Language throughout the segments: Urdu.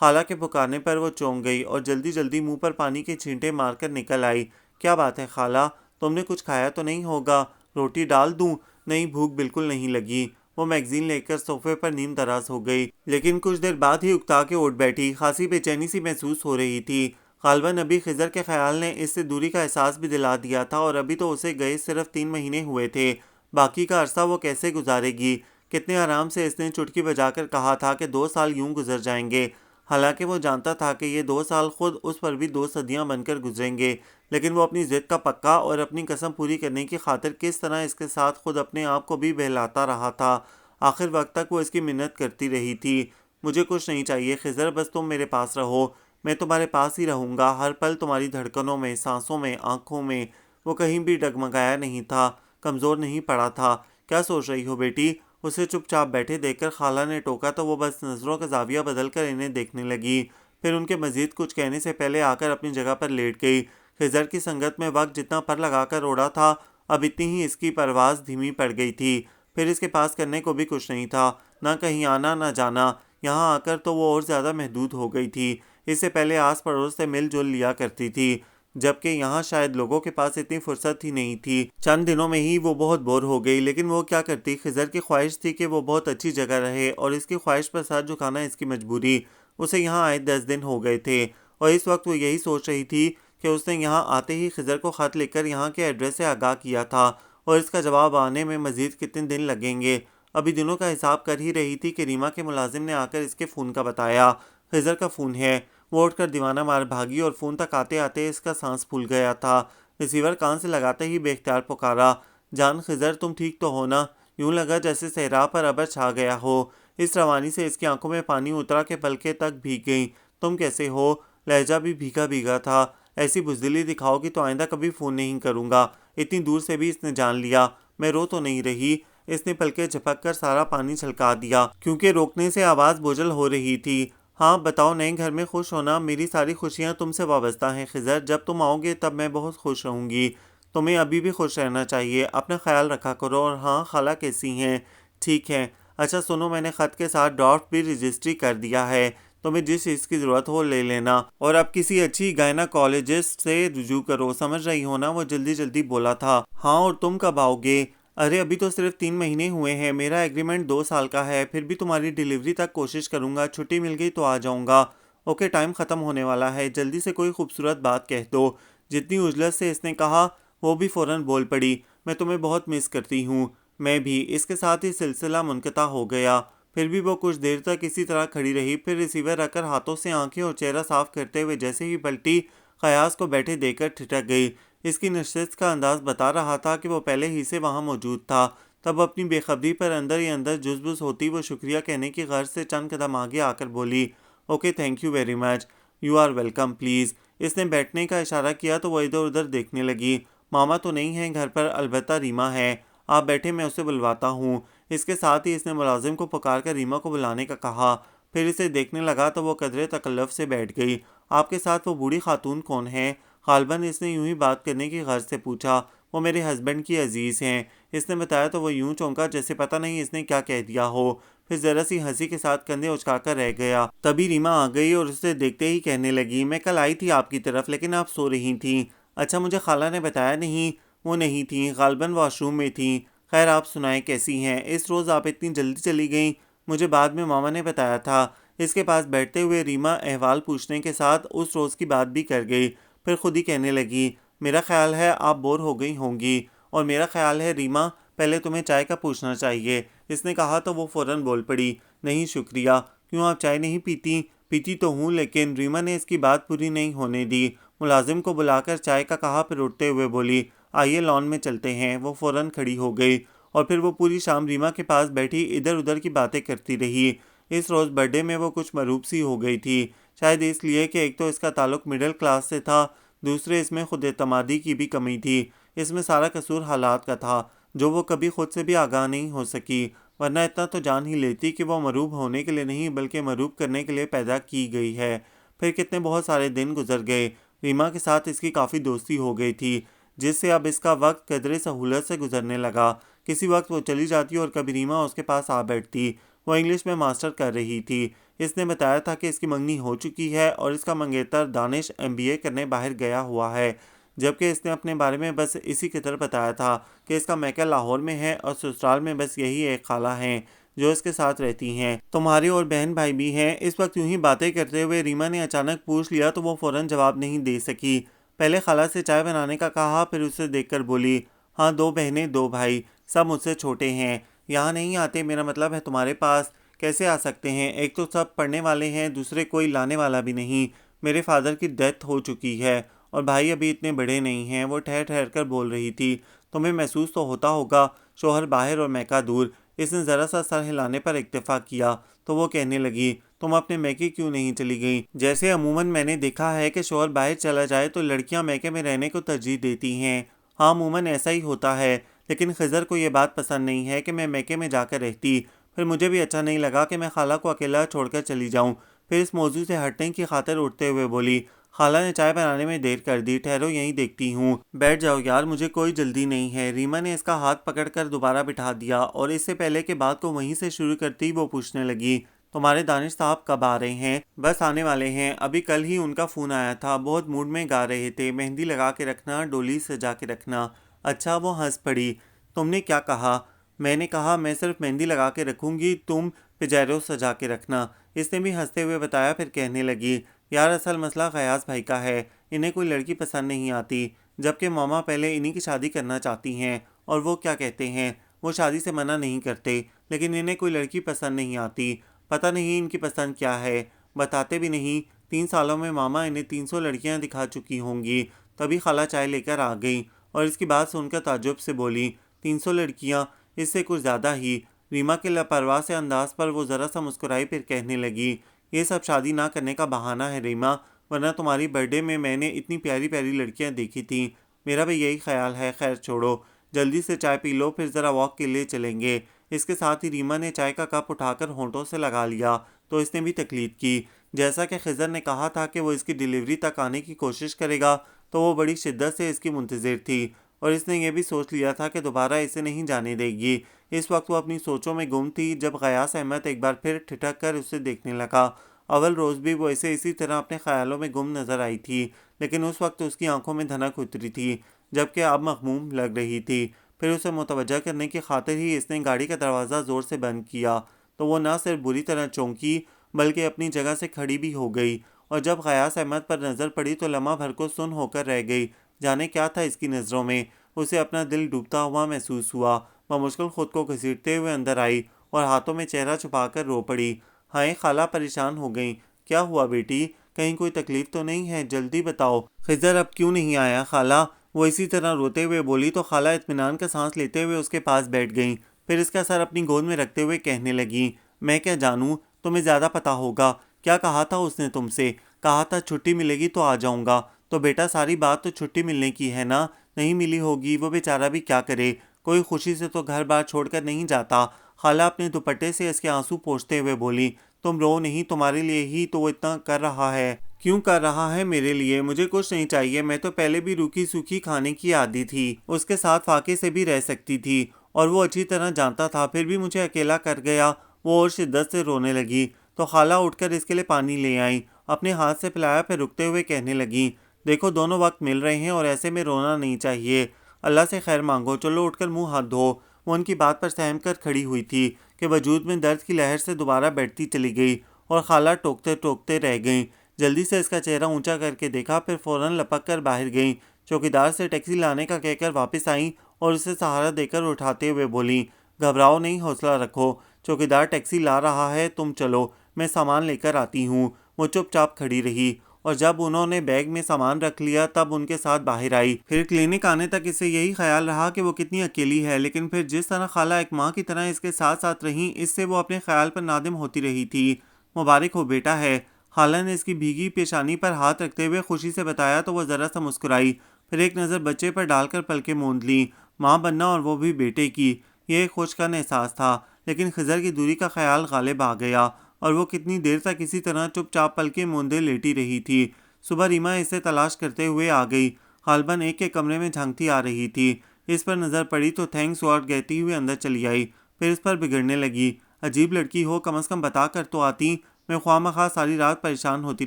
خالہ کے پکارنے پر وہ چونک گئی اور جلدی جلدی منہ پر پانی کے چھینٹے مار کر نکل آئی۔ کیا بات ہے خالہ، تم نے کچھ کھایا تو نہیں ہوگا؟ روٹی ڈال دوں؟ نہیں، بھوک بالکل نہیں لگی۔ وہ میگزین لے کر صوفے پر نیم دراز ہو گئی، لیکن کچھ دیر بعد ہی اکتا کے اٹھ بیٹھی۔ خاصی بے چینی سی محسوس ہو رہی تھی۔ غالباً ابھی خضر کے خیال نے اس سے دوری کا احساس بھی دلا دیا تھا، اور ابھی تو اسے گئے صرف 3 مہینے ہوئے تھے۔ باقی کا عرصہ وہ کیسے گزارے گی؟ کتنے آرام سے اس نے چٹکی بجا کر کہا تھا کہ 2 سال یوں گزر جائیں گے، حالانکہ وہ جانتا تھا کہ یہ 2 سال خود اس پر بھی 2 صدیاں بن کر گزریں گے، لیکن وہ اپنی ضد کا پکا اور اپنی قسم پوری کرنے کی خاطر کس طرح اس کے ساتھ خود اپنے آپ کو بھی بہلاتا رہا تھا۔ آخر وقت تک وہ اس کی منت کرتی رہی تھی۔ مجھے کچھ نہیں چاہیے خضر، بس تم میرے پاس رہو، میں تمہارے پاس ہی رہوں گا، ہر پل تمہاری دھڑکنوں میں، سانسوں میں، آنکھوں میں۔ وہ کہیں بھی ڈگمگایا نہیں تھا، کمزور نہیں پڑا تھا۔ کیا سوچ رہی ہو بیٹی؟ اسے چپ چاپ بیٹھے دیکھ کر خالہ نے ٹوکا تو وہ بس نظروں کا زاویہ بدل کر انہیں دیکھنے لگی، پھر ان کے مزید کچھ کہنے سے پہلے آ کر اپنی جگہ پر لیٹ گئی۔ خضر کی سنگت میں وقت جتنا پر لگا کر اڑا تھا، اب اتنی ہی اس کی پرواز دھیمی پڑ گئی تھی۔ پھر اس کے پاس کرنے کو بھی کچھ نہیں تھا، نہ کہیں آنا نہ جانا۔ یہاں آ کر تو وہ اور زیادہ محدود ہو گئی تھی۔ اس سے پہلے آس پڑوس سے مل جل لیا کرتی تھی، جبکہ یہاں شاید لوگوں کے پاس اتنی فرصت ہی نہیں تھی۔ چند دنوں میں ہی وہ بہت بور ہو گئی، لیکن وہ کیا کرتی؟ خضر کی خواہش تھی کہ وہ بہت اچھی جگہ رہے، اور اس کی خواہش پر سر جھکانا اس کی مجبوری۔ اسے یہاں آئے 10 دن ہو گئے تھے، اور اس وقت وہ یہی سوچ رہی تھی کہ اس نے یہاں آتے ہی خضر کو خط لکھ کر یہاں کے ایڈریس سے آگاہ کیا تھا، اور اس کا جواب آنے میں مزید کتنے دن لگیں گے۔ ابھی دنوں کا حساب کر ہی رہی تھی کہ ریما کے ملازم نے آ کر اس کے فون کا بتایا۔ خضر کا فون ہے۔ وہ اٹھ کر دیوانہ مار بھاگی، اور فون تک آتے آتے اس کا سانس پھول گیا تھا۔ ریسیور کان سے لگاتے ہی بے اختیار پکارا، جان خضر، تم ٹھیک تو ہو نا؟ یوں لگا جیسے صحرا پر ابر چھا گیا ہو۔ اس روانی سے اس کی آنکھوں میں پانی اترا کہ پلکیں تک بھیگ گئیں۔ تم کیسے ہو؟ لہجہ بھی بھیگا بھیگا تھا۔ ایسی بزدلی دکھاؤ گی تو آئندہ کبھی فون نہیں کروں گا۔ اتنی دور سے بھی اس نے جان لیا۔ میں رو تو نہیں رہی؟ اس نے پلکیں جھپک کر سارا پانی چھلکا دیا، کیونکہ روکنے سے آواز بوجھل ہو رہی تھی۔ ہاں بتاؤ، نئے گھر میں خوش ہونا؟ میری ساری خوشیاں تم سے وابستہ ہیں خضر، جب تم آؤ گے تب میں بہت خوش رہوں گی۔ تمہیں ابھی بھی خوش رہنا چاہیے، اپنا خیال رکھا کرو، اور ہاں خالہ کیسی ہیں؟ ٹھیک ہے۔ اچھا سنو، میں نے خط کے ساتھ ڈرافٹ بھی رجسٹری کر دیا ہے، تمہیں جس چیز کی ضرورت ہو لے لینا، اور اب کسی اچھی گائناکالوجسٹ سے رجوع کرو، سمجھ رہی ہو نا؟ وہ جلدی جلدی بولا تھا۔ ہاں، اور تم کب آؤ گے؟ ارے ابھی تو صرف 3 مہینے ہوئے ہیں، میرا ایگریمنٹ 2 سال کا ہے، پھر بھی تمہاری ڈیلیوری تک کوشش کروں گا، چھٹی مل گئی تو آ جاؤں گا۔ اوکے، ٹائم ختم ہونے والا ہے، جلدی سے کوئی خوبصورت بات کہہ دو۔ جتنی عجلت سے اس نے کہا، وہ بھی فوراً بول پڑی، میں تمہیں بہت مس کرتی ہوں۔ میں بھی۔ اس کے ساتھ ہی سلسلہ منقطع ہو گیا۔ پھر بھی وہ کچھ دیر تک اسی طرح کھڑی رہی، پھر ریسیور رکھ کر ہاتھوں سے آنکھیں اور چہرہ صاف کرتے ہوئے جیسے ہی پلٹی، قیاس کو بیٹھے دیکھ کر ٹھٹک گئی۔ اس کی نشست کا انداز بتا رہا تھا کہ وہ پہلے ہی سے وہاں موجود تھا۔ تب اپنی بے خبری پر اندر ہی اندر جزبز ہوتی وہ شکریہ کہنے کی غرض سے چند قدم آگے آ کر بولی، okay thank you very much, you are welcome, please. اس نے بیٹھنے کا اشارہ کیا تو وہ ادھر ادھر دیکھنے لگی۔ ماما تو نہیں ہیں گھر پر، البتہ ریما ہے، آپ بیٹھے، میں اسے بلواتا ہوں۔ اس کے ساتھ ہی اس نے ملازم کو پکار کر ریما کو بلانے کا کہا، پھر اسے دیکھنے لگا تو وہ قدرے تکلف سے بیٹھ گئی۔ آپ کے ساتھ وہ بوڑھی خاتون کون ہے؟ غالباً اس نے یوں ہی بات کرنے کی غرض سے پوچھا۔ وہ میرے ہسبینڈ کی عزیز ہیں، اس نے بتایا تو وہ یوں چونکا جیسے پتہ نہیں اس نے کیا کہہ دیا ہو، پھر ذرا سی ہنسی کے ساتھ کندھے اچکا کر رہ گیا۔ تبھی ریما آ گئی اور اسے دیکھتے ہی کہنے لگی، میں کل آئی تھی آپ کی طرف، لیکن آپ سو رہی تھیں۔ اچھا، مجھے خالہ نے بتایا نہیں؟ وہ نہیں تھیں، غالباً واش روم میں تھیں۔ خیر آپ سنائیں کیسی ہیں؟ اس روز آپ اتنی جلدی چلی گئیں؟ مجھے بعد میں ماما نے بتایا تھا۔ اس کے پاس بیٹھتے ہوئے ریما احوال پوچھنے کے ساتھ اس روز کی بات بھی کر گئی، پھر خود ہی کہنے لگی، میرا خیال ہے آپ بور ہو گئی ہوں گی، اور میرا خیال ہے ریما پہلے تمہیں چائے کا پوچھنا چاہیے۔ اس نے کہا تو وہ فوراً بول پڑی، نہیں شکریہ۔ کیوں آپ چائے نہیں پیتی؟ پیتی تو ہوں، لیکن ریما نے اس کی بات پوری نہیں ہونے دی، ملازم کو بلا کر چائے کا کہا، پھر اٹھتے ہوئے بولی، آئیے لان میں چلتے ہیں۔ وہ فوراً کھڑی ہو گئی، اور پھر وہ پوری شام ریما کے پاس بیٹھی ادھر ادھر کی باتیں کرتی رہی۔ اس روز برتھ ڈے میں وہ کچھ مروب سی ہو گئی تھی، شاید اس لیے کہ ایک تو اس کا تعلق مڈل کلاس سے تھا، دوسرے اس میں خود اعتمادی کی بھی کمی تھی۔ اس میں سارا قصور حالات کا تھا، جو وہ کبھی خود سے بھی آگاہ نہیں ہو سکی، ورنہ اتنا تو جان ہی لیتی کہ وہ مروب ہونے کے لیے نہیں بلکہ مروب کرنے کے لیے پیدا کی گئی ہے۔ پھر کتنے بہت سارے دن گزر گئے، ریما کے ساتھ اس کی کافی دوستی ہو گئی تھی، جس سے اب اس کا وقت قدرے سہولت سے گزرنے لگا۔ کسی وقت وہ چلی جاتی اور کبھی ریما اس کے پاس آ بیٹھتی۔ وہ انگلش میں ماسٹر کر رہی تھی۔ اس نے بتایا تھا کہ اس کی منگنی ہو چکی ہے اور اس کا منگیتر دانش MBA کرنے باہر گیا ہوا ہے، جبکہ اس نے اپنے بارے میں بس اسی قدر بتایا تھا کہ اس کا میکہ لاہور میں ہے اور سسرال میں بس یہی ایک خالہ ہیں جو اس کے ساتھ رہتی ہیں۔ تمہاری اور بہن بھائی بھی ہیں۔ اس وقت یوں ہی باتیں کرتے ہوئے ریما نے اچانک پوچھ لیا تو وہ فوراً جواب نہیں دے سکی۔ پہلے خالہ سے چائے بنانے کا کہا، پھر اسے دیکھ کر بولی، ہاں 2 بہنیں 2 بھائی، سب مجھ سے چھوٹے ہیں، یہاں نہیں آتے، میرا مطلب ہے تمہارے پاس کیسے آ سکتے ہیں؟ ایک تو سب پڑھنے والے ہیں، دوسرے کوئی لانے والا بھی نہیں، میرے فادر کی ڈیتھ ہو چکی ہے اور بھائی ابھی اتنے بڑے نہیں ہیں۔ وہ ٹھہر ٹھہر کر بول رہی تھی۔ تمہیں محسوس تو ہوتا ہوگا شوہر باہر اور میکہ دور۔ اس نے ذرا سا سر ہلانے پر اکتفا کیا تو وہ کہنے لگی، تم اپنے میکے کیوں نہیں چلی گئی؟ جیسے عموماً میں نے دیکھا ہے کہ شوہر باہر چلا جائے تو لڑکیاں میکے میں رہنے کو ترجیح دیتی ہیں۔ ہاں عموماً ایسا ہی ہوتا ہے، لیکن خضر کو یہ بات پسند نہیں ہے کہ میں میکے میں جا کر رہتی۔ پھر مجھے بھی اچھا نہیں لگا کہ میں خالہ کو اکیلا چھوڑ کر چلی جاؤں۔ پھر اس موضوع سے ہٹنے کی خاطر اٹھتے ہوئے بولی، خالہ نے چائے بنانے میں دیر کر دی، ٹھہرو یہیں دیکھتی ہوں۔ بیٹھ جاؤ یار، مجھے کوئی جلدی نہیں ہے۔ ریما نے اس کا ہاتھ پکڑ کر دوبارہ بٹھا دیا اور اس سے پہلے کہ بات کو وہیں سے شروع کرتی وہ پوچھنے لگی، تمہارے دانش صاحب کب آ رہے ہیں؟ بس آنے والے ہیں، ابھی کل ہی ان کا فون آیا تھا، بہت موڈ میں گا رہے تھے، مہندی لگا کے رکھنا، ڈولی سجا کے رکھنا۔ اچھا، وہ ہنس پڑی، تم نے کیا کہا؟ میں نے کہا میں صرف مہندی لگا کے رکھوں گی، تم پجیرو سجا کے رکھنا۔ اس نے بھی ہنستے ہوئے بتایا، پھر کہنے لگی، یار اصل مسئلہ غیاث بھائی کا ہے، انہیں کوئی لڑکی پسند نہیں آتی، جبکہ ماما پہلے انہی کی شادی کرنا چاہتی ہیں اور وہ کیا کہتے ہیں، وہ شادی سے منع نہیں کرتے، لیکن انہیں کوئی لڑکی پسند نہیں آتی، پتہ نہیں ان کی پسند کیا ہے، بتاتے بھی نہیں۔ 3 سالوں میں ماما انہیں 300 لڑکیاں دکھا چکی ہوں گی۔ تبھی خالہ چائے لے کر آ گئی اور اس کی بات سن کر تعجب سے بولی، 300 لڑکیاں؟ اس سے کچھ زیادہ ہی۔ ریما کے لاپرواہ سے انداز پر وہ ذرا سا مسکرائی، پھر کہنے لگی، یہ سب شادی نہ کرنے کا بہانہ ہے ریما، ورنہ تمہاری برتھ ڈے میں نے اتنی پیاری پیاری لڑکیاں دیکھی تھیں، میرا بھی یہی خیال ہے۔ خیر چھوڑو، جلدی سے چائے پی لو، پھر ذرا واک کے لیے چلیں گے۔ اس کے ساتھ ہی ریما نے چائے کا کپ اٹھا کر ہونٹوں سے لگا لیا تو اس نے بھی تقلید کی۔ جیسا کہ خضر نے کہا تھا کہ وہ اس کی ڈیلیوری تک آنے کی کوشش کرے گا، تو وہ بڑی شدت سے اس کی منتظر تھی اور اس نے یہ بھی سوچ لیا تھا کہ دوبارہ اسے نہیں جانے دے گی۔ اس وقت وہ اپنی سوچوں میں گم تھی جب غیاث احمد ایک بار پھر ٹھٹک کر اسے دیکھنے لگا۔ اول روز بھی وہ اسے اسی طرح اپنے خیالوں میں گم نظر آئی تھی، لیکن اس وقت اس کی آنکھوں میں دھنک اتری تھی، جبکہ اب مغموم لگ رہی تھی۔ پھر اسے متوجہ کرنے کی خاطر ہی اس نے گاڑی کا دروازہ زور سے بند کیا تو وہ نہ صرف بری طرح چونکی بلکہ اپنی جگہ سے کھڑی بھی ہو گئی، اور جب غیاث احمد پر نظر پڑی تو لمحہ بھر کو سن ہو کر رہ گئی۔ جانے کیا تھا اس کی نظروں میں، اسے اپنا دل ڈوبتا ہوا محسوس ہوا۔ وہ مشکل خود کو گھسیٹتے ہوئے اندر آئی اور ہاتھوں میں چہرہ چھپا کر رو پڑی۔ ہائے، خالہ پریشان ہو گئیں، کیا ہوا بیٹی؟ کہیں کوئی تکلیف تو نہیں ہے؟ جلدی بتاؤ۔ خضر اب کیوں نہیں آیا خالہ؟ وہ اسی طرح روتے ہوئے بولی تو خالہ اطمینان کا سانس لیتے ہوئے اس کے پاس بیٹھ گئیں، پھر اس کا سر اپنی گود میں رکھتے ہوئے کہنے لگیں، میں کیا جانوں، تمہیں زیادہ پتا ہوگا، کیا کہا تھا اس نے تم سے؟ کہا تھا چھٹی ملے گی تو آ جاؤں گا، تو بیٹا ساری بات تو چھٹی ملنے کی ہے نا، نہیں ملی ہوگی، وہ بیچارہ بھی کیا کرے، کوئی خوشی سے تو گھر بار چھوڑ کر نہیں جاتا۔ خالہ اپنے دوپٹے سے اس کے آنسو پوچھتے ہوئے بولی، تم رو نہیں، تمہارے لیے ہی تو وہ اتنا کر رہا ہے۔ کیوں کر رہا ہے میرے لیے؟ مجھے کچھ نہیں چاہیے، میں تو پہلے بھی روکھی سوکھی کھانے کی عادی تھی، اس کے ساتھ فاقے سے بھی رہ سکتی تھی اور وہ اچھی طرح جانتا تھا، پھر بھی مجھے اکیلا کر گیا۔ وہ اور شدت سے رونے لگی تو خالہ اٹھ کر اس کے لیے پانی لے آئیں، اپنے ہاتھ سے پلایا، پھر رکتے ہوئے کہنے لگیں، دیکھو دونوں وقت مل رہے ہیں اور ایسے میں رونا نہیں چاہیے، اللہ سے خیر مانگو، چلو اٹھ کر منہ ہاتھ دھو۔ وہ ان کی بات پر سہم کر کھڑی ہوئی تھی کہ وجود میں درد کی لہر سے دوبارہ بیٹھتی چلی گئی اور خالہ ٹوکتے ٹوکتے رہ گئیں۔ جلدی سے اس کا چہرہ اونچا کر کے دیکھا، پھر فوراً لپک کر باہر گئیں، چوکیدار سے ٹیکسی لانے کا کہہ کر واپس آئیں اور اسے سہارا دے کر اٹھاتے ہوئے بولیں، گھبراؤ نہیں، حوصلہ رکھو، چوکیدار ٹیکسی لا رہا ہے، تم چلو، میں سامان لے کر آتی ہوں۔ وہ چپ چاپ کھڑی رہی اور جب انہوں نے بیگ میں سامان رکھ لیا تب ان کے ساتھ باہر آئی۔ پھر کلینک آنے تک اسے یہی خیال رہا کہ وہ کتنی اکیلی ہے، لیکن پھر جس طرح خالہ ایک ماں کی طرح اس کے ساتھ ساتھ رہیں، اس سے وہ اپنے خیال پر نادم ہوتی رہی تھی۔ مبارک ہو بیٹا ہے، خالہ نے اس کی بھیگی پیشانی پر ہاتھ رکھتے ہوئے خوشی سے بتایا تو وہ ذرا سا مسکرائی، پھر ایک نظر بچے پر ڈال کر پلکیں موند لیں۔ ماں بننا اور وہ بھی بیٹے کی، یہ ایک خوش کن احساس تھا، لیکن خضر کی دوری کا خیال غالب آ گیا اور وہ کتنی دیر تک اسی طرح چپ چاپ پلکیں موندے لیٹی رہی تھی۔ صبح ریما اسے تلاش کرتے ہوئے آ گئی، غالباً ایک کے کمرے میں جھانکتی آ رہی تھی، اس پر نظر پڑی تو تھینکس گاڈ کہتی ہوئے اندر چلی آئی، پھر اس پر بگڑنے لگی، عجیب لڑکی ہو، کم از کم بتا کر تو آتی، میں خواہ ساری رات پریشان ہوتی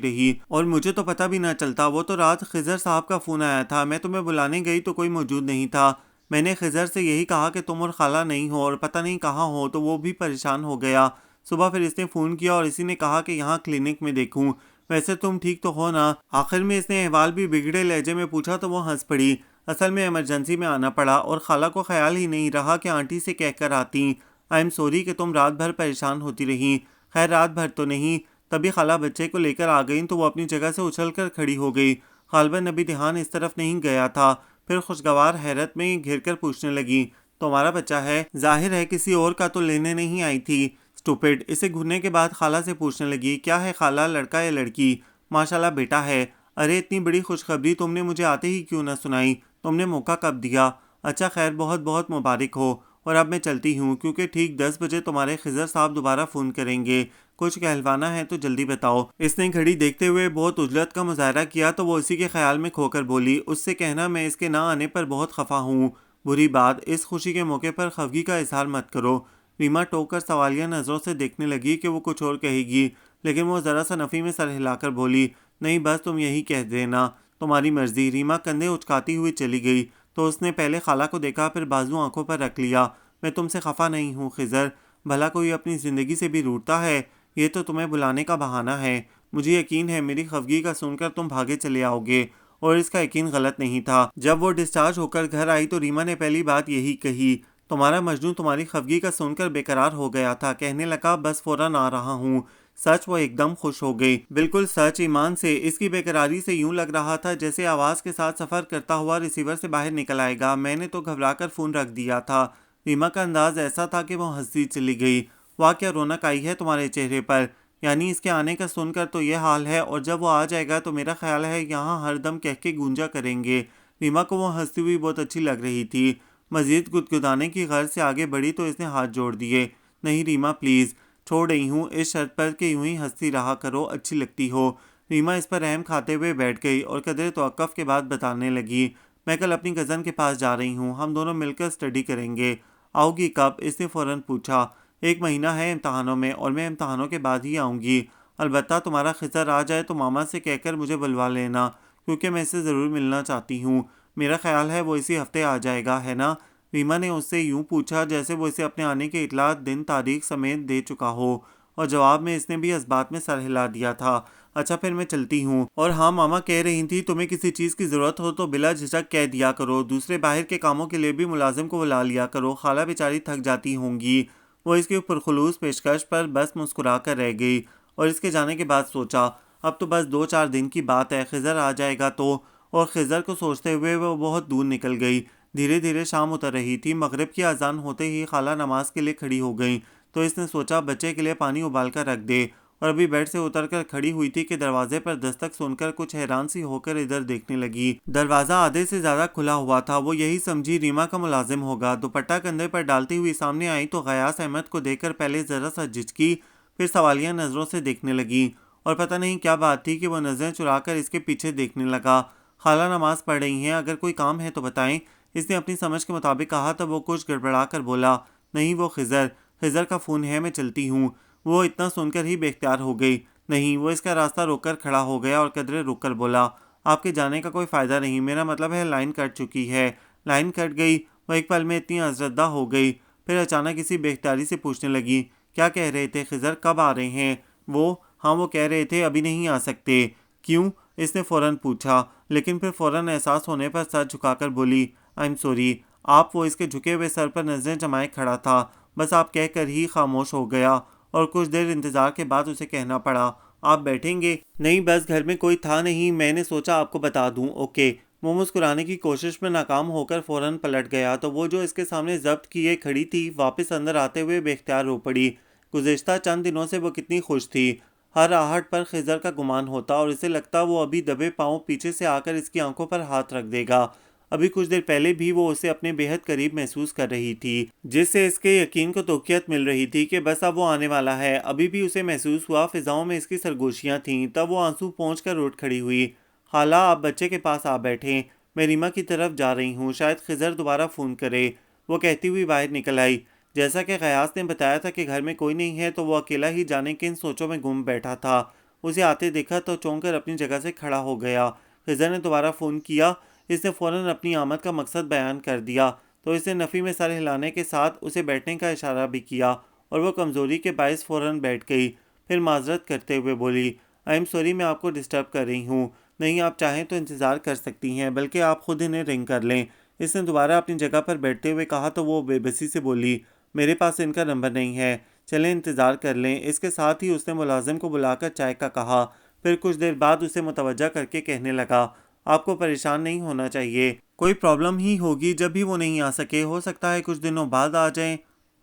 رہی اور مجھے تو پتہ بھی نہ چلتا۔ وہ تو رات خضر صاحب کا فون آیا تھا، میں تمہیں بلانے گئی تو کوئی موجود نہیں تھا۔ میں نے خضر سے یہی کہا کہ تم اور خالہ نہیں ہو اور پتہ نہیں کہاں ہو، تو وہ بھی پریشان ہو گیا۔ صبح پھر اس نے فون کیا اور اسی نے کہا کہ یہاں کلینک میں دیکھوں۔ ویسے تم ٹھیک تو ہو نا؟ آخر میں اس نے احوال بھی بگڑے لہجے میں پوچھا تو وہ ہنس پڑی۔ اصل میں ایمرجنسی میں آنا پڑا اور خالہ کو خیال ہی نہیں رہا کہ آنٹی سے کہہ کر آتی۔ آئی ایم سوری کہ تم رات بھر پریشان ہوتی رہیں۔ خیر رات بھر تو نہیں، تبھی خالہ بچے کو لے کر آ گئیں تو وہ اپنی جگہ سے اچھل کر کھڑی ہو گئی۔ غالباً ابھی دھیان اس طرف نہیں گیا تھا۔ پھر خوشگوار حیرت میں گھر کر پوچھنے لگی، تمہارا بچہ ہے؟ ظاہر ہے کسی اور کا تو لینے نہیں آئی تھی۔ اسٹوپڈ۔ اسے گھرنے کے بعد خالہ سے پوچھنے لگی، کیا ہے خالہ، لڑکا یا لڑکی؟ ماشاءاللہ بیٹا ہے۔ ارے اتنی بڑی خوشخبری تم نے مجھے آتے ہی کیوں نہ سنائی؟ تم نے موقع کب دیا؟ اچھا خیر، بہت بہت مبارک ہو۔ اور اب میں چلتی ہوں کیونکہ ٹھیک 10 بجے تمہارے خضر صاحب دوبارہ فون کریں گے۔ کچھ کہلوانا ہے تو جلدی بتاؤ۔ اس نے گھڑی دیکھتے ہوئے بہت عجلت کا مظاہرہ کیا تو وہ اسی کے خیال میں کھو کر بولی، اس سے کہنا میں اس کے نہ آنے پر بہت خفا ہوں۔ بری بات، اس خوشی کے موقع پر خفگی کا اظہار مت کرو۔ ریما ٹوک کر سوالیہ نظروں سے دیکھنے لگی کہ وہ کچھ اور کہے گی، لیکن وہ ذرا سا نفی میں سر ہلا کر بولی، نہیں بس تم یہی کہہ دینا، تمہاری مرضی۔ ریما کندھے اچکاتی ہوئی چلی گئی تو اس نے پہلے خالہ کو دیکھا، پھر بازو آنکھوں پر رکھ لیا۔ میں تم سے خفا نہیں ہوں خضر، بھلا کوئی اپنی زندگی سے بھی روٹھتا ہے؟ یہ تو تمہیں بلانے کا بہانہ ہے۔ مجھے یقین ہے میری خفگی کا سن کر تم بھاگے چلے آؤ گے، اور اس کا یقین غلط نہیں تھا۔ جب وہ ڈسچارج ہو کر گھر آئی تو ریما نے پہلی بات یہی کہی، تمہارا مجنون تمہاری خفگی کا سن کر بے قرار ہو گیا تھا، کہنے لگا بس فوراً آ رہا ہوں۔ سچ، وہ ایک دم خوش ہو گئی، بالکل سچ، ایمان سے۔ اس کی بے قراری سے یوں لگ رہا تھا جیسے آواز کے ساتھ سفر کرتا ہوا ریسیور سے باہر نکل آئے گا۔ میں نے تو گھبرا کر فون رکھ دیا تھا۔ ریما کا انداز ایسا تھا کہ وہ ہنستی چلی گئی۔ واہ کیا رونق آئی ہے تمہارے چہرے پر، یعنی اس کے آنے کا سن کر تو یہ حال ہے، اور جب وہ آ جائے گا تو میرا خیال ہے یہاں ہر دم کہہ کے گونجا کریں گے۔ ریما کو وہ ہنستی ہوئی بہت اچھی لگ رہی تھی۔ مزید گدگدانے کی غرض سے آگے بڑھی تو اس نے ہاتھ جوڑ دیے۔ نہیں ریما پلیز، چھوڑ رہی ہوں اس شرط پر کہ یوں ہی ہنستی رہا کرو، اچھی لگتی ہو۔ ریما اس پر رحم کھاتے ہوئے بیٹھ گئی اور قدرے توقف کے بعد بتانے لگی، میں کل اپنی کزن کے پاس جا رہی ہوں، ہم دونوں مل کر اسٹڈی کریں گے۔ آؤ گی کب؟ اس نے فوراً پوچھا۔ 1 مہینہ ہے امتحانوں میں اور میں امتحانوں کے بعد ہی آؤں گی۔ البتہ تمہارا خضر آ جائے تو ماما سے کہہ کر مجھے بلوا لینا، کیونکہ میں اس سے ضرور ملنا چاہتی ہوں۔ میرا خیال ہے وہ اسی ہفتے آ جائے گا، ہے نا؟ ریما نے اس سے یوں پوچھا جیسے وہ اسے اپنے آنے کی اطلاع دن تاریخ سمیت دے چکا ہو، اور جواب میں اس نے بھی اس بات میں سر ہلا دیا تھا۔ اچھا پھر میں چلتی ہوں۔ اور ہاں، ماما کہہ رہی تھی تمہیں کسی چیز کی ضرورت ہو تو بلا جھجک کہہ دیا کرو، دوسرے باہر کے کاموں کے لیے بھی ملازم کو بلا لیا کرو، خالہ بیچاری تھک جاتی ہوں گی۔ وہ اس کی پرخلوص پیشکش پر بس مسکرا کر رہ گئی، اور اس کے جانے کے بعد سوچا اب تو بس 2-4 دن کی بات ہے، خضر آ جائے گا تو۔ اور خضر کو سوچتے ہوئے وہ بہت دور نکل گئی۔ دھیرے دھیرے شام اتر رہی تھی۔ مغرب کی اذان ہوتے ہی خالہ نماز کے لیے کھڑی ہو گئیں تو اس نے سوچا بچے کے لیے پانی ابال کر رکھ دے، اور ابھی بیڈ سے اتر کر کھڑی ہوئی تھی کہ دروازے پر دستک سن کر کچھ حیران سی ہو کر ادھر دیکھنے لگی۔ دروازہ آدھے سے زیادہ کھلا ہوا تھا۔ وہ یہی سمجھی ریما کا ملازم ہوگا۔ دوپٹہ کندھے پر ڈالتی ہوئی سامنے آئی تو غیاث احمد کو دیکھ کر پہلے ذرا سا جھجکی، پھر سوالیہ نظروں سے دیکھنے لگی، اور پتہ نہیں کیا بات تھی کہ وہ نظریں چرا کر اس کے پیچھے دیکھنے لگا۔ خالہ نماز پڑھ رہی ہیں، اگر کوئی کام ہے تو بتائیں، اس نے اپنی سمجھ کے مطابق کہا تو وہ کچھ گڑبڑا کر بولا، نہیں وہ خضر کا فون ہے، میں چلتی ہوں۔ وہ اتنا سن کر ہی بے اختیار ہو گئی۔ نہیں، وہ اس کا راستہ روک کر کھڑا ہو گیا اور قدرے رک کر بولا، آپ کے جانے کا کوئی فائدہ نہیں، میرا مطلب ہے لائن کٹ چکی ہے۔ لائن کٹ گئی؟ وہ ایک پل میں اتنی ازردہ ہو گئی، پھر اچانک اسی بے اختیاری سے پوچھنے لگی، کیا کہہ رہے تھے خضر، کب آ رہے ہیں وہ؟ ہاں وہ کہہ رہے تھے ابھی نہیں آ سکتے۔ کیوں؟ اس نے فوراً پوچھا، لیکن پھر فوراً احساس ہونے پر سر جھکا کر بولی، آئی ایم سوری آپ۔ وہ اس کے جھکے ہوئے سر پر نظریں جمائے کھڑا تھا، بس آپ کہہ کر ہی خاموش ہو گیا، اور کچھ دیر انتظار کے بعد اسے کہنا پڑا، آپ بیٹھیں گے؟ نہیں بس گھر میں کوئی تھا نہیں، میں نے سوچا آپ کو بتا دوں۔ اوکے۔ وہ مسکرانے کی کوشش میں ناکام ہو کر فوراً پلٹ گیا تو وہ جو اس کے سامنے ضبط کیے کھڑی تھی واپس اندر آتے ہوئے بے اختیار رو پڑی۔ گزشتہ چند دنوں سے وہ کتنی خوش تھی، ہر آہٹ پر خضر کا گمان ہوتا اور اسے لگتا وہ ابھی دبے پاؤں پیچھے سے آ کر اس کی آنکھوں پر ہاتھ رکھ دے گا۔ ابھی کچھ دیر پہلے بھی وہ اسے اپنے بے حد قریب محسوس کر رہی تھی، جس سے اس کے یقین کو توقیت مل رہی تھی کہ بس اب وہ آنے والا ہے۔ ابھی بھی اسے محسوس ہوا فضاؤں میں اس کی سرگوشیاں تھیں، تب وہ آنسو پہنچ کر اٹھ کھڑی ہوئی۔ خالہ آپ بچے کے پاس آ بیٹھیں، میں ریما کی طرف جا رہی ہوں، شاید خضر دوبارہ فون کرے، وہ کہتی ہوئی باہر نکل آئی۔ جیسا کہ غیاث نے بتایا تھا کہ گھر میں کوئی نہیں ہے تو وہ اکیلا ہی جانے کے ان سوچوں میں گم بیٹھا تھا۔ اسے آتے دیکھا تو چونک کر اپنی جگہ سے کھڑا ہو گیا۔ خضر نے دوبارہ فون کیا۔ اس نے فوراً اپنی آمد کا مقصد بیان کر دیا تو اس نے نفی میں سر ہلانے کے ساتھ اسے بیٹھنے کا اشارہ بھی کیا اور وہ کمزوری کے باعث فوراً بیٹھ گئی۔ پھر معذرت کرتے ہوئے بولی، آئی ایم سوری، میں آپ کو ڈسٹرب کر رہی ہوں۔ نہیں، آپ چاہیں تو انتظار کر سکتی ہیں، بلکہ آپ خود انہیں رنگ کر لیں۔ اس نے دوبارہ اپنی جگہ پر بیٹھتے ہوئے کہا تو وہ بے بسی سے بولی، میرے پاس ان کا نمبر نہیں ہے، چلیں انتظار کر لیں۔ اس کے ساتھ ہی اس نے ملازم کو بلا کر چائے کا کہا۔ پھر کچھ دیر بعد اسے متوجہ کر کے کہنے لگا، آپ کو پریشان نہیں ہونا چاہیے، کوئی پرابلم ہی ہوگی جب بھی وہ نہیں آ سکے، ہو سکتا ہے کچھ دنوں بعد آ جائیں۔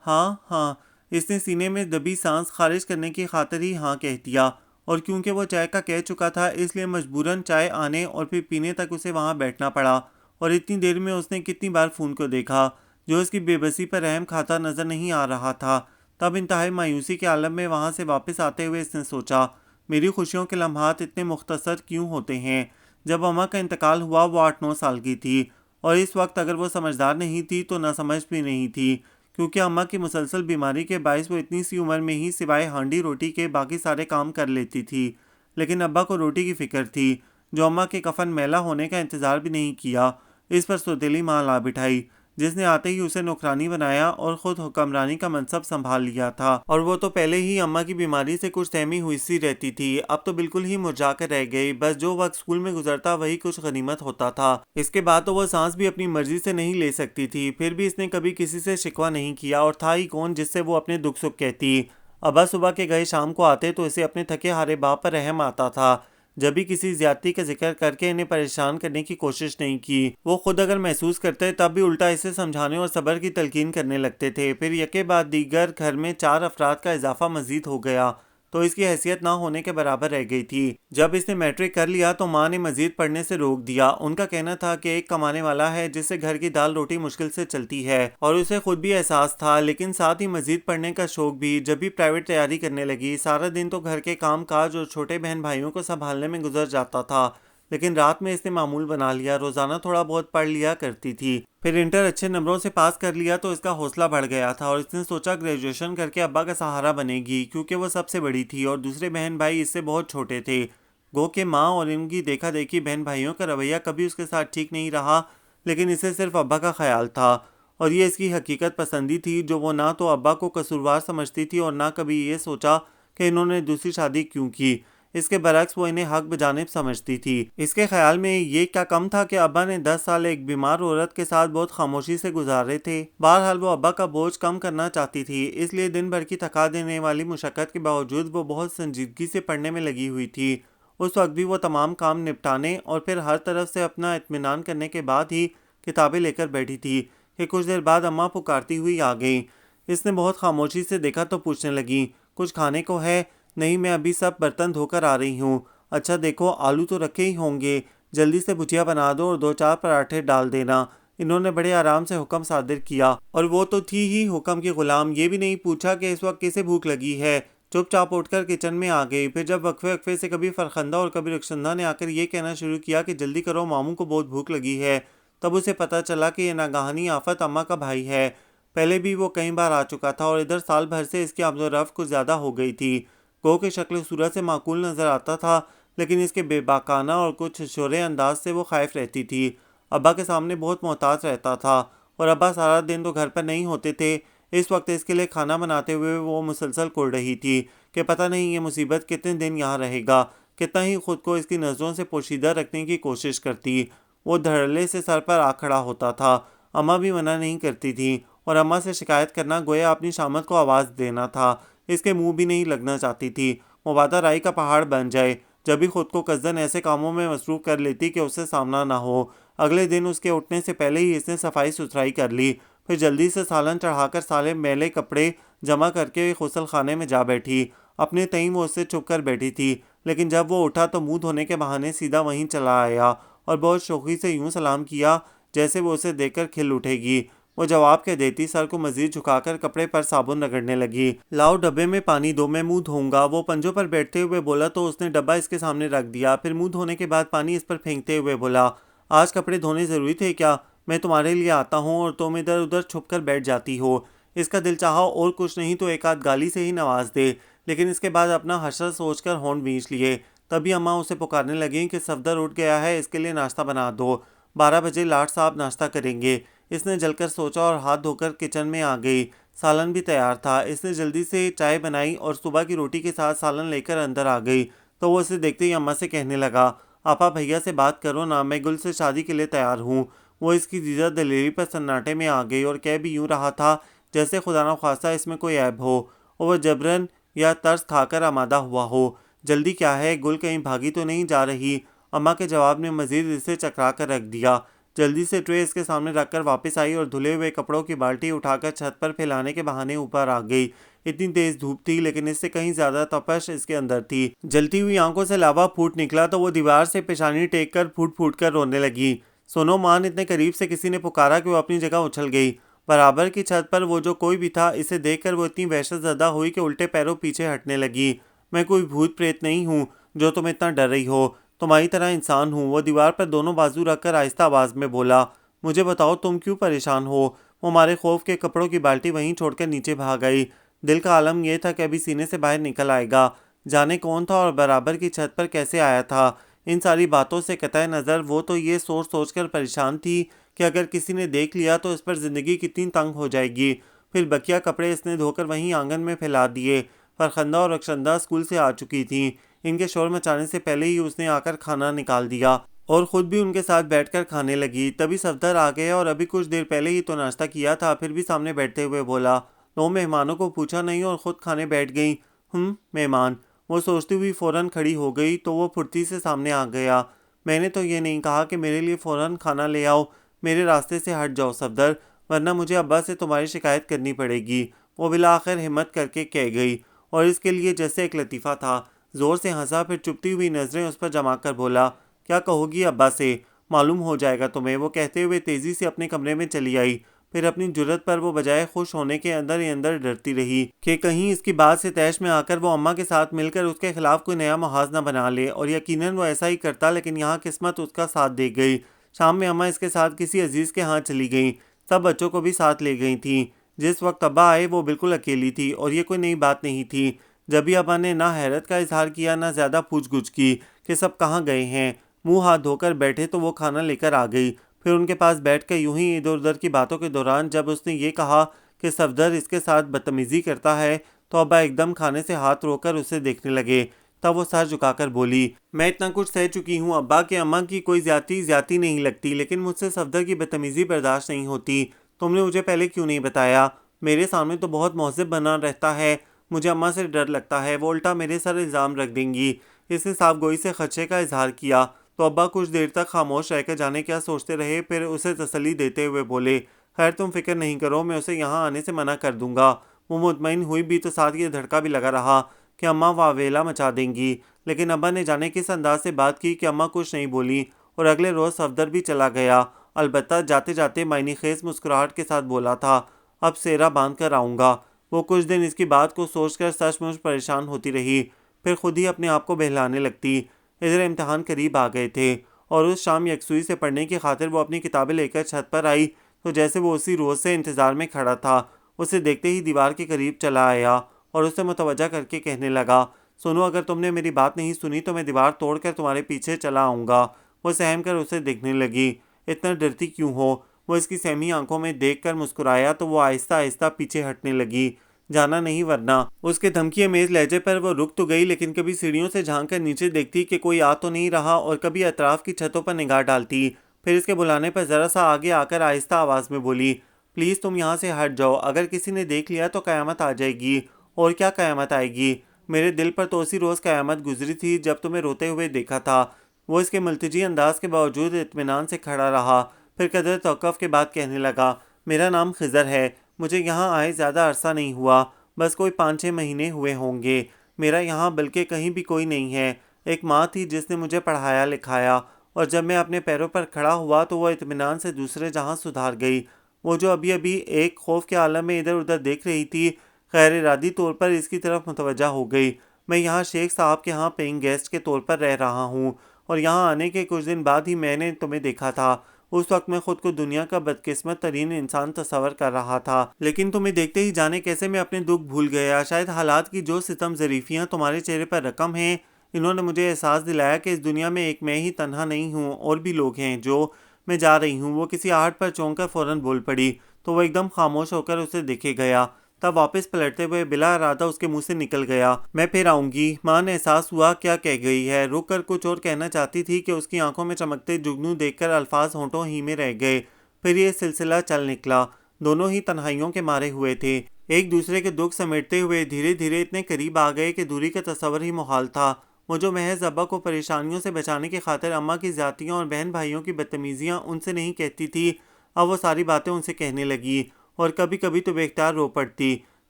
ہاں ہاں، اس نے سینے میں دبی سانس خارج کرنے کی خاطر ہی ہاں کہہ دیا، اور کیونکہ وہ چائے کا کہہ چکا تھا اس لیے مجبوراً چائے آنے اور پھر پینے تک اسے وہاں بیٹھنا پڑا۔ اور اتنی دیر میں اس نے کتنی بار فون کو دیکھا جو اس کی بے بسی پر رحم کھاتا نظر نہیں آ رہا تھا۔ تب انتہائی مایوسی کے عالم میں وہاں سے واپس آتے ہوئے اس نے سوچا، میری خوشیوں کے لمحات اتنے مختصر کیوں ہوتے ہیں؟ جب اماں کا انتقال ہوا وہ 8-9 سال کی تھی، اور اس وقت اگر وہ سمجھدار نہیں تھی تو نہ سمجھ بھی نہیں تھی، کیونکہ اماں کی مسلسل بیماری کے باعث وہ اتنی سی عمر میں ہی سوائے ہانڈی روٹی کے باقی سارے کام کر لیتی تھی۔ لیکن ابا کو روٹی کی فکر تھی، جو اماں کے کفن میلا ہونے کا انتظار بھی نہیں کیا۔ اس پر سوتیلی ماں لا بٹھائی، جس نے آتے ہی اسے نوکرانی بنایا اور خود حکمرانی کا منصب سنبھال لیا تھا، اور وہ تو پہلے ہی اماں کی بیماری سے کچھ تہمی ہوئی سی رہتی تھی، اب تو بالکل ہی مرجھا کر رہ گئی، بس جو وقت اسکول میں گزرتا وہی کچھ غنیمت ہوتا تھا۔ اس کے بعد تو وہ سانس بھی اپنی مرضی سے نہیں لے سکتی تھی۔ پھر بھی اس نے کبھی کسی سے شکوہ نہیں کیا، اور تھا ہی کون جس سے وہ اپنے دکھ سکھ کہتی۔ ابا صبح کے گئے شام کو آتے تو اسے اپنے تھکے ہارے باپ پر رحم آتا تھا۔ جب بھی کسی زیادتی کا ذکر کر کے انہیں پریشان کرنے کی کوشش نہیں کی، وہ خود اگر محسوس کرتے تب بھی الٹا اسے سمجھانے اور صبر کی تلقین کرنے لگتے تھے۔ پھر یکے بعد دیگر گھر میں 4 افراد کا اضافہ مزید ہو گیا تو اس کی حیثیت نہ ہونے کے برابر رہ گئی تھی۔ جب اس نے میٹرک کر لیا تو ماں نے مزید پڑھنے سے روک دیا۔ ان کا کہنا تھا کہ ایک کمانے والا ہے جس سے گھر کی دال روٹی مشکل سے چلتی ہے، اور اسے خود بھی احساس تھا، لیکن ساتھ ہی مزید پڑھنے کا شوق بھی۔ جب بھی پرائیویٹ تیاری کرنے لگی، سارا دن تو گھر کے کام کاج اور چھوٹے بہن بھائیوں کو سنبھالنے میں گزر جاتا تھا، لیکن رات میں اس نے معمول بنا لیا، روزانہ تھوڑا بہت پڑھ لیا کرتی تھی۔ پھر انٹر اچھے نمبروں سے پاس کر لیا تو اس کا حوصلہ بڑھ گیا تھا، اور اس نے سوچا گریجویشن کر کے ابا کا سہارا بنے گی، کیونکہ وہ سب سے بڑی تھی اور دوسرے بہن بھائی اس سے بہت چھوٹے تھے۔ گو کہ ماں اور ان کی دیکھا دیکھی بہن بھائیوں کا رویہ کبھی اس کے ساتھ ٹھیک نہیں رہا، لیکن اسے صرف ابا کا خیال تھا، اور یہ اس کی حقیقت پسندی تھی، جو وہ نہ تو ابا کو قصوروار سمجھتی تھی اور نہ کبھی یہ سوچا کہ انہوں نے دوسری شادی کیوں کی۔ اس کے برعکس وہ انہیں حق بجانب سمجھتی تھی۔ اس کے خیال میں یہ کیا کم تھا کہ ابا نے 10 سال ایک بیمار عورت کے ساتھ بہت خاموشی سے گزارے تھے۔ بہرحال وہ ابا کا بوجھ کم کرنا چاہتی تھی، اس لیے دن بھر کی تھکا دینے والی مشقت کے باوجود وہ بہت سنجیدگی سے پڑھنے میں لگی ہوئی تھی۔ اس وقت بھی وہ تمام کام نپٹانے اور پھر ہر طرف سے اپنا اطمینان کرنے کے بعد ہی کتابیں لے کر بیٹھی تھی کہ کچھ دیر بعد اماں پکارتی ہوئی آ گئیں۔ اس نے بہت خاموشی سے دیکھا تو پوچھنے لگیں، کچھ کھانے کو ہے؟ نہیں، میں ابھی سب برتن دھو کر آ رہی ہوں۔ اچھا دیکھو، آلو تو رکھے ہی ہوں گے، جلدی سے بھجیا بنا دو اور 2-4 پراٹھے ڈال دینا۔ انہوں نے بڑے آرام سے حکم صادر کیا، اور وہ تو تھی ہی حکم کی غلام، یہ بھی نہیں پوچھا کہ اس وقت کسے بھوک لگی ہے۔ چپ چاپ اٹھ کر کچن میں آ گئی۔ پھر جب وقفے وقفے سے کبھی فرخندہ اور کبھی رخشندہ نے آ کر یہ کہنا شروع کیا کہ جلدی کرو، ماموں کو بہت بھوک لگی ہے، تب اسے پتہ چلا کہ یہ ناگہانی آفت اماں کا بھائی ہے۔ پہلے بھی وہ کئی بار آ چکا تھا، اور ادھر سال بھر سے اس کی آمد و رفت کچھ زیادہ ہو گئی تھی۔ گو کہ شکل صورت سے معقول نظر آتا تھا، لیکن اس کے بے باکانہ اور کچھ شورے انداز سے وہ خائف رہتی تھی۔ ابا کے سامنے بہت محتاط رہتا تھا، اور ابا سارا دن تو گھر پر نہیں ہوتے تھے۔ اس وقت اس کے لیے کھانا بناتے ہوئے وہ مسلسل کڑ رہی تھی کہ پتہ نہیں یہ مصیبت کتنے دن یہاں رہے گا، کتنا ہی خود کو اس کی نظروں سے پوشیدہ رکھنے کی کوشش کرتی۔ وہ دھڑلے سے سر پر آ کھڑا ہوتا تھا، اماں بھی منع نہیں کرتی تھیں، اور اماں سے شکایت کرنا گویا اپنی شامت کو آواز دینا تھا۔ اس کے منہ بھی نہیں لگنا چاہتی تھی، مبادہ رائی کا پہاڑ بن جائے۔ جب بھی خود کو قصدن ایسے کاموں میں مصروف کر لیتی کہ اس سے سامنا نہ ہو۔ اگلے دن اس کے اٹھنے سے پہلے ہی اس نے صفائی ستھرائی کر لی، پھر جلدی سے سالن چڑھا کر سارے میلے کپڑے جمع کر کے غسل خانے میں جا بیٹھی۔ اپنے تئیں وہ اس سے چھپ کر بیٹھی تھی، لیکن جب وہ اٹھا تو منہ دھونے کے بہانے سیدھا وہیں چلا آیا، اور بہت شوخی سے یوں سلام کیا جیسے وہ اسے دیکھ کر کھل اٹھے گی۔ وہ جواب کے دیتی سر کو مزید جھکا کر کپڑے پر صابن رگڑنے لگی۔ لاؤ ڈبے میں پانی دو، میں منہ دھوؤں گا، وہ پنجوں پر بیٹھتے ہوئے بولا تو اس نے ڈبہ اس کے سامنے رکھ دیا۔ پھر منہ دھونے کے بعد پانی اس پر پھینکتے ہوئے بولا، آج کپڑے دھونے ضروری تھے کیا؟ میں تمہارے لیے آتا ہوں اور تم ادھر ادھر چھپ کر بیٹھ جاتی ہو۔ اس کا دل چاہا اور کچھ نہیں تو ایک آدھ گالی سے ہی نواز دے، لیکن اس کے بعد اپنا حشر سوچ کر ہونٹ بھینچ لیے۔ تبھی اماں اسے پکارنے لگیں کہ صفدر اٹھ گیا ہے، اس کے لیے ناشتہ بنا دو، 12 بجے لاٹ صاحب ناشتہ کریں گے۔ اس نے جل کر سوچا اور ہاتھ دھو کر کچن میں آ گئی۔ سالن بھی تیار تھا۔ اس نے جلدی سے چائے بنائی اور صبح کی روٹی کے ساتھ سالن لے کر اندر آ گئی تو وہ اسے دیکھتے ہی اماں سے کہنے لگا، آپا بھیا سے بات کرو نا، میں گل سے شادی کے لیے تیار ہوں۔ وہ اس کی دیدہ دلیری پر سناٹے میں آ گئی اور کہہ بھی یوں رہا تھا جیسے خدا نخواستہ اس میں کوئی عیب ہو اور وہ جبرن یا ترس کھا کر آمادہ ہوا ہو۔ جلدی کیا ہے، گل کہیں بھاگی تو نہیں جا رہی؟ اماں کے جواب نے مزید اسے چکرا کر رکھ دیا۔ جلدی سے ٹرے اس کے سامنے رکھ کر واپس آئی اور دھلے ہوئے کپڑوں کی بالٹی اٹھا کر چھت پر پھیلانے کے بہانے اوپر آ گئی۔ اتنی تیز دھوپ تھی لیکن اس سے کہیں زیادہ تپش اس کے اندر تھی۔ جلتی ہوئی آنکھوں سے لاوا پھوٹ نکلا تو وہ دیوار سے پیشانی ٹیک کر پھوٹ پھوٹ کر رونے لگی۔ سونو مان اتنے قریب سے کسی نے پکارا کہ وہ اپنی جگہ اچھل گئی۔ برابر کی چھت پر وہ جو کوئی بھی تھا، اسے دیکھ کر وہ اتنی وحشت زدہ ہوئی کہ الٹے پیروں پیچھے ہٹنے لگی۔ میں کوئی بھوت پریت نہیں ہوں جو تم اتنا ڈر رہی ہو، تمہاری طرح انسان ہوں۔ وہ دیوار پر دونوں بازو رکھ کر آہستہ آواز میں بولا، مجھے بتاؤ تم کیوں پریشان ہو؟ وہ ہمارے خوف کے کپڑوں کی بالٹی وہیں چھوڑ کر نیچے بھاگ گئی۔ دل کا عالم یہ تھا کہ ابھی سینے سے باہر نکل آئے گا۔ جانے کون تھا اور برابر کی چھت پر کیسے آیا تھا؟ ان ساری باتوں سے قطع نظر وہ تو یہ سوچ سوچ کر پریشان تھی کہ اگر کسی نے دیکھ لیا تو اس پر زندگی کتنی تنگ ہو جائے گی۔ پھر بقیہ کپڑے اس نے دھو کر وہیں آنگن میں پھیلا دیے۔ فرخندہ اور رخشندہ اسکول سے آ چکی تھیں۔ ان کے شور مچانے سے پہلے ہی اس نے آ کر کھانا نکال دیا اور خود بھی ان کے ساتھ بیٹھ کر کھانے لگی۔ تبھی صفدر آ گیا اور ابھی کچھ دیر پہلے ہی تو ناشتہ کیا تھا، پھر بھی سامنے بیٹھتے ہوئے بولا، لو مہمانوں کو پوچھا نہیں اور خود کھانے بیٹھ گئی۔ مہمان؟ وہ سوچتی ہوئی فوراً کھڑی ہو گئی تو وہ پھرتی سے سامنے آ گیا۔ میں نے تو یہ نہیں کہا کہ میرے لیے فوراً کھانا لے آؤ، میرے راستے سے ہٹ جاؤ صفدر، ورنہ مجھے ابا سے تمہاری شکایت کرنی پڑے گی، وہ بالآخر ہمت کر کے کہہ گئی، اور اس کے لیے جیسے ایک لطیفہ تھا۔ زور سے ہنسا، پھر چپتی ہوئی نظریں اس پر جما کر بولا، کیا کہو گی ابا سے؟ معلوم ہو جائے گا تمہیں۔ وہ کہتے ہوئے تیزی سے اپنے کمرے میں چلی آئی۔ پھر اپنی جرت پر وہ بجائے خوش ہونے کے اندر ہی اندر ڈرتی رہی کہ کہیں اس کی بات سے طیش میں آ کر وہ اماں کے ساتھ مل کر اس کے خلاف کوئی نیا محاذ نہ بنا لے، اور یقیناً وہ ایسا ہی کرتا، لیکن یہاں قسمت اس کا ساتھ دے گئی۔ شام میں اماں اس کے ساتھ کسی عزیز کے ہاں چلی گئیں، سب بچوں کو بھی ساتھ لے گئی تھیں۔ جس وقت ابا آئے وہ بالکل اکیلی تھی اور یہ کوئی نئی بات نہیں تھی۔ جبھی ابا نے نہ حیرت کا اظہار کیا نہ زیادہ پوچھ گچھ کی کہ سب کہاں گئے ہیں۔ منہ ہاتھ دھو کر بیٹھے تو وہ کھانا لے کر آ گئی۔ پھر ان کے پاس بیٹھ کر یوں ہی ادھر ادھر کی باتوں کے دوران جب اس نے یہ کہا کہ صفدر اس کے ساتھ بدتمیزی کرتا ہے تو ابا ایک دم کھانے سے ہاتھ روک کر اسے دیکھنے لگے۔ تب وہ سر جھکا کر بولی، میں اتنا کچھ سہ چکی ہوں ابا کہ اماں کی کوئی زیادتی نہیں لگتی، لیکن مجھ سے صفدر کی بدتمیزی برداشت نہیں ہوتی۔ تم نے مجھے پہلے کیوں نہیں بتایا؟ میرے سامنے تو بہت مہذب بنا رہتا ہے، مجھے اماں سے ڈر لگتا ہے، وہ الٹا میرے سر الزام رکھ دیں گی۔ اس نے صاف گوئی سے خدشے کا اظہار کیا تو ابا کچھ دیر تک خاموش رہ کر جانے کیا سوچتے رہے، پھر اسے تسلی دیتے ہوئے بولے، خیر تم فکر نہیں کرو، میں اسے یہاں آنے سے منع کر دوں گا۔ وہ مطمئن ہوئی بھی تو ساتھ یہ دھڑکا بھی لگا رہا کہ اماں واویلا مچا دیں گی، لیکن ابا نے جانے کس انداز سے بات کی کہ اماں کچھ نہیں بولی، اور اگلے روز صفدر بھی چلا گیا۔ البتہ جاتے جاتے معنی خیز مسکراہٹ کے ساتھ بولا تھا، اب سیرا باندھ کر آؤں گا۔ وہ کچھ دن اس کی بات کو سوچ کر سچ مچ پریشان ہوتی رہی، پھر خود ہی اپنے آپ کو بہلانے لگتی۔ ادھر امتحان قریب آ گئے تھے اور اس شام یکسوئی سے پڑھنے کی خاطر وہ اپنی کتابیں لے کر چھت پر آئی تو جیسے وہ اسی روز سے انتظار میں کھڑا تھا، اسے دیکھتے ہی دیوار کے قریب چلا آیا اور اسے متوجہ کر کے کہنے لگا، سنو اگر تم نے میری بات نہیں سنی تو میں دیوار توڑ کر تمہارے پیچھے چلا آؤں گا۔ وہ سہم کر اسے دیکھنے لگی، اتنا ڈرتی کیوں ہو؟ وہ اس کی سہمی آنکھوں میں دیکھ کر مسکرایا تو وہ آہستہ آہستہ پیچھے ہٹنے لگی، جانا نہیں ورنہ۔ اس کے دھمکی امیز لہجے پر وہ رک تو گئی، لیکن کبھی سیڑھیوں سے جھانک کر نیچے دیکھتی کہ کوئی آ تو نہیں رہا اور کبھی اطراف کی چھتوں پر نگاہ ڈالتی۔ پھر اس کے بلانے پر ذرا سا آگے آ کر آہستہ آواز میں بولی، پلیز تم یہاں سے ہٹ جاؤ، اگر کسی نے دیکھ لیا تو قیامت آ جائے گی۔ اور کیا قیامت آئے گی؟ میرے دل پر تو اسی روز قیامت گزری تھی جب تمہیں روتے ہوئے دیکھا تھا۔ وہ اس کے ملتجی انداز کے باوجود اطمینان سے کھڑا رہا، پھر قدر توقف کے بعد کہنے لگا، میرا نام خضر ہے، مجھے یہاں آئے زیادہ عرصہ نہیں ہوا، بس کوئی 5-6 مہینے ہوئے ہوں گے۔ میرا یہاں بلکہ کہیں بھی کوئی نہیں ہے۔ ایک ماں تھی جس نے مجھے پڑھایا لکھایا، اور جب میں اپنے پیروں پر کھڑا ہوا تو وہ اطمینان سے دوسرے جہاں سدھار گئی۔ وہ جو ابھی ابھی ایک خوف کے عالم میں ادھر ادھر دیکھ رہی تھی، غیر ارادی طور پر اس کی طرف متوجہ ہو گئی۔ میں یہاں شیخ صاحب کے ہاں پیئنگ گیسٹ کے طور پر رہ رہا ہوں، اور یہاں آنے کے کچھ دن بعد ہی میں نے تمہیں دیکھا تھا۔ اس وقت میں خود کو دنیا کا بدقسمت ترین انسان تصور کر رہا تھا، لیکن تمہیں دیکھتے ہی جانے کیسے میں اپنے دکھ بھول گیا۔ شاید حالات کی جو ستم ظریفیاں تمہارے چہرے پر رقم ہیں، انہوں نے مجھے احساس دلایا کہ اس دنیا میں ایک میں ہی تنہا نہیں ہوں، اور بھی لوگ ہیں۔ جو میں جا رہی ہوں۔ وہ کسی آہٹ پر چونک کر فوراً بول پڑی، تو وہ ایک دم خاموش ہو کر اسے دیکھے گیا، تب واپس پلٹتے ہوئے بلا ارادہ اس کے منہ سے نکل گیا، میں پھر آؤں گی۔ ماں نے احساس ہوا کیا کہہ گئی ہے، رک کر کچھ اور کہنا چاہتی تھی کہ اس کی آنکھوں میں چمکتے جگنو دیکھ کر الفاظ ہونٹوں ہی میں رہ گئے۔ پھر یہ سلسلہ چل نکلا۔ دونوں ہی تنہائیوں کے مارے ہوئے تھے، ایک دوسرے کے دکھ سمیٹتے ہوئے دھیرے دھیرے اتنے قریب آ گئے کہ دوری کا تصور ہی محال تھا۔ وہ جو محض ابا کو پریشانیوں سے بچانے کی خاطر اماں کی زیادتیاں اور بہن بھائیوں کی بدتمیزیاں ان سے نہیں کہتی تھی، اب وہ ساری باتیں ان سے کہنے لگی، اور کبھی کبھی تو بے اختیار رو پڑتی۔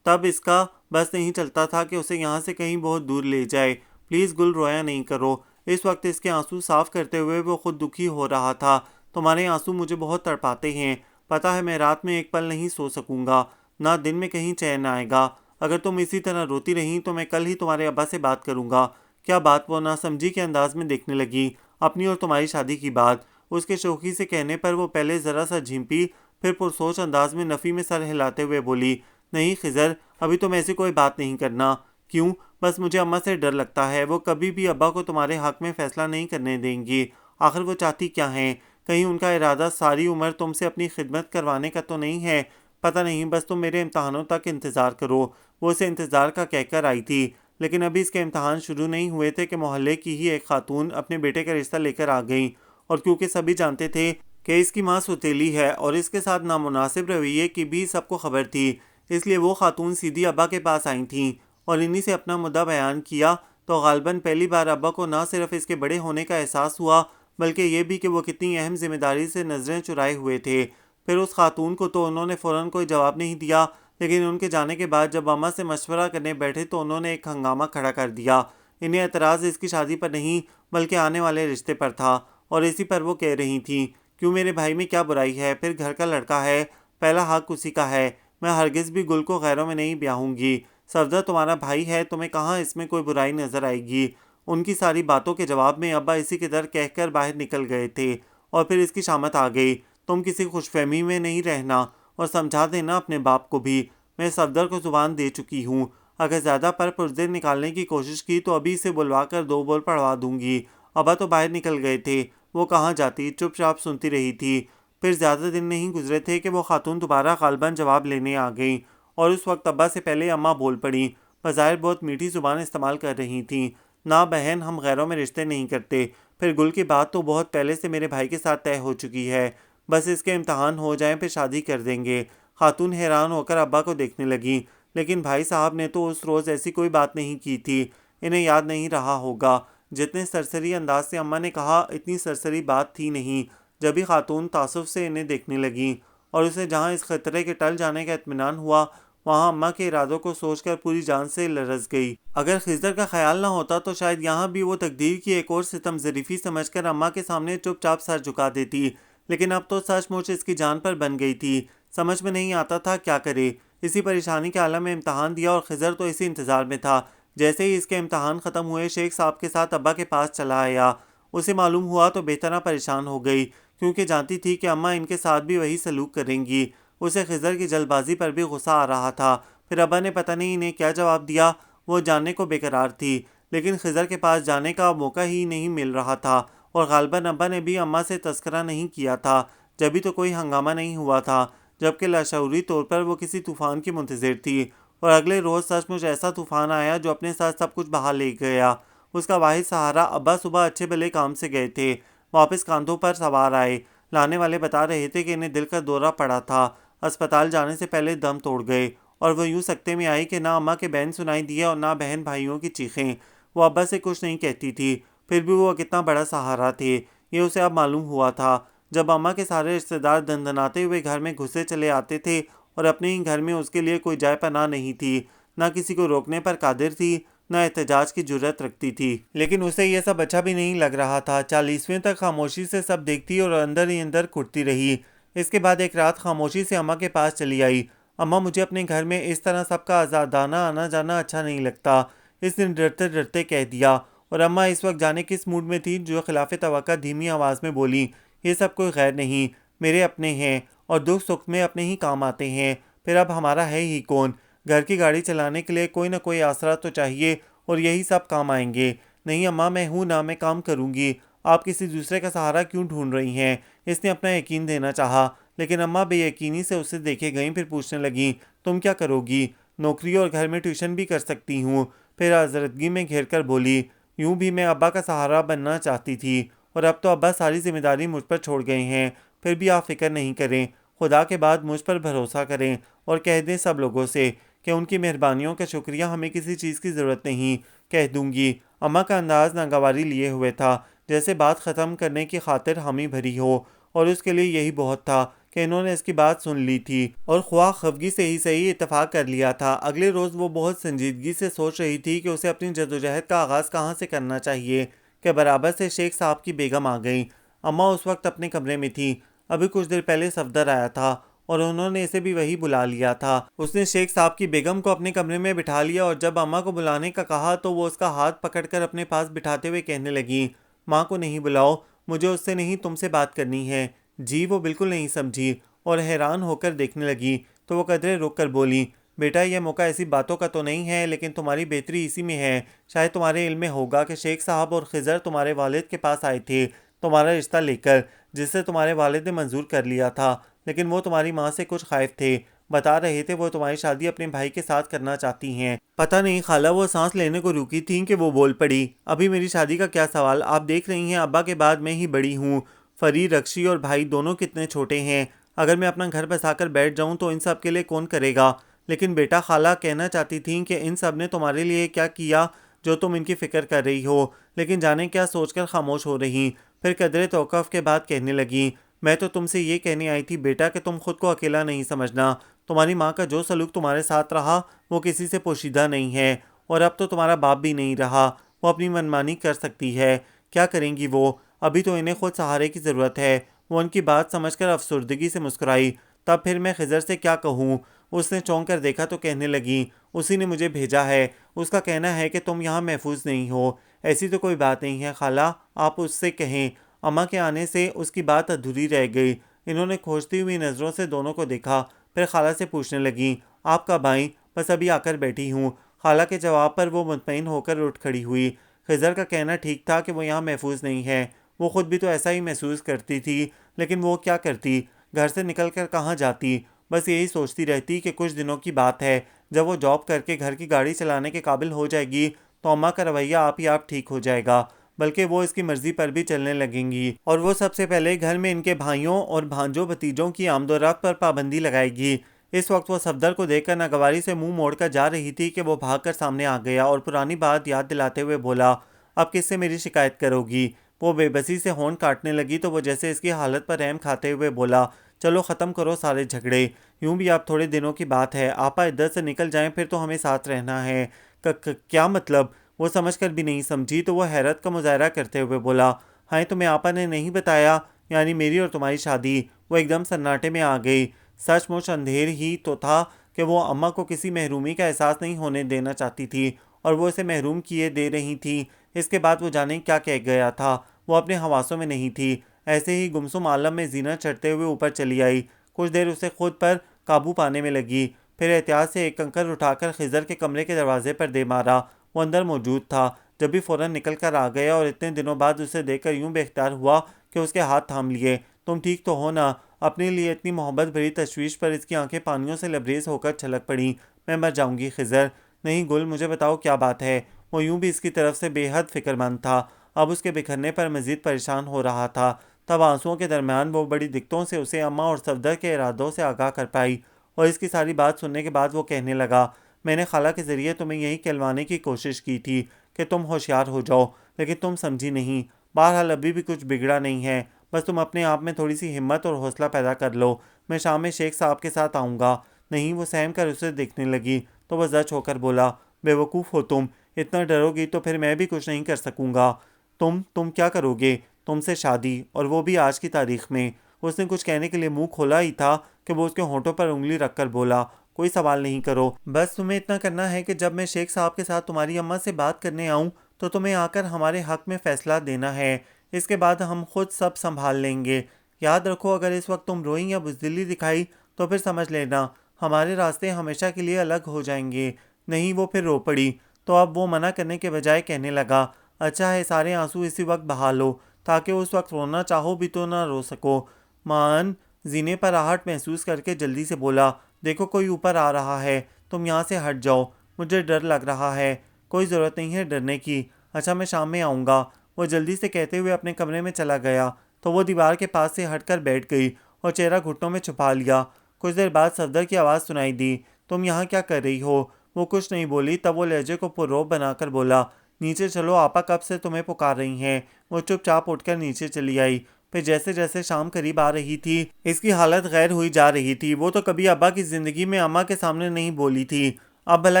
تب اس کا بس نہیں چلتا تھا کہ اسے یہاں سے کہیں بہت دور لے جائے۔ پلیز گل، رویا نہیں کرو۔ اس وقت اس کے آنسو صاف کرتے ہوئے وہ خود دکھی ہو رہا تھا۔ تمہارے آنسو مجھے بہت تڑپاتے ہیں، پتہ ہے میں رات میں ایک پل نہیں سو سکوں گا، نہ دن میں کہیں چین آئے گا۔ اگر تم اسی طرح روتی رہیں تو میں کل ہی تمہارے ابا سے بات کروں گا۔ کیا بات؟ وہ ناسمجھی کے انداز میں دیکھنے لگی۔ اپنی اور تمہاری شادی کی بات۔ اس کے شوخی سے کہنے پر وہ پہلے ذرا سا جھمپی، پھر پرسوچ انداز میں نفی میں سر ہلاتے ہوئے بولی، نہیں خضر، ابھی تم ایسی کوئی بات نہیں کرنا۔ کیوں؟ بس مجھے اماں سے ڈر لگتا ہے، وہ کبھی بھی ابا کو تمہارے حق میں فیصلہ نہیں کرنے دیں گی۔ آخر وہ چاہتی کیا ہیں؟ کہیں ان کا ارادہ ساری عمر تم سے اپنی خدمت کروانے کا تو نہیں ہے؟ پتہ نہیں، بس تم میرے امتحانوں تک انتظار کرو۔ وہ اسے انتظار کا کہہ کر آئی تھی، لیکن ابھی اس کے امتحان شروع نہیں ہوئے تھے کہ محلے کی ہی ایک خاتون اپنے بیٹے کا رشتہ لے کر آ گئیں، اور کیونکہ سبھی جانتے تھے کہ اس کی ماں سوتیلی ہے اور اس کے ساتھ نامناسب رویے کی بھی سب کو خبر تھی، اس لیے وہ خاتون سیدھی ابا کے پاس آئی تھیں اور انہی سے اپنا مدعا بیان کیا، تو غالباً پہلی بار ابا کو نہ صرف اس کے بڑے ہونے کا احساس ہوا، بلکہ یہ بھی کہ وہ کتنی اہم ذمہ داری سے نظریں چرائے ہوئے تھے۔ پھر اس خاتون کو تو انہوں نے فوراً کوئی جواب نہیں دیا، لیکن ان کے جانے کے بعد جب اماں سے مشورہ کرنے بیٹھے تو انہوں نے ایک ہنگامہ کھڑا کر دیا۔ انہیں اعتراض اس کی شادی پر نہیں بلکہ آنے والے رشتے پر تھا، اور اسی پر وہ کہہ رہی تھیں، کیوں میرے بھائی میں کیا برائی ہے؟ پھر گھر کا لڑکا ہے، پہلا حق اسی کا ہے۔ میں ہرگز بھی گل کو غیروں میں نہیں بیاہوں گی۔ صفدر تمہارا بھائی ہے، تمہیں کہاں اس میں کوئی برائی نظر آئے گی؟ ان کی ساری باتوں کے جواب میں ابا اسی کے در کہہ کر باہر نکل گئے تھے، اور پھر اس کی شامت آ گئی، تم کسی خوش فہمی میں نہیں رہنا، اور سمجھا دینا اپنے باپ کو بھی، میں صفدر کو زبان دے چکی ہوں، اگر زیادہ پر پرزے نکالنے کی کوشش کی تو ابھی اسے بلوا کر 2 بول پڑوا دوں گی۔ ابا تو باہر نکل گئے تھے، وہ کہاں جاتی، چپ چاپ سنتی رہی تھی۔ پھر زیادہ دن نہیں گزرے تھے کہ وہ خاتون دوبارہ غالباً جواب لینے آ گئیں، اور اس وقت ابا سے پہلے اماں بول پڑیں، بظاہر بہت میٹھی زبان استعمال کر رہی تھیں، نہ بہن، ہم غیروں میں رشتے نہیں کرتے۔ پھر گل کی بات تو بہت پہلے سے میرے بھائی کے ساتھ طے ہو چکی ہے، بس اس کے امتحان ہو جائیں پھر شادی کر دیں گے۔ خاتون حیران ہو کر ابا کو دیکھنے لگیں، لیکن بھائی صاحب نے تو اس روز ایسی کوئی بات نہیں کی تھی، انہیں یاد نہیں رہا ہوگا۔ جتنے سرسری انداز سے اماں نے کہا اتنی سرسری بات تھی نہیں۔ جبھی خاتون تعصب سے انہیں دیکھنے لگیں، اور اسے جہاں اس خطرے کے ٹل جانے کا اطمینان ہوا، وہاں اماں کے ارادوں کو سوچ کر پوری جان سے لرز گئی۔ اگر خضر کا خیال نہ ہوتا تو شاید یہاں بھی وہ تقدیر کی ایک اور ستم ظریفی سمجھ کر اماں کے سامنے چپ چاپ سر جھکا دیتی، لیکن اب تو سچ مچ اس کی جان پر بن گئی تھی، سمجھ میں نہیں آتا تھا کیا کرے۔ اسی پریشانی کے عالم میں امتحان دیا، اور خضر تو اسی انتظار میں تھا۔ جیسے ہی اس کے امتحان ختم ہوئے، شیخ صاحب کے ساتھ ابا کے پاس چلا آیا۔ اسے معلوم ہوا تو بہترا پریشان ہو گئی، کیونکہ جانتی تھی کہ اماں ان کے ساتھ بھی وہی سلوک کریں گی۔ اسے خضر کی جلد بازی پر بھی غصہ آ رہا تھا۔ پھر ابا نے پتہ نہیں انہیں کیا جواب دیا، وہ جاننے کو بے قرار تھی، لیکن خضر کے پاس جانے کا موقع ہی نہیں مل رہا تھا، اور غالباً ابا نے بھی اماں سے تذکرہ نہیں کیا تھا، جبھی تو کوئی ہنگامہ نہیں ہوا تھا، جبکہ لاشعوری طور پر وہ کسی طوفان کی منتظر تھی، اور اگلے روز سچ مچ ایسا طوفان آیا جو اپنے ساتھ سب کچھ بہا لے گیا۔ اس کا واحد سہارا ابا صبح اچھے بھلے کام سے گئے تھے، واپس کاندھوں پر سوار آئے، لانے والے بتا رہے تھے کہ انہیں دل کا دورہ پڑا تھا، اسپتال جانے سے پہلے دم توڑ گئے، اور وہ یوں سکتے میں آئی کہ نہ اماں کے بین سنائی دیے اور نہ بہن بھائیوں کی چیخیں۔ وہ ابا سے کچھ نہیں کہتی تھی، پھر بھی وہ کتنا بڑا سہارا تھے، یہ اسے اب معلوم ہوا تھا۔ جب اماں کے سارے رشتہ دار دندناتے ہوئے گھر میں گھسے چلے آتے تھے، اور اپنے ہی گھر میں اس کے لیے کوئی جائے پناہ نہیں تھی، نہ کسی کو روکنے پر قادر تھی، نہ احتجاج کی جرات رکھتی تھی، لیکن اسے یہ سب اچھا بھی نہیں لگ رہا تھا۔ 40ویں تک خاموشی سے سب دیکھتی اور اندر ہی اندر کٹتی رہی۔ اس کے بعد ایک رات خاموشی سے اماں کے پاس چلی آئی، اماں مجھے اپنے گھر میں اس طرح سب کا آزادانہ آنا جانا اچھا نہیں لگتا، اس نے ڈرتے ڈرتے کہہ دیا، اور اماں اس وقت جانے کس موڈ میں تھی جو خلاف توقع دھیمی آواز میں بولی، یہ سب کوئی غیر نہیں، میرے اپنے ہیں اور دکھ سکھ میں اپنے ہی کام آتے ہیں۔ پھر اب ہمارا ہے ہی کون؟ گھر کی گاڑی چلانے کے لیے کوئی نہ کوئی آسرا تو چاہیے اور یہی سب کام آئیں گے۔ نہیں اماں، میں ہوں نا، میں کام کروں گی، آپ کسی دوسرے کا سہارا کیوں ڈھونڈ رہی ہیں؟ اس نے اپنا یقین دینا چاہا، لیکن اماں بے یقینی سے اسے دیکھے گئیں، پھر پوچھنے لگیں تم کیا کرو گی؟ نوکری اور گھر میں ٹیوشن بھی کر سکتی ہوں۔ پھر آزردگی میں گھیر کر بولی، یوں بھی میں ابا کا سہارا بننا چاہتی تھی، اور اب تو ابا ساری ذمہ داری مجھ پر چھوڑ گئے ہیں۔ پھر بھی آپ فکر نہیں کریں، خدا کے بعد مجھ پر بھروسہ کریں اور کہہ دیں سب لوگوں سے کہ ان کی مہربانیوں کا شکریہ، ہمیں کسی چیز کی ضرورت نہیں۔ کہہ دوں گی۔ اماں کا انداز ناگواری لیے ہوئے تھا، جیسے بات ختم کرنے کی خاطر حامی بھری ہو، اور اس کے لیے یہی بہت تھا کہ انہوں نے اس کی بات سن لی تھی اور خواہ خفگی سے ہی صحیح اتفاق کر لیا تھا۔ اگلے روز وہ بہت سنجیدگی سے سوچ رہی تھی کہ اسے اپنی جدوجہد کا آغاز کہاں سے کرنا چاہیے کہ برابر سے شیخ صاحب کی بیگم آ گئیں۔ اماں اس وقت اپنے کمرے میں تھی۔ ابھی کچھ دیر پہلے صفدر آیا تھا اور انہوں نے اسے بھی وہی بلا لیا تھا۔ اس نے شیخ صاحب کی بیگم کو اپنے کمرے میں بٹھا لیا اور جب اماں کو بلانے کا کہا تو وہ اس کا ہاتھ پکڑ کر اپنے پاس بٹھاتے ہوئے کہنے لگیں، ماں کو نہیں بلاؤ، مجھے اس سے نہیں تم سے بات کرنی ہے۔ جی؟ وہ بالکل نہیں سمجھی اور حیران ہو کر دیکھنے لگی، تو وہ قدرے رک کر بولی، بیٹا یہ موقع ایسی باتوں کا تو نہیں ہے، لیکن تمہاری بہتری اسی میں ہے۔ شاید تمہارے علم میں ہوگا کہ شیخ صاحب اور خضر تمہارے والد کے پاس آئے تھے تمہارا رشتہ لے کر، جسے تمہارے والد نے منظور کر لیا تھا، لیکن وہ تمہاری ماں سے کچھ خائف تھے، بتا رہے تھے وہ تمہاری شادی اپنے بھائی کے ساتھ کرنا چاہتی ہیں۔ پتہ نہیں خالہ وہ سانس لینے کو رکی تھیں کہ وہ بول پڑی، ابھی میری شادی کا کیا سوال؟ آپ دیکھ رہی ہیں ابا کے بعد میں ہی بڑی ہوں، فرید، رکشی اور بھائی دونوں کتنے چھوٹے ہیں۔ اگر میں اپنا گھر بسا کر بیٹھ جاؤں تو ان سب کے لیے کون کرے گا؟ لیکن بیٹا، خالہ کہنا چاہتی تھیں کہ ان سب نے تمہارے لیے کیا کیا جو تم ان کی فکر کر رہی ہو، لیکن جانے کیا سوچ کر خاموش ہو رہی۔ پھر قدرے توقف کے بعد کہنے لگیں، میں تو تم سے یہ کہنے آئی تھی بیٹا کہ تم خود کو اکیلا نہیں سمجھنا۔ تمہاری ماں کا جو سلوک تمہارے ساتھ رہا وہ کسی سے پوشیدہ نہیں ہے، اور اب تو تمہارا باپ بھی نہیں رہا، وہ اپنی منمانی کر سکتی ہے۔ کیا کریں گی وہ؟ ابھی تو انہیں خود سہارے کی ضرورت ہے۔ وہ ان کی بات سمجھ کر افسردگی سے مسکرائی۔ تب پھر میں خضر سے کیا کہوں؟ اس نے چونک کر دیکھا تو کہنے لگیں، اسی نے مجھے بھیجا ہے، اس کا کہنا ہے کہ تم یہاں محفوظ نہیں ہو۔ ایسی تو کوئی بات نہیں ہے خالہ، آپ اس سے کہیں۔ اماں کے آنے سے اس کی بات ادھوری رہ گئی۔ انہوں نے کھوجتی ہوئی نظروں سے دونوں کو دیکھا، پھر خالہ سے پوچھنے لگیں، آپ کب آئیں؟ بس ابھی آ کر بیٹھی ہوں۔ خالہ کے جواب پر وہ مطمئن ہو کر اٹھ کھڑی ہوئی۔ خضر کا کہنا ٹھیک تھا کہ وہ یہاں محفوظ نہیں ہے، وہ خود بھی تو ایسا ہی محسوس کرتی تھی، لیکن وہ کیا کرتی؟ گھر سے نکل کر کہاں جاتی؟ بس یہی سوچتی رہتی کہ کچھ دنوں کی بات ہے، جب وہ جاب کر کے گھر کی گاڑی چلانے کے قابل ہو جائے گی تو اماں کا رویہ آپ ہی آپ ٹھیک ہو جائے گا، بلکہ وہ اس کی مرضی پر بھی چلنے لگیں گی، اور وہ سب سے پہلے گھر میں ان کے بھائیوں اور بھانجوں بھتیجوں کی آمد و رفت پر پابندی لگائے گی۔ اس وقت وہ صفدر کو دیکھ کر ناگواری سے منہ موڑ کر جا رہی تھی کہ وہ بھاگ کر سامنے آ گیا اور پرانی بات یاد دلاتے ہوئے بولا، اب کس سے میری شکایت کرو گی؟ وہ بے بسی سے ہون کاٹنے لگی تو وہ جیسے اس کی حالت پر رحم کھاتے ہوئے بولا، چلو ختم کرو سارے جھگڑے، یوں بھی اب تھوڑے دنوں کی بات ہے، آپا ادھر سے نکل جائیں پھر تو ہمیں ساتھ رہنا ہے۔ کیا مطلب؟ وہ سمجھ کر بھی نہیں سمجھی تو وہ حیرت کا مظاہرہ کرتے ہوئے بولا، ہائے تمہیں آپا نے نہیں بتایا؟ یعنی میری اور تمہاری شادی؟ وہ ایک دم سناٹے میں آ گئی۔ سچ مچ اندھیر ہی تو تھا کہ وہ اماں کو کسی محرومی کا احساس نہیں ہونے دینا چاہتی تھی، اور وہ اسے محروم کیے دے رہی تھی۔ اس کے بعد وہ جانے کیا کہہ گیا تھا، وہ اپنے حواسوں میں نہیں تھی، ایسے ہی گمسم عالم میں زینت چڑھتے ہوئے اوپر چلی آئی۔ کچھ دیر اسے خود پر قابو پانے میں لگی، پھر احتیاط سے ایک کنکر اٹھا کر خضر کے کمرے کے دروازے پر دے مارا۔ وہ اندر موجود تھا، جب بھی فوراً نکل کر آ گیا اور اتنے دنوں بعد اسے دیکھ کر یوں بے اختیار ہوا کہ اس کے ہاتھ تھام لیے۔ تم ٹھیک تو ہو نا؟ اپنے لیے اتنی محبت بھری تشویش پر اس کی آنکھیں پانیوں سے لبریز ہو کر چھلک پڑیں۔ میں مر جاؤں گی خضر۔ نہیں گل، مجھے بتاؤ کیا بات ہے؟ وہ یوں بھی اس کی طرف سے بے حد فکر مند تھا، اب اس کے بکھرنے پر مزید پریشان ہو رہا تھا۔ تب آنسوؤں کے درمیان وہ بڑی دقتوں سے اسے اماں اور صفدر کے ارادوں سے آگاہ کر پائی، اور اس کی ساری بات سننے کے بعد وہ کہنے لگا، میں نے خالہ کے ذریعے تمہیں یہی کہلوانے کی کوشش کی تھی کہ تم ہوشیار ہو جاؤ، لیکن تم سمجھی نہیں۔ بہرحال ابھی بھی کچھ بگڑا نہیں ہے، بس تم اپنے آپ میں تھوڑی سی ہمت اور حوصلہ پیدا کر لو۔ میں شام میں شیخ صاحب کے ساتھ آؤں گا۔ نہیں، وہ سہم کر اسے دیکھنے لگی تو وہ زچ ہو کر بولا، بے وقوف ہو تم، اتنا ڈرو گی تو پھر میں بھی کچھ نہیں کر سکوں گا۔ تم کیا کرو گے؟ تم سے شادی، اور وہ بھی آج کی تاریخ میں۔ اس نے کچھ کہنے کے لیے منہ کھولا ہی تھا کہ وہ اس کے ہونٹوں پر انگلی رکھ کر بولا، کوئی سوال نہیں کرو، بس تمہیں اتنا کرنا ہے کہ جب میں شیخ صاحب کے ساتھ تمہاری اماں سے بات کرنے آؤں تو تمہیں آ کر ہمارے حق میں فیصلہ دینا ہے۔ اس کے بعد ہم خود سب سنبھال لیں گے۔ یاد رکھو اگر اس وقت تم روئی یا بزدلی دکھائی تو پھر سمجھ لینا ہمارے راستے ہمیشہ کے لیے الگ ہو جائیں گے۔ نہیں، وہ پھر رو پڑی۔ تو اب وہ منع کرنے کے بجائے کہنے لگا، اچھا ہے سارے آنسو اسی وقت بہا لو تاکہ اس وقت رونا چاہو بھی تو نہ رو سکو۔ مان زینے پر آہٹ محسوس کر کے جلدی سے بولا، دیکھو کوئی اوپر آ رہا ہے، تم یہاں سے ہٹ جاؤ، مجھے ڈر لگ رہا ہے۔ کوئی ضرورت نہیں ہے ڈرنے کی، اچھا میں شام میں آؤں گا۔ وہ جلدی سے کہتے ہوئے اپنے کمرے میں چلا گیا تو وہ دیوار کے پاس سے ہٹ کر بیٹھ گئی اور چہرہ گھٹنوں میں چھپا لیا۔ کچھ دیر بعد صفدر کی آواز سنائی دی، تم یہاں کیا کر رہی ہو؟ وہ کچھ نہیں بولی، تب وہ لہجے کو پرروب بنا کر بولا، نیچے چلو، آپا کب سے تمہیں پکار رہی ہیں۔ وہ چپ چاپ اٹھ کر نیچے چلی آئی۔ پھر جیسے جیسے شام قریب آ رہی تھی اس کی حالت غیر ہوئی جا رہی تھی۔ وہ تو کبھی ابا کی زندگی میں اماں کے سامنے نہیں بولی تھی، اب بھلا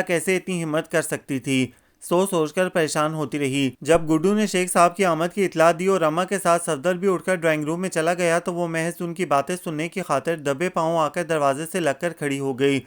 کیسے اتنی ہمت کر سکتی تھی؟ سوچ کر پریشان ہوتی رہی۔ جب گڈو نے شیخ صاحب کی آمد کی اطلاع دی اور اماں کے ساتھ صفدر بھی اٹھ کر ڈرائنگ روم میں چلا گیا تو وہ محض ان کی باتیں سننے کی خاطر دبے پاؤں آ کر دروازے سے لگ کر کھڑی ہو گئی۔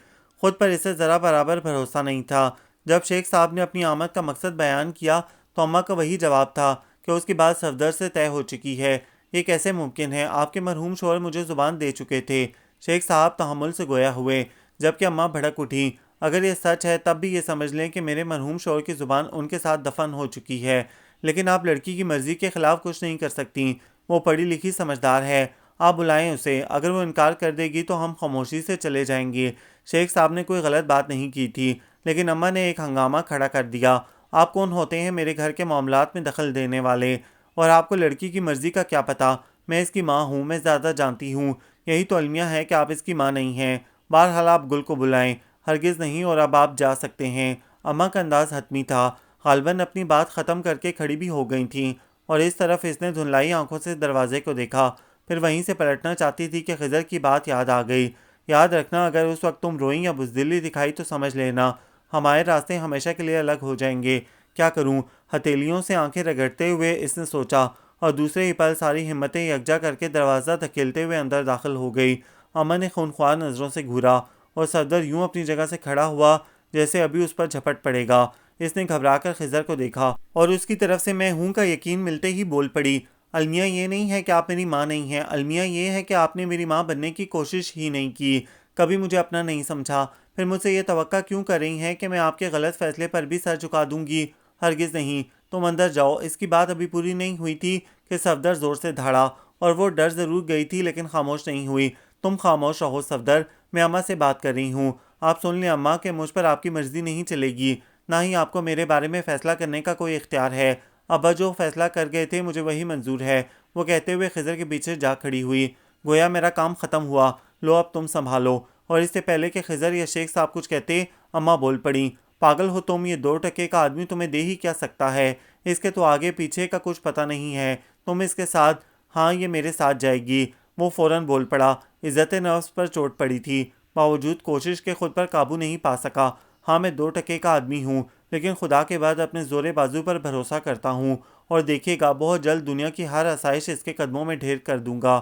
خود پر اسے ذرا برابر بھروسہ نہیں تھا۔ جب شیخ صاحب نے اپنی آمد کا مقصد بیان کیا تو اماں کا وہی جواب تھا کہ اس کی بات صفدر سے طے ہو چکی ہے۔ یہ کیسے ممکن ہے؟ آپ کے مرحوم شوہر مجھے زبان دے چکے تھے۔ شیخ صاحب تحمل سے گویا ہوئے، جبکہ اماں بھڑک اٹھیں، اگر یہ سچ ہے تب بھی یہ سمجھ لیں کہ میرے مرحوم شوہر کی زبان ان کے ساتھ دفن ہو چکی ہے، لیکن آپ لڑکی کی مرضی کے خلاف کچھ نہیں کر سکتی۔ وہ پڑھی لکھی سمجھدار ہے، آپ بلائیں اسے، اگر وہ انکار کر دے گی تو ہم خاموشی سے چلے جائیں گے۔ شیخ صاحب نے کوئی غلط بات نہیں کی تھی، لیکن اماں نے ایک ہنگامہ کھڑا کر دیا، آپ کون ہوتے ہیں میرے گھر کے معاملات میں دخل دینے والے؟ اور آپ کو لڑکی کی مرضی کا کیا پتہ؟ میں اس کی ماں ہوں، میں زیادہ جانتی ہوں۔ یہی تو المیہ ہے کہ آپ اس کی ماں نہیں ہیں۔ بہرحال آپ گل کو بلائیں۔ ہرگز نہیں، اور اب آپ جا سکتے ہیں۔ اماں کا انداز حتمی تھا، غالباً اپنی بات ختم کر کے کھڑی بھی ہو گئی تھیں، اور اس طرف اس نے دھندلائی آنکھوں سے دروازے کو دیکھا، پھر وہیں سے پلٹنا چاہتی تھی کہ خضر کی بات یاد آ گئی۔ یاد رکھنا اگر اس وقت تم روئی یا بزدلی دکھائی تو سمجھ لینا ہمارے راستے ہمیشہ کے لیے الگ ہو جائیں گے۔ کیا کروں؟ ہتھیلیوں سے آنکھیں رگڑتے ہوئے اس نے سوچا، اور دوسرے ہی پل ساری ہمتیں یکجا کر کے دروازہ دھکیلتے ہوئے اندر داخل ہو گئی۔ اماں نے خونخوار نظروں سے گھورا اور صفدر یوں اپنی جگہ سے کھڑا ہوا جیسے ابھی اس پر جھپٹ پڑے گا۔ اس نے گھبرا کر خضر کو دیکھا اور اس کی طرف سے میں ہوں کا یقین ملتے ہی بول پڑی، المیہ یہ نہیں ہے کہ آپ میری ماں نہیں ہیں، المیہ یہ ہے کہ آپ نے میری ماں بننے کی کوشش ہی نہیں کی، کبھی مجھے اپنا نہیں سمجھا، پھر مجھ سے یہ توقع کیوں کر رہی ہیں کہ میں آپ کے غلط فیصلے پر بھی سر جھکا دوں گی؟ ہرگز نہیں، تم اندر جاؤ۔ اس کی بات ابھی پوری نہیں ہوئی تھی کہ صفدر زور سے دھاڑا، اور وہ ڈر ضرور گئی تھی لیکن خاموش نہیں ہوئی۔ تم خاموش رہو صفدر، میں اماں سے بات کر رہی ہوں۔ آپ سن لیں اماں کہ مجھ پر آپ کی مرضی نہیں چلے گی، نہ ہی آپ کو میرے بارے میں فیصلہ کرنے کا کوئی اختیار ہے۔ ابا جو فیصلہ کر گئے تھے مجھے وہی منظور ہے۔ وہ کہتے ہوئے خضر کے پیچھے جا کھڑی ہوئی، گویا میرا کام ختم ہوا، لو اب تم سنبھالو۔ اور اس سے پہلے کہ خضر یا شیخ صاحب کچھ کہتے اماں بول پڑیں، پاگل ہو تم، یہ 2 ٹکے کا آدمی تمہیں دے ہی کیا سکتا ہے؟ اس کے تو آگے پیچھے کا کچھ پتہ نہیں ہے، تم اس کے ساتھ، ہاں یہ میرے ساتھ جائے گی۔ وہ فوراً بول پڑا، عزت نفس پر چوٹ پڑی تھی، باوجود کوشش کے خود پر قابو نہیں پا سکا۔ ہاں میں 2 ٹکے کا آدمی ہوں، لیکن خدا کے بعد اپنے زور بازو پر بھروسہ کرتا ہوں، اور دیکھے گا بہت جلد دنیا کی ہر آسائش اس کے قدموں میں ڈھیر کر دوں گا۔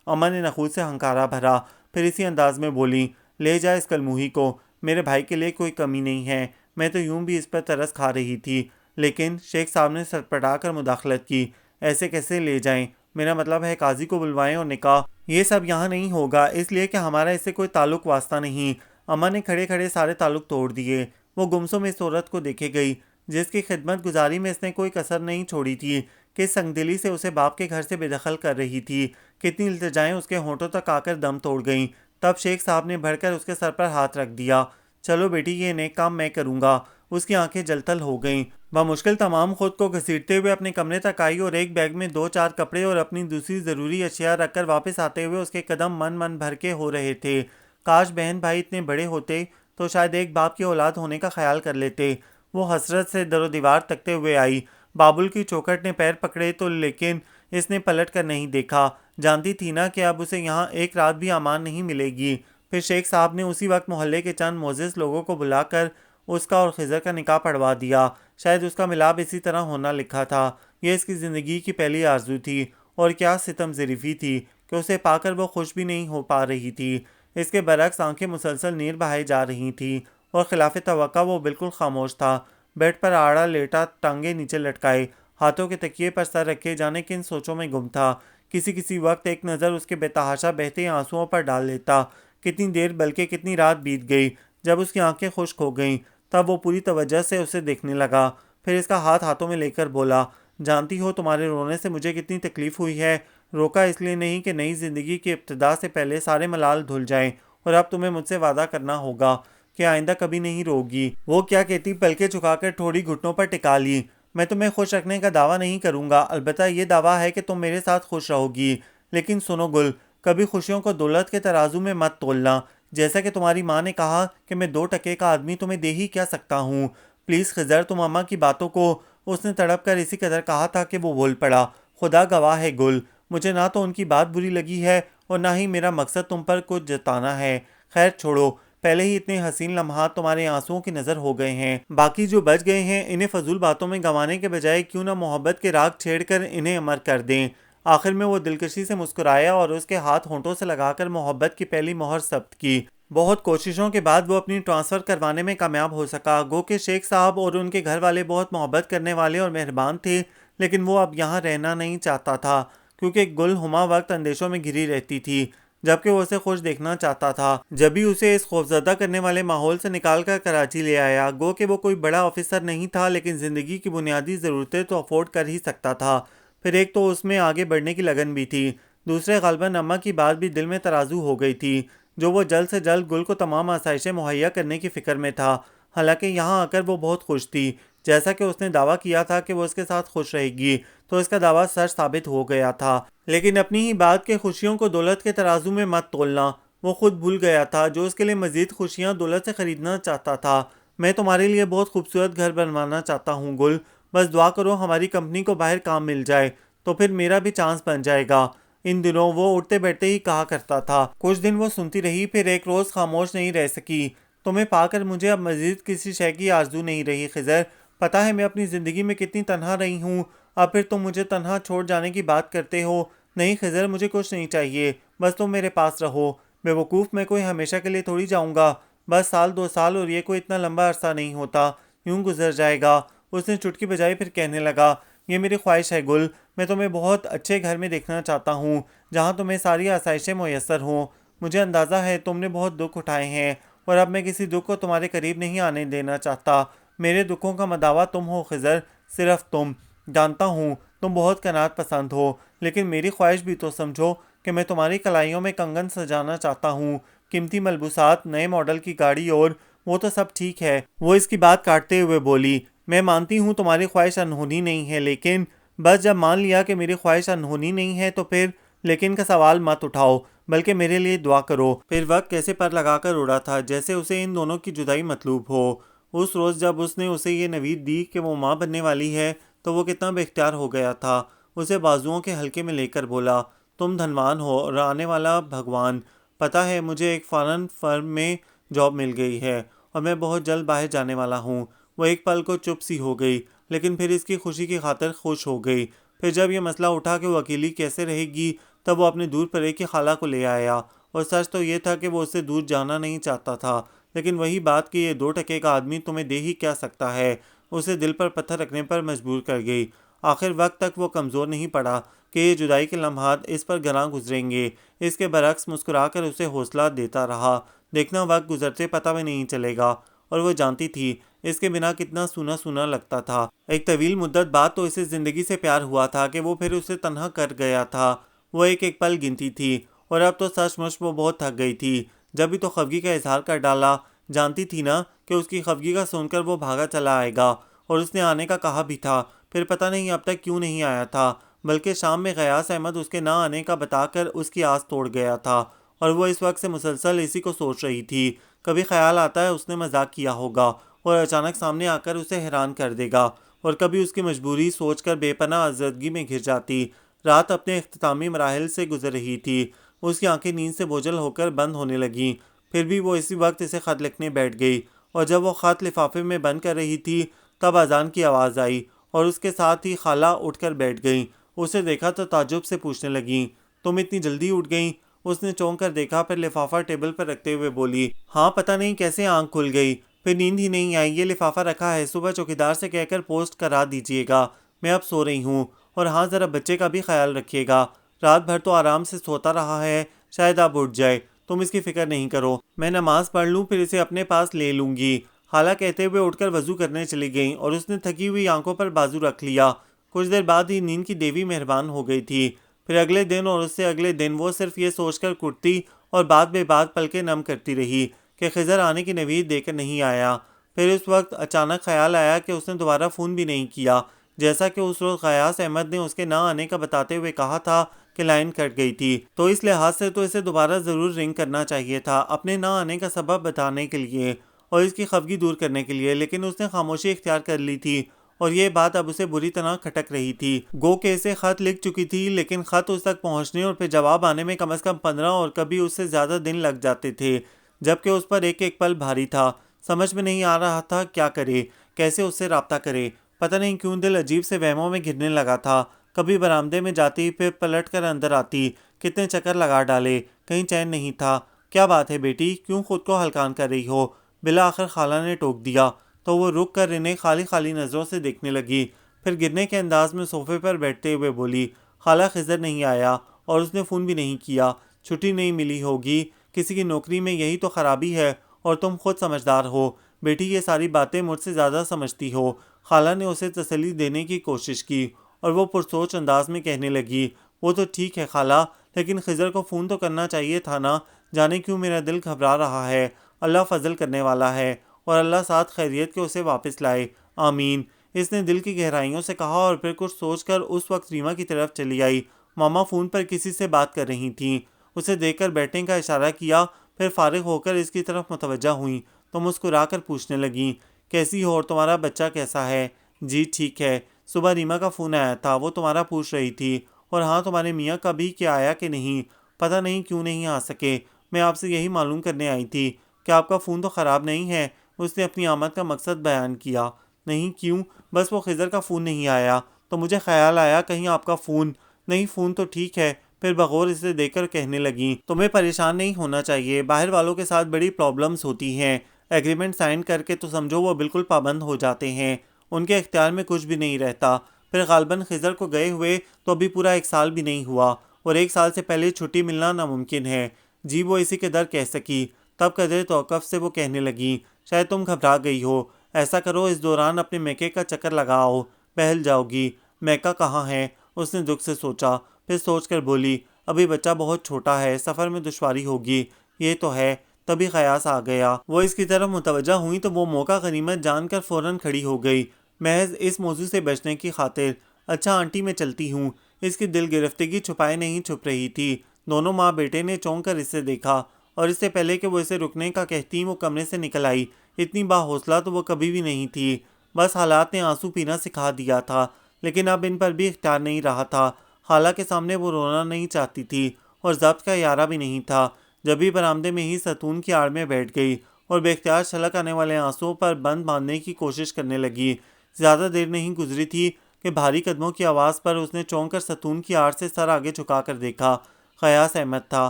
اماں نے نخوت سے ہنکارا بھرا، پھر اسی انداز میں بولی، لے جا اس کلموہی کو، میرے بھائی کے لیے کوئی کمی نہیں ہے، میں تو یوں بھی اس پر ترس کھا رہی تھی، لیکن شیخ صاحب نے سٹپٹا کر مداخلت کی، ایسے کیسے لے جائیں؟ میرا مطلب ہے قاضی کو بلوائیں اور نکاح، یہ سب یہاں نہیں ہوگا، اس لیے کہ ہمارا اس سے کوئی تعلق واسطہ نہیں۔ اماں نے کھڑے کھڑے سارے تعلق توڑ دیے۔ وہ گمسم اس عورت کو دیکھے گئی جس کی خدمت گزاری میں اس نے کوئی کسر نہیں چھوڑی تھی، کس سنگ دلی سے اسے باپ کے گھر سے بے دخل کر رہی تھی، کتنی التجائیں اس کے ہونٹوں تک آ کر دم توڑ گئیں۔ تب شیخ صاحب نے بڑھ کر اس کے سر پر ہاتھ رکھ دیا، چلو بیٹی یہ نیک کام میں کروں گا۔ اس کی آنکھیں جلتل ہو گئیں، بمشکل تمام خود کو گھسیٹتے ہوئے اپنے کمرے تک آئی اور ایک بیگ میں 2-4 کپڑے اور اپنی دوسری ضروری اشیاء رکھ کر واپس آتے ہوئے اس کے قدم من بھر کے ہو رہے تھے۔ کاش بہن بھائی اتنے بڑے ہوتے تو شاید ایک باپ کی اولاد ہونے کا خیال کر لیتے۔ وہ حسرت سے در و دیوار تکتے ہوئے آئی، بابل کی چوکھٹ نے پیر پکڑے تو لیکن اس نے پلٹ کر نہیں دیکھا، جانتی تھی نا کہ اب اسے یہاں ایک رات بھی امان نہیں ملے گی۔ پھر شیخ صاحب نے اسی وقت محلے کے چند معزز لوگوں کو بلا کر اس کا اور خضر کا نکاح پڑھوا دیا۔ شاید اس کا ملاب اسی طرح ہونا لکھا تھا، یہ اس کی زندگی کی پہلی آرزو تھی، اور کیا ستم ظریفی تھی کہ اسے پا کر وہ خوش بھی نہیں ہو پا رہی تھی۔ اس کے برعکس آنکھیں مسلسل نیر بہائے جا رہی تھیں، اور خلاف توقع وہ بالکل خاموش تھا، بیڈ پر آڑا لیٹا، ٹانگیں نیچے لٹکائے، ہاتھوں کے تکیے پر سر رکھے جانے کن سوچوں میں گم تھا۔ کسی وقت ایک نظر اس کے بے تحاشا بہتے آنسوؤں پر ڈال لیتا۔ کتنی دیر بلکہ کتنی رات بیت گئی، جب اس کی آنکھیں خشک ہو گئیں تب وہ پوری توجہ سے اسے دیکھنے لگا۔ پھر اس کا ہاتھ ہاتھوں میں لے کر بولا، جانتی ہو تمہارے رونے سے مجھے کتنی تکلیف ہوئی ہے۔ روکا اس لیے نہیں کہ نئی زندگی کی ابتدا سے پہلے سارے ملال دھل جائیں، اور اب تمہیں مجھ سے وعدہ کرنا ہوگا کہ آئندہ کبھی نہیں روگی۔ وہ کیا کہتی پلکیں جھکا کر تھوڑی گھٹنوں پر ٹکا لی۔ میں تمہیں خوش رکھنے کا دعویٰ نہیں کروں گا، البتہ یہ دعویٰ ہے کہ تم میرے ساتھ خوش رہو گی۔ لیکن سنو گل، کبھی خوشیوں کو دولت کے ترازو میں مت تولنا۔ جیسا کہ تمہاری ماں نے کہا کہ میں 2 ٹکے کا آدمی تمہیں دے ہی کیا سکتا ہوں۔ پلیز خضر، تم اماں کی باتوں کو، اس نے تڑپ کر اسی قدر کہا تھا کہ وہ بول پڑا۔ خدا گواہ ہے گل، مجھے نہ تو ان کی بات بری لگی ہے اور نہ ہی میرا مقصد تم پر کچھ جتانا ہے۔ خیر چھوڑو، پہلے ہی اتنے حسین لمحات تمہارے آنسوؤں کی نظر ہو گئے ہیں، باقی جو بچ گئے ہیں انہیں فضول باتوں میں گنوانے کے بجائے کیوں نہ محبت کے راگ چھیڑ کر انہیں امر کر دیں۔ آخر میں وہ دلکشی سے مسکرایا اور اس کے ہاتھ ہونٹوں سے لگا کر محبت کی پہلی مہر ثبت کی۔ بہت کوششوں کے بعد وہ اپنی ٹرانسفر کروانے میں کامیاب ہو سکا۔ گو کہ شیخ صاحب اور ان کے گھر والے بہت محبت کرنے والے اور مہربان تھے، لیکن وہ اب یہاں رہنا نہیں چاہتا تھا، کیونکہ گل ہما وقت اندیشوں میں گھری رہتی تھی، جبکہ وہ اسے خوش دیکھنا چاہتا تھا۔ جب ہی اسے اس خوفزدہ کرنے والے ماحول سے نکال کر کراچی لے آیا۔ گو کہ وہ کوئی بڑا آفیسر نہیں تھا، لیکن زندگی کی بنیادی ضرورتیں تو افورڈ کر ہی سکتا تھا۔ پھر ایک تو اس میں آگے بڑھنے کی لگن بھی تھی، دوسرے غالباً اماں کی بات بھی دل میں ترازو ہو گئی تھی، جو وہ جلد سے جلد گل کو تمام آسائشیں مہیا کرنے کی فکر میں تھا۔ حالانکہ یہاں آ کر وہ بہت خوش تھی، جیسا کہ اس نے دعویٰ کیا تھا کہ وہ اس کے ساتھ خوش رہے گی، تو اس کا دعویٰ سچ ثابت ہو گیا تھا۔ لیکن اپنی ہی بات کہ خوشیوں کو دولت کے ترازو میں مت تولنا، وہ خود بھول گیا تھا جو اس کے لیے مزید خوشیاں دولت سے خریدنا چاہتا تھا۔ میں تمہارے لیے بہت خوبصورت گھر بنوانا چاہتا ہوں گل، بس دعا کرو ہماری کمپنی کو باہر کام مل جائے تو پھر میرا بھی چانس بن جائے گا۔ ان دنوں وہ اٹھتے بیٹھتے ہی کہا کرتا تھا۔ کچھ دن وہ سنتی رہی، پھر ایک روز خاموش نہیں رہ سکی۔ تمہیں پا کر مجھے اب مزید کسی شے کی آرزو نہیں رہی خضر۔ پتہ ہے میں اپنی زندگی میں کتنی تنہا رہی ہوں، اب پھر تم مجھے تنہا چھوڑ جانے کی بات کرتے ہو۔ نہیں خضر، مجھے کچھ نہیں چاہیے، بس تم میرے پاس رہو۔ بے وقوف، میں کوئی ہمیشہ کے لیے تھوڑی جاؤں گا، بس 1-2 سال، اور یہ کوئی اتنا لمبا عرصہ نہیں ہوتا، یوں گزر جائے گا۔ اس نے چٹکی بجائی، پھر کہنے لگا، یہ میری خواہش ہے گل، میں تمہیں بہت اچھے گھر میں دیکھنا چاہتا ہوں جہاں تمہیں ساری آسائشیں میسر ہوں۔ مجھے اندازہ ہے تم نے بہت دکھ اٹھائے ہیں، اور اب میں کسی دکھ کو تمہارے قریب نہیں آنے دینا چاہتا۔ میرے دکھوں کا مداوا تم ہو خضر، صرف تم۔ جانتا ہوں تم بہت قناعت پسند ہو، لیکن میری خواہش بھی تو سمجھو کہ میں تمہاری کلائیوں میں کنگن سجانا چاہتا ہوں، قیمتی ملبوسات، نئے ماڈل کی گاڑی، اور وہ تو سب ٹھیک ہے۔ وہ اس کی بات کاٹتے ہوئے بولی، میں مانتی ہوں تمہاری خواہش انہونی نہیں ہے، لیکن بس جب مان لیا کہ میری خواہش انہونی نہیں ہے تو پھر لیکن کا سوال مت اٹھاؤ، بلکہ میرے لیے دعا کرو۔ پھر وقت کیسے پر لگا کر اڑا تھا، جیسے اسے ان دونوں کی جدائی مطلوب ہو۔ اس روز جب اس نے اسے یہ نوید دی کہ وہ ماں بننے والی ہے تو وہ کتنا بے اختیار ہو گیا تھا۔ اسے بازوؤں کے حلقے میں لے کر بولا، تم دھنوان ہو اور آنے والا بھگوان۔ پتہ ہے مجھے ایک فارن فرم میں جاب مل گئی ہے اور میں بہت جلد باہر جانے والا ہوں۔ وہ ایک پل کو چپ سی ہو گئی، لیکن پھر اس کی خوشی کی خاطر خوش ہو گئی۔ پھر جب یہ مسئلہ اٹھا کہ وہ اکیلی کیسے رہے گی، تب وہ اپنے دور پرے کی خالہ کو لے آیا، اور سچ تو یہ تھا کہ وہ اس سے دور جانا نہیں چاہتا تھا، لیکن وہی بات کہ یہ 2 ٹکے کا آدمی تمہیں دے ہی کیا سکتا ہے، اسے دل پر پتھر رکھنے پر مجبور کر گئی۔ آخر وقت تک وہ کمزور نہیں پڑا کہ یہ جدائی کے لمحات اس پر گراں گزریں گے۔ اس کے برعکس مسکرا کر اسے حوصلہ دیتا رہا، دیکھنا وقت گزرتے پتہ بھی نہیں چلے گا، اور وہ جانتی تھی اس کے بنا کتنا سونا سونا لگتا تھا۔ ایک طویل مدت بعد تو اسے زندگی سے پیار ہوا تھا کہ وہ پھر اسے تنہا کر گیا تھا۔ وہ ایک ایک پل گنتی تھی، اور اب تو سچ مچ وہ بہت تھک گئی تھی۔ جب بھی تو خفگی کا اظہار کر ڈالا، جانتی تھی نا کہ اس کی خفگی کا سن کر وہ بھاگا چلا آئے گا، اور اس نے آنے کا کہا بھی تھا، پھر پتہ نہیں اب تک کیوں نہیں آیا تھا، بلکہ شام میں غیاث احمد اس کے نہ آنے کا بتا کر اس کی آس توڑ گیا تھا، اور وہ اس وقت سے مسلسل اسی کو سوچ رہی تھی۔ کبھی خیال آتا ہے اس نے مذاق کیا ہوگا اور اچانک سامنے آ کر اسے حیران کر دے گا، اور کبھی اس کی مجبوری سوچ کر بے پناہ آزردگی میں گھر جاتی۔ رات اپنے اختتامی مراحل سے گزر رہی تھی، اس کی آنکھیں نیند سے بوجھل ہو کر بند ہونے لگیں، پھر بھی وہ اسی وقت اسے خط لکھنے بیٹھ گئی، اور جب وہ خط لفافے میں بند کر رہی تھی تب اذان کی آواز آئی، اور اس کے ساتھ ہی خالہ اٹھ کر بیٹھ گئیں۔ اسے دیکھا تو تعجب سے پوچھنے لگیں، تم اتنی جلدی اٹھ گئیں؟ اس نے چونک کر دیکھا، پھر لفافہ ٹیبل پر رکھتے ہوئے بولی، ہاں پتہ نہیں کیسے آنکھ کھل گئی، پھر نیند ہی نہیں آئی، یہ لفافہ رکھا ہے، صبح چوکیدار سے کہہ کر پوسٹ کرا دیجیے گا۔ میں اب سو رہی ہوں، اور ہاں ذرا بچے کا بھی خیال رکھیے گا، رات بھر تو آرام سے سوتا رہا ہے، شاید اب اٹھ جائے، تم اس کی فکر نہیں کرو، میں نماز پڑھ لوں پھر اسے اپنے پاس لے لوں گی۔ خالہ کہتے ہوئے اٹھ کر وضو کرنے چلی گئیں اور اس نے تھکی ہوئی آنکھوں پر بازو رکھ لیا۔ کچھ دیر بعد ہی نیند کی دیوی مہربان ہو گئی تھی۔ پھر اگلے دن اور اس سے اگلے دن وہ صرف یہ سوچ کر کٹتی اور بات بے بات پلکیں نم کرتی رہی کہ خضر آنے کی نوید دے کر نہیں آیا۔ پھر اس وقت اچانک خیال آیا کہ اس نے دوبارہ فون بھی نہیں کیا، جیسا کہ اس روز غیاث احمد نے اس کے نہ آنے کا بتاتے ہوئے کہا تھا کہ لائن کٹ گئی تھی، تو اس لحاظ سے تو اسے دوبارہ ضرور رنگ کرنا چاہیے تھا اپنے نہ آنے کا سبب بتانے کے لیے اور اس کی خفگی دور کرنے کے لیے، لیکن اس نے خاموشی اختیار کر لی تھی اور یہ بات اب اسے بری طرح کھٹک رہی تھی۔ گو کہ اسے خط لکھ چکی تھی، لیکن خط اس تک پہنچنے اور پھر جواب آنے میں کم از کم 15 اور کبھی اس سے زیادہ دن لگ جاتے تھے، جبکہ اس پر ایک ایک پل بھاری تھا۔ سمجھ میں نہیں آ رہا تھا کیا کرے، کیسے اس سے رابطہ کرے۔ پتہ نہیں کیوں دل عجیب سے وہموں میں گھرنے لگا تھا۔ کبھی برآمدے میں جاتی، پھر پلٹ کر اندر آتی، کتنے چکر لگا ڈالے، کہیں چین نہیں تھا۔ کیا بات ہے بیٹی، کیوں خود کو ہلکان کر رہی ہو؟ بالآخر خالہ نے ٹوک دیا تو وہ رک کر انہیں خالی خالی نظروں سے دیکھنے لگی، پھر گرنے کے انداز میں صوفے پر بیٹھتے ہوئے بولی، خالہ خضر نہیں آیا اور اس نے فون بھی نہیں کیا، چھٹی نہیں ملی ہوگی، کسی کی نوکری میں یہی تو خرابی ہے، اور تم خود سمجھدار ہو بیٹی، یہ ساری باتیں مجھ سے زیادہ سمجھتی ہو۔ خالہ نے اسے تسلی دینے کی کوشش کی اور وہ پرسوچ انداز میں کہنے لگی، وہ تو ٹھیک ہے خالہ، لیکن خضر کو فون تو کرنا چاہیے تھا نا، جانے کیوں میرا دل گھبرا رہا ہے۔ اللہ فضل کرنے والا ہے اور اللہ ساتھ خیریت کے اسے واپس لائے، آمین۔ اس نے دل کی گہرائیوں سے کہا اور پھر کچھ سوچ کر اس وقت ریما کی طرف چلی آئی۔ ماما فون پر کسی سے بات کر رہی تھیں، اسے دیکھ کر بیٹھنے کا اشارہ کیا، پھر فارغ ہو کر اس کی طرف متوجہ ہوئیں تو مسکرا کر پوچھنے لگیں، کیسی ہو اور تمہارا بچہ کیسا ہے؟ جی ٹھیک ہے، صبح ریما کا فون آیا تھا، وہ تمہارا پوچھ رہی تھی، اور ہاں تمہارے میاں کا بھی کہ آیا کہ نہیں، پتہ نہیں کیوں نہیں آ سکے، میں آپ سے یہی معلوم کرنے آئی تھی کہ آپ کا فون تو خراب نہیں ہے۔ اس نے اپنی آمد کا مقصد بیان کیا۔ نہیں کیوں، بس وہ خضر کا فون نہیں آیا تو مجھے خیال آیا کہیں آپ کا فون نہیں، فون تو ٹھیک ہے۔ پھر بغور اسے دیکھ کر کہنے لگیں، تمہیں پریشان نہیں ہونا چاہیے، باہر والوں کے ساتھ بڑی پرابلمز ہوتی ہیں، ایگریمنٹ سائن کر کے تو سمجھو وہ بالکل پابند ہو جاتے ہیں، ان کے اختیار میں کچھ بھی نہیں رہتا۔ پھر غالباً خضر کو گئے ہوئے تو ابھی پورا 1 سال بھی نہیں ہوا، اور 1 سال سے پہلے چھٹی ملنا ناممکن ہے۔ جی وہ اسی کے در کہہ سکی۔ تب قدرے توقف سے وہ کہنے لگیں، شاید تم گھبرا گئی ہو، ایسا کرو اس دوران اپنے میکے کا چکر لگاؤ، بہل جاؤ گی۔ میکا کہاں ہے؟ اس نے دکھ سے سوچا، پھر سوچ کر بولی، ابھی بچہ بہت چھوٹا ہے، سفر میں دشواری ہوگی۔ یہ تو ہے۔ تبھی قیاس آ گیا۔ وہ اس کی طرف متوجہ ہوئی تو وہ موقع غنیمت جان کر فوراً کھڑی ہو گئی، محض اس موضوع سے بچنے کی خاطر۔ اچھا آنٹی میں چلتی ہوں۔ اس کی دل گرفتگی چھپائے نہیں چھپ رہی تھی۔ دونوں ماں بیٹے نے چونک کر اسے دیکھا، اور اس سے پہلے کہ وہ اسے رکنے کا کہتی وہ کمرے سے نکل آئی۔ اتنی باحوصلہ تو وہ کبھی بھی نہیں تھی، بس حالات نے آنسو پینا سکھا دیا تھا، لیکن اب ان پر بھی اختیار نہیں رہا تھا۔ خالہ کے سامنے وہ رونا نہیں چاہتی تھی اور ضبط کا ارادہ بھی نہیں تھا، جب بھی برآمدے میں ہی ستون کی آڑ میں بیٹھ گئی اور بے اختیار چھلک آنے والے آنسوؤں پر بند باندھنے کی کوشش کرنے لگی۔ زیادہ دیر نہیں گزری تھی کہ بھاری قدموں کی آواز پر اس نے چونک کر ستون کی آڑ سے سر آگے جھکا کر دیکھا۔ غیاث احمد تھا۔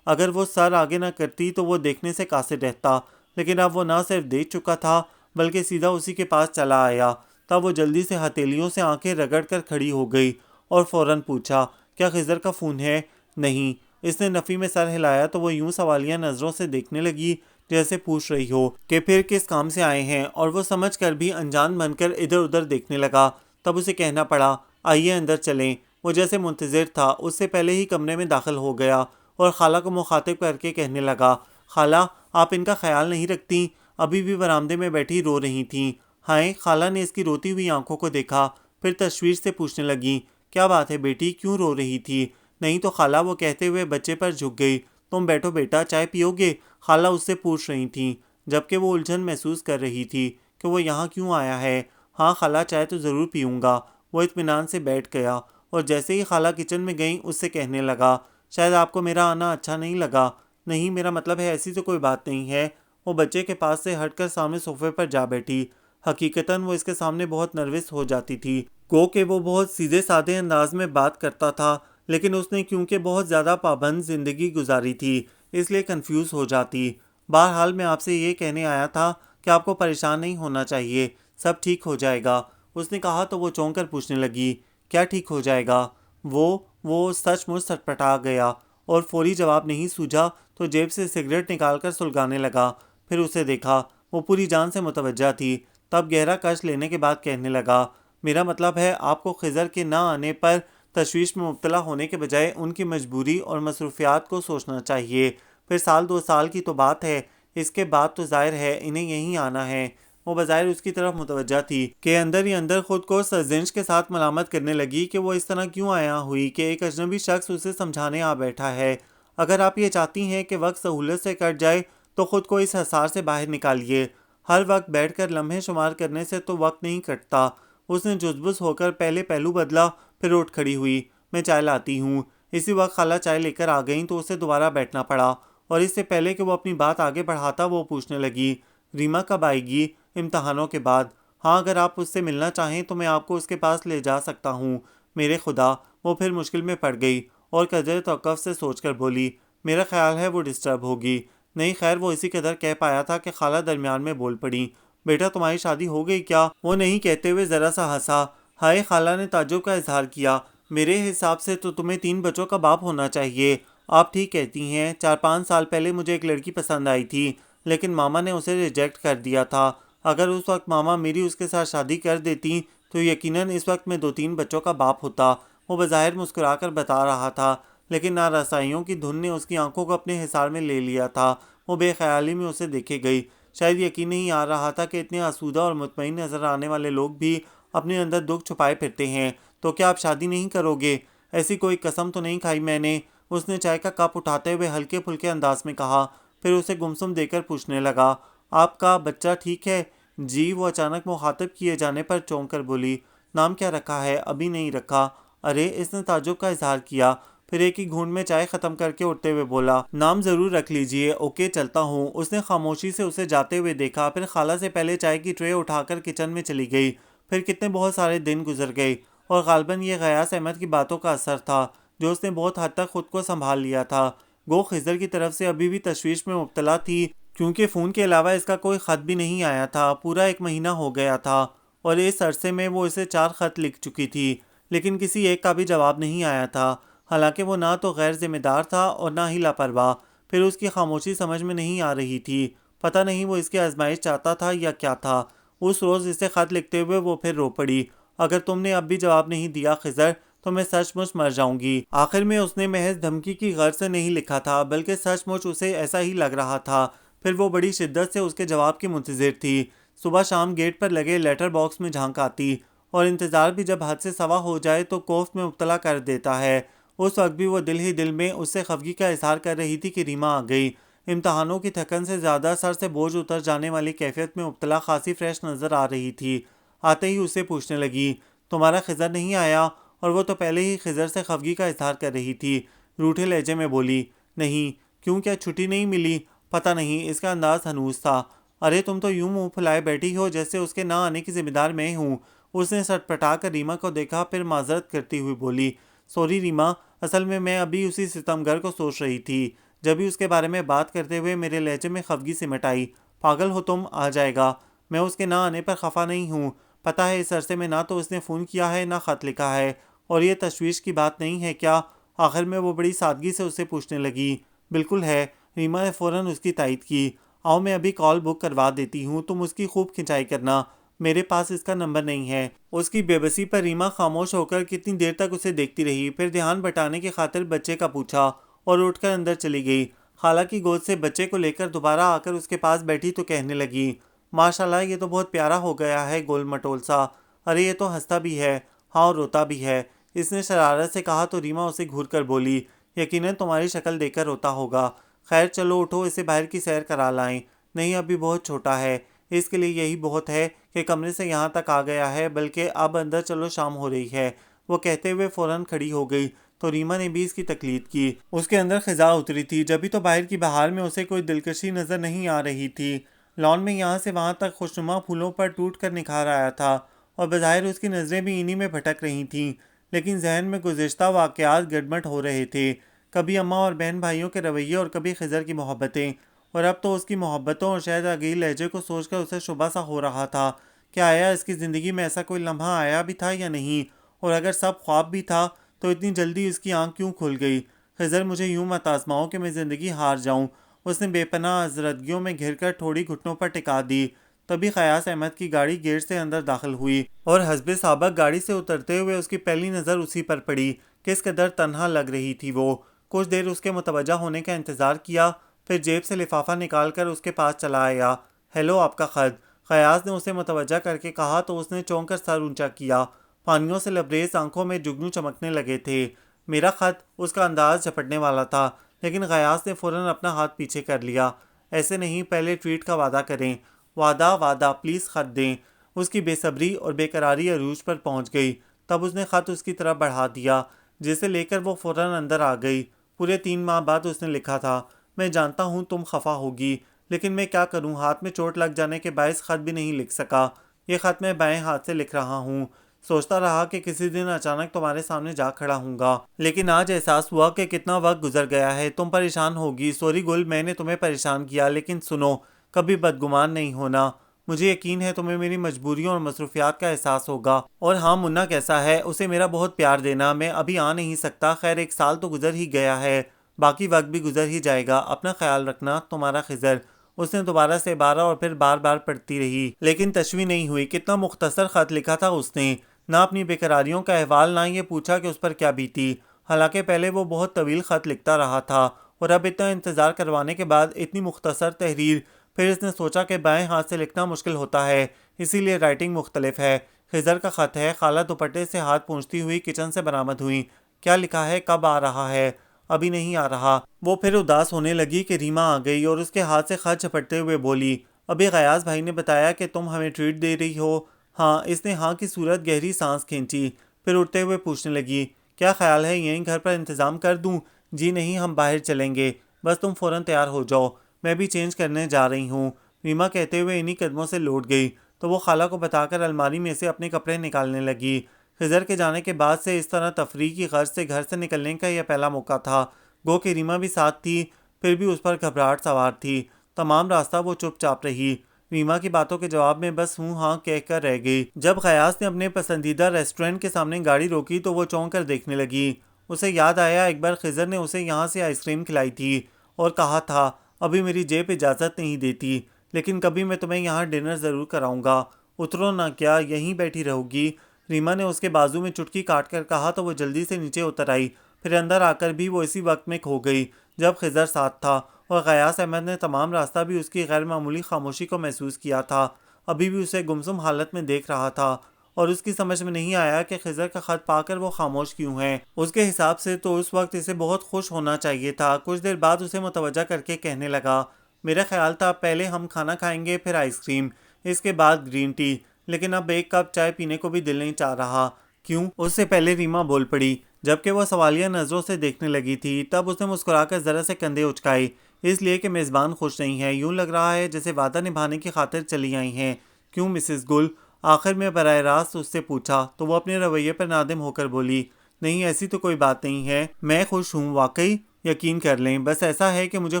اگر وہ سر آگے نہ کرتی تو وہ دیکھنے سے قاصر رہتا، لیکن اب وہ نہ صرف دیکھ چکا تھا بلکہ سیدھا اسی کے پاس چلا آیا۔ تب وہ جلدی سے ہتھیلیوں سے آنکھیں رگڑ کر کھڑی ہو گئی اور فوراً پوچھا، کیا خضر کا فون ہے؟ نہیں۔ اس نے نفی میں سر ہلایا تو وہ یوں سوالیہ نظروں سے دیکھنے لگی جیسے پوچھ رہی ہو کہ پھر کس کام سے آئے ہیں، اور وہ سمجھ کر بھی انجان بن کر ادھر ادھر دیکھنے لگا۔ تب اسے کہنا پڑا، آئیے اندر چلیں۔ وہ جیسے منتظر تھا اس سے پہلے ہی کمرے میں داخل ہو گیا اور خالہ کو مخاطب کر کے کہنے لگا، خالہ آپ ان کا خیال نہیں رکھتیں؟ ابھی بھی برآمدے میں بیٹھی رو رہی تھیں۔ ہائے، خالہ نے اس کی روتی ہوئی آنکھوں کو دیکھا، پھر تشویش سے پوچھنے لگیں، کیا بات ہے بیٹی، کیوں رو رہی تھی؟ نہیں تو خالہ، وہ کہتے ہوئے بچے پر جھک گئی۔ تم بیٹھو بیٹا، چائے پیو گے؟ خالہ اس سے پوچھ رہی تھیں، جبکہ وہ الجھن محسوس کر رہی تھی کہ وہ یہاں کیوں آیا ہے۔ ہاں خالہ، چائے تو ضرور پیوں گا۔ وہ اطمینان سے بیٹھ گیا اور جیسے ہی خالہ کچن میں گئیں اس سے کہنے لگا، شاید آپ کو میرا آنا اچھا نہیں لگا۔ نہیں، میرا مطلب ہے ایسی تو کوئی بات نہیں ہے۔ وہ بچے کے پاس سے ہٹ کر سامنے صوفے پر جا بیٹھی۔ حقیقتاً وہ اس کے سامنے بہت نروس ہو جاتی تھی، گو کہ وہ بہت سیدھے سادے انداز میں بات کرتا تھا، لیکن اس نے کیونکہ بہت زیادہ پابند زندگی گزاری تھی اس لیے کنفیوز ہو جاتی۔ بہرحال میں آپ سے یہ کہنے آیا تھا کہ آپ کو پریشان نہیں ہونا چاہیے، سب ٹھیک ہو جائے گا۔ اس نے کہا تو وہ چونک کر پوچھنے لگی کیا ٹھیک ہو جائے گا؟ وہ سچ مچ سٹپٹا گیا اور فوری جواب نہیں سوجا تو جیب سے سگریٹ نکال کر سلگانے لگا۔ پھر اسے دیکھا وہ پوری جان سے متوجہ تھی، تب گہرا کش لینے کے بعد کہنے لگا میرا مطلب ہے آپ کو خضر کے نہ آنے پر تشویش میں مبتلا ہونے کے بجائے ان کی مجبوری اور مصروفیات کو سوچنا چاہیے۔ پھر سال 2 سال کی تو بات ہے، اس کے بعد تو ظاہر ہے انہیں یہیں آنا ہے۔ وہ بظاہر اس کی طرف متوجہ تھی کہ اندر ہی اندر خود کو سرزنش کے ساتھ ملامت کرنے لگی کہ وہ اس طرح کیوں آیا ہوئی کہ ایک اجنبی شخص اسے سمجھانے آ بیٹھا ہے۔ اگر آپ یہ چاہتی ہیں کہ وقت سہولت سے کٹ جائے تو خود کو اس حصار سے باہر نکالیے۔ ہر وقت بیٹھ کر لمحے شمار کرنے سے تو وقت نہیں کٹتا۔ اس نے جزبز ہو کر پہلے پہلو بدلا، پھر اٹھ کھڑی ہوئی۔ میں چائے لاتی ہوں۔ اسی وقت خالہ چائے لے کر آ گئیں تو اسے دوبارہ بیٹھنا پڑا، اور اس سے پہلے کہ وہ اپنی بات آگے بڑھاتا وہ پوچھنے لگی ریما کب آئے گی؟ امتحانوں کے بعد۔ ہاں اگر آپ اس سے ملنا چاہیں تو میں آپ کو اس کے پاس لے جا سکتا ہوں۔ میرے خدا، وہ پھر مشکل میں پڑ گئی اور قدر توقف سے سوچ کر بولی میرا خیال ہے وہ ڈسٹرب ہوگی۔ نہیں خیر، وہ اسی قدر کہہ پایا تھا کہ خالہ درمیان میں بول پڑی بیٹا تمہاری شادی ہو گئی کیا؟ وہ نہیں کہتے ہوئے ذرا سا ہنسا۔ ہائے، خالہ نے تعجب کا اظہار کیا۔ میرے حساب سے تو تمہیں 3 بچوں کا باپ ہونا چاہیے۔ آپ ٹھیک کہتی ہیں، 4-5 سال پہلے مجھے ایک لڑکی پسند آئی تھی، لیکن ماما نے اسے ریجیکٹ کر دیا تھا۔ اگر اس وقت ماما میری اس کے ساتھ شادی کر دیتی تو یقیناً اس وقت میں 2-3 بچوں کا باپ ہوتا۔ وہ بظاہر مسکرا کر بتا رہا تھا، لیکن نارسائیوں کی دھن نے اس کی آنکھوں کو اپنے حصار میں لے لیا تھا۔ وہ بے خیالی میں اسے دیکھے گئی۔ شاید یقین نہیں آ رہا تھا کہ اتنے آسودہ اور مطمئن نظر آنے والے لوگ بھی اپنے اندر دکھ چھپائے پھرتے ہیں۔ تو کیا آپ شادی نہیں کرو گے؟ ایسی کوئی قسم تو نہیں کھائی میں نے، اس نے چائے کا کپ اٹھاتے ہوئے ہلکے پھلکے انداز میں کہا، پھر اسے گمسم دے کر پوچھنے لگا آپ کا بچہ ٹھیک ہے؟ جی، وہ اچانک مخاطب کیے جانے پر چونک کر بولی نام کیا رکھا ہے؟ ابھی نہیں رکھا۔ ارے، اس نے تعجب کا اظہار کیا، پھر ایک ہی گھونٹ میں چائے ختم کر کے اٹھتے ہوئے بولا نام ضرور رکھ لیجئے۔ اوکے، چلتا ہوں۔ اس نے خاموشی سے اسے جاتے ہوئے دیکھا، پھر خالہ سے پہلے چائے کی ٹرے اٹھا کر کچن میں چلی گئی۔ پھر کتنے بہت سارے دن گزر گئے، اور غالباً یہ غیاث احمد کی باتوں کا اثر تھا جو اس نے بہت حد تک خود کو سنبھال لیا تھا۔ گو خضر کی طرف سے ابھی بھی تشویش میں مبتلا تھی، کیونکہ فون کے علاوہ اس کا کوئی خط بھی نہیں آیا تھا۔ پورا 1 مہینہ ہو گیا تھا، اور اس عرصے میں وہ اسے 4 خط لکھ چکی تھی، لیکن کسی ایک کا بھی جواب نہیں آیا تھا۔ حالانکہ وہ نہ تو غیر ذمہ دار تھا اور نہ ہی لاپرواہ۔ پھر اس کی خاموشی سمجھ میں نہیں آ رہی تھی، پتہ نہیں وہ اس کی آزمائش چاہتا تھا یا کیا تھا۔ اس روز اسے خط لکھتے ہوئے وہ پھر رو پڑی اگر تم نے اب بھی جواب نہیں دیا خضر تو میں سچ مچ مر جاؤں گی۔ آخر میں اس نے محض دھمکی کی غرض سے نہیں لکھا تھا، بلکہ سچ مچ اسے ایسا ہی لگ رہا تھا۔ پھر وہ بڑی شدت سے اس کے جواب کی منتظر تھی۔ صبح شام گیٹ پر لگے لیٹر باکس میں جھانک آتی، اور انتظار بھی جب حد سے سوا ہو جائے تو کوفت میں مبتلا کر دیتا ہے۔ اس وقت بھی وہ دل ہی دل میں اس سے خفگی کا اظہار کر رہی تھی کہ ریما آ گئی۔ امتحانوں کی تھکن سے زیادہ سر سے بوجھ اتر جانے والی کیفیت میں مبتلا خاصی فریش نظر آ رہی تھی۔ آتے ہی اسے پوچھنے لگی تمہارا خضر نہیں آیا؟ اور وہ تو پہلے ہی خضر سے خفگی کا اظہار کر رہی تھی۔ روٹھے لہجے میں بولی نہیں۔ کیوں، کیا چھٹی نہیں ملی؟ پتہ نہیں، اس کا انداز ہنوز تھا۔ ارے تم تو یوں منہ پھلائے بیٹھی ہو جیسے اس کے نہ آنے کی ذمہ دار میں ہوں۔ اس نے سٹپٹا کر ریما کو دیکھا، پھر معذرت کرتی ہوئی بولی سوری ریما، اصل میں ابھی اسی ستمگر کو سوچ رہی تھی۔ جبھی اس کے بارے میں بات کرتے ہوئے میرے لہجے میں خفگی سمٹ آئی۔ پاگل ہو تم، آ جائے گا۔ میں اس کے نہ آنے پر خفا نہیں ہوں۔ پتہ ہے اس عرصے میں نہ تو اس نے فون کیا ہے نہ خط لکھا ہے، اور یہ تشویش کی بات نہیں ہے کیا؟ آخر میں وہ بڑی سادگی سے اسے پوچھنے لگی۔ بالکل ہے۔ ریما نے فوراً اس کی تائید کی۔ آؤ میں ابھی کال بک کروا دیتی ہوں، تم اس کی خوب کھنچائی کرنا۔ میرے پاس اس کا نمبر نہیں ہے۔ اس کی بے بسی پر ریما خاموش ہو کر کتنی دیر تک اسے دیکھتی رہی، پھر دھیان بٹانے کی خاطر بچے کا پوچھا اور اٹھ کر اندر چلی گئی۔ خالہ کی گود سے بچے کو لے کر دوبارہ آ کر اس کے پاس بیٹھی تو کہنے لگی ماشاءاللہ، یہ تو بہت پیارا ہو گیا ہے، گول مٹول سا۔ ارے یہ تو ہنستا بھی ہے، ہاں، اور روتا بھی ہے۔ اس نے شرارت سے کہا تو ریما اسے گھور کر بولی یقیناً تمہاری شکل دیکھ کر روتا ہوگا۔ خیر چلو اٹھو، اسے باہر کی سیر کرا لائیں۔ نہیں، ابھی بہت چھوٹا ہے، اس کے لیے یہی بہت ہے کہ کمرے سے یہاں تک آ گیا ہے، بلکہ اب اندر چلو، شام ہو رہی ہے۔ وہ کہتے ہوئے فوراً کھڑی ہو گئی تو ریما نے بھی اس کی تقلید کی۔ اس کے اندر خزاں اتری تھی، جبھی تو باہر کی بہار میں اسے کوئی دلکشی نظر نہیں آ رہی تھی۔ لان میں یہاں سے وہاں تک خوشنما پھولوں پر ٹوٹ کر نکھار آیا تھا، اور بظاہر اس کی نظریں بھی انہی میں بھٹک رہی تھیں، لیکن ذہن میں گزشتہ واقعات گڈمٹ ہو رہے تھے۔ کبھی اماں اور بہن بھائیوں کے رویے اور کبھی خضر کی محبتیں، اور اب تو اس کی محبتوں اور شاید آگئی لہجے کو سوچ کر اسے شبہ سا ہو رہا تھا کیا آیا اس کی زندگی میں ایسا کوئی لمحہ آیا بھی تھا یا نہیں، اور اگر سب خواب بھی تھا تو اتنی جلدی اس کی آنکھ کیوں کھل گئی؟ خضر مجھے یوں مت آزماؤ کہ میں زندگی ہار جاؤں۔ اس نے بے پناہ زردگیوں میں گھر کر تھوڑی گھٹنوں پر ٹکا دی۔ تبھی قیاس احمد کی گاڑی گیٹ سے اندر داخل ہوئی اور حسب سابق گاڑی سے اترتے ہوئے اس کی پہلی نظر اسی پر پڑی۔ کس قدر تنہا لگ رہی تھی وہ۔ کچھ دیر اس کے متوجہ ہونے کا انتظار کیا، پھر جیب سے لفافہ نکال کر اس کے پاس چلا آیا۔ ہیلو، آپ کا خط، قیاس نے اسے متوجہ کر کے کہا تو اس نے چونک کر سر اونچا کیا۔ پانیوں سے لبریز آنکھوں میں جگنو چمکنے لگے تھے۔ میرا خط؟ اس کا انداز جھپٹنے والا تھا، لیکن قیاس نے فوراً اپنا ہاتھ پیچھے کر لیا۔ ایسے نہیں، پہلے ٹریٹ کا وعدہ کریں۔ وعدہ، پلیز خط دیں۔ اس کی بے صبری اور بے قراری عروج پر پہنچ گئی۔ تب اس نے خط اس کی طرف بڑھا دیا، جسے لے کر وہ فوراً اندر آ گئی۔ پورے 3 ماہ بعد اس نے لکھا تھا، میں جانتا ہوں تم خفا ہوگی، لیکن میں کیا کروں، ہاتھ میں چوٹ لگ جانے کے باعث خط بھی نہیں لکھ سکا۔ یہ خط میں بائیں ہاتھ سے لکھ رہا ہوں۔ سوچتا رہا کہ کسی دن اچانک تمہارے سامنے جا کھڑا ہوں گا، لیکن آج احساس ہوا کہ کتنا وقت گزر گیا ہے۔ تم پریشان ہوگی، سوری گل، میں نے تمہیں پریشان کیا، لیکن سنو، کبھی بدگمان نہیں ہونا۔ مجھے یقین ہے تمہیں میری مجبوریوں اور مصروفیات کا احساس ہوگا۔ اور ہاں، منا کیسا ہے، اسے میرا بہت پیار دینا۔ میں ابھی آ نہیں سکتا، خیر 1 سال تو گزر ہی گیا ہے، باقی وقت بھی گزر ہی جائے گا۔ اپنا خیال رکھنا، تمہارا خضر۔ اس نے دوبارہ سے 12 اور پھر بار بار پڑھتی رہی، لیکن تشویش نہیں ہوئی۔ کتنا مختصر خط لکھا تھا اس نے، نہ اپنی بیقراریوں کا احوال، نہ یہ پوچھا کہ اس پر کیا بیتی۔ حالانکہ پہلے وہ بہت طویل خط لکھتا رہا تھا، اور اب اتنا انتظار کروانے کے بعد اتنی مختصر تحریر۔ پھر اس نے سوچا کہ بائیں ہاتھ سے لکھنا مشکل ہوتا ہے، اسی لیے رائٹنگ مختلف ہے۔ خضر کا خط ہے۔ خالہ دوپٹے سے ہاتھ پونچھتی ہوئی کچن سے برآمد ہوئی۔ کیا لکھا ہے؟ کب آ رہا ہے؟ ابھی نہیں آ رہا۔ وہ پھر اداس ہونے لگی کہ ریما آ گئی اور اس کے ہاتھ سے خط جھپٹتے ہوئے بولی، ابھی غیاث بھائی نے بتایا کہ تم ہمیں ٹریٹ دے رہی ہو؟ ہاں۔ اس نے ہاں کی صورت گہری سانس کھینچی، پھر اٹھتے ہوئے پوچھنے لگی، کیا خیال ہے یہیں گھر پر انتظام کر دوں؟ جی نہیں، ہم باہر چلیں گے، بس تم فوراً تیار ہو جاؤ، میں بھی چینج کرنے جا رہی ہوں۔ ریما کہتے ہوئے انہی قدموں سے لوٹ گئی تو وہ خالہ کو بتا کر الماری میں سے اپنے کپڑے نکالنے لگی۔ خضر کے جانے کے بعد سے اس طرح تفریح کی غرض سے گھر سے نکلنے کا یہ پہلا موقع تھا۔ گو کہ ریما بھی ساتھ تھی، پھر بھی اس پر گھبراہٹ سوار تھی۔ تمام راستہ وہ چپ چاپ رہی، ریما کی باتوں کے جواب میں بس ہوں ہاں کہہ کر رہ گئی۔ جب غیاث نے اپنے پسندیدہ ریسٹورنٹ کے سامنے گاڑی روکی تو وہ چونک کر دیکھنے لگی۔ اسے یاد آیا ایک بار خضر نے اسے یہاں سے آئس کریم کھلائی تھی اور کہا تھا، ابھی میری جیب اجازت نہیں دیتی، لیکن کبھی میں تمہیں یہاں ڈنر ضرور کراؤں گا۔ اترو نہ، کیا یہیں بیٹھی رہو گی؟ ریما نے اس کے بازو میں چٹکی کاٹ کر کہا تو وہ جلدی سے نیچے اتر آئی۔ پھر اندر آ کر بھی وہ اسی وقت میں کھو گئی جب خضر ساتھ تھا، اور غیاث احمد نے تمام راستہ بھی اس کی غیر معمولی خاموشی کو محسوس کیا تھا۔ ابھی بھی اسے گمسم حالت میں دیکھ رہا تھا اور اس کی سمجھ میں نہیں آیا کہ خضر کا خط پا کر وہ خاموش کیوں ہے۔ اس کے حساب سے تو اس وقت اسے بہت خوش ہونا چاہیے تھا۔ کچھ دیر بعد اسے متوجہ کر کے کہنے لگا، میرا خیال تھا پہلے ہم کھانا کھائیں گے، پھر آئس کریم، اس کے بعد گرین ٹی، لیکن اب 1 کپ چائے پینے کو بھی دل نہیں چاہ رہا۔ کیوں؟ اس سے پہلے ریما بول پڑی، جبکہ وہ سوالیہ نظروں سے دیکھنے لگی تھی۔ تب اس نے مسکرا کر ذرا سے کندھے اچکائے، اس لیے کہ میزبان خوش نہیں ہے، یوں لگ رہا ہے جیسے وعدہ نبھانے کی خاطر چلی آئی ہیں۔ کیوں مسز گل؟ آخر میں براہ راست اس سے پوچھا تو وہ اپنے رویے پر نادم ہو کر بولی، نہیں ایسی تو کوئی بات نہیں ہے، میں خوش ہوں واقعی، یقین کر لیں، بس ایسا ہے کہ مجھے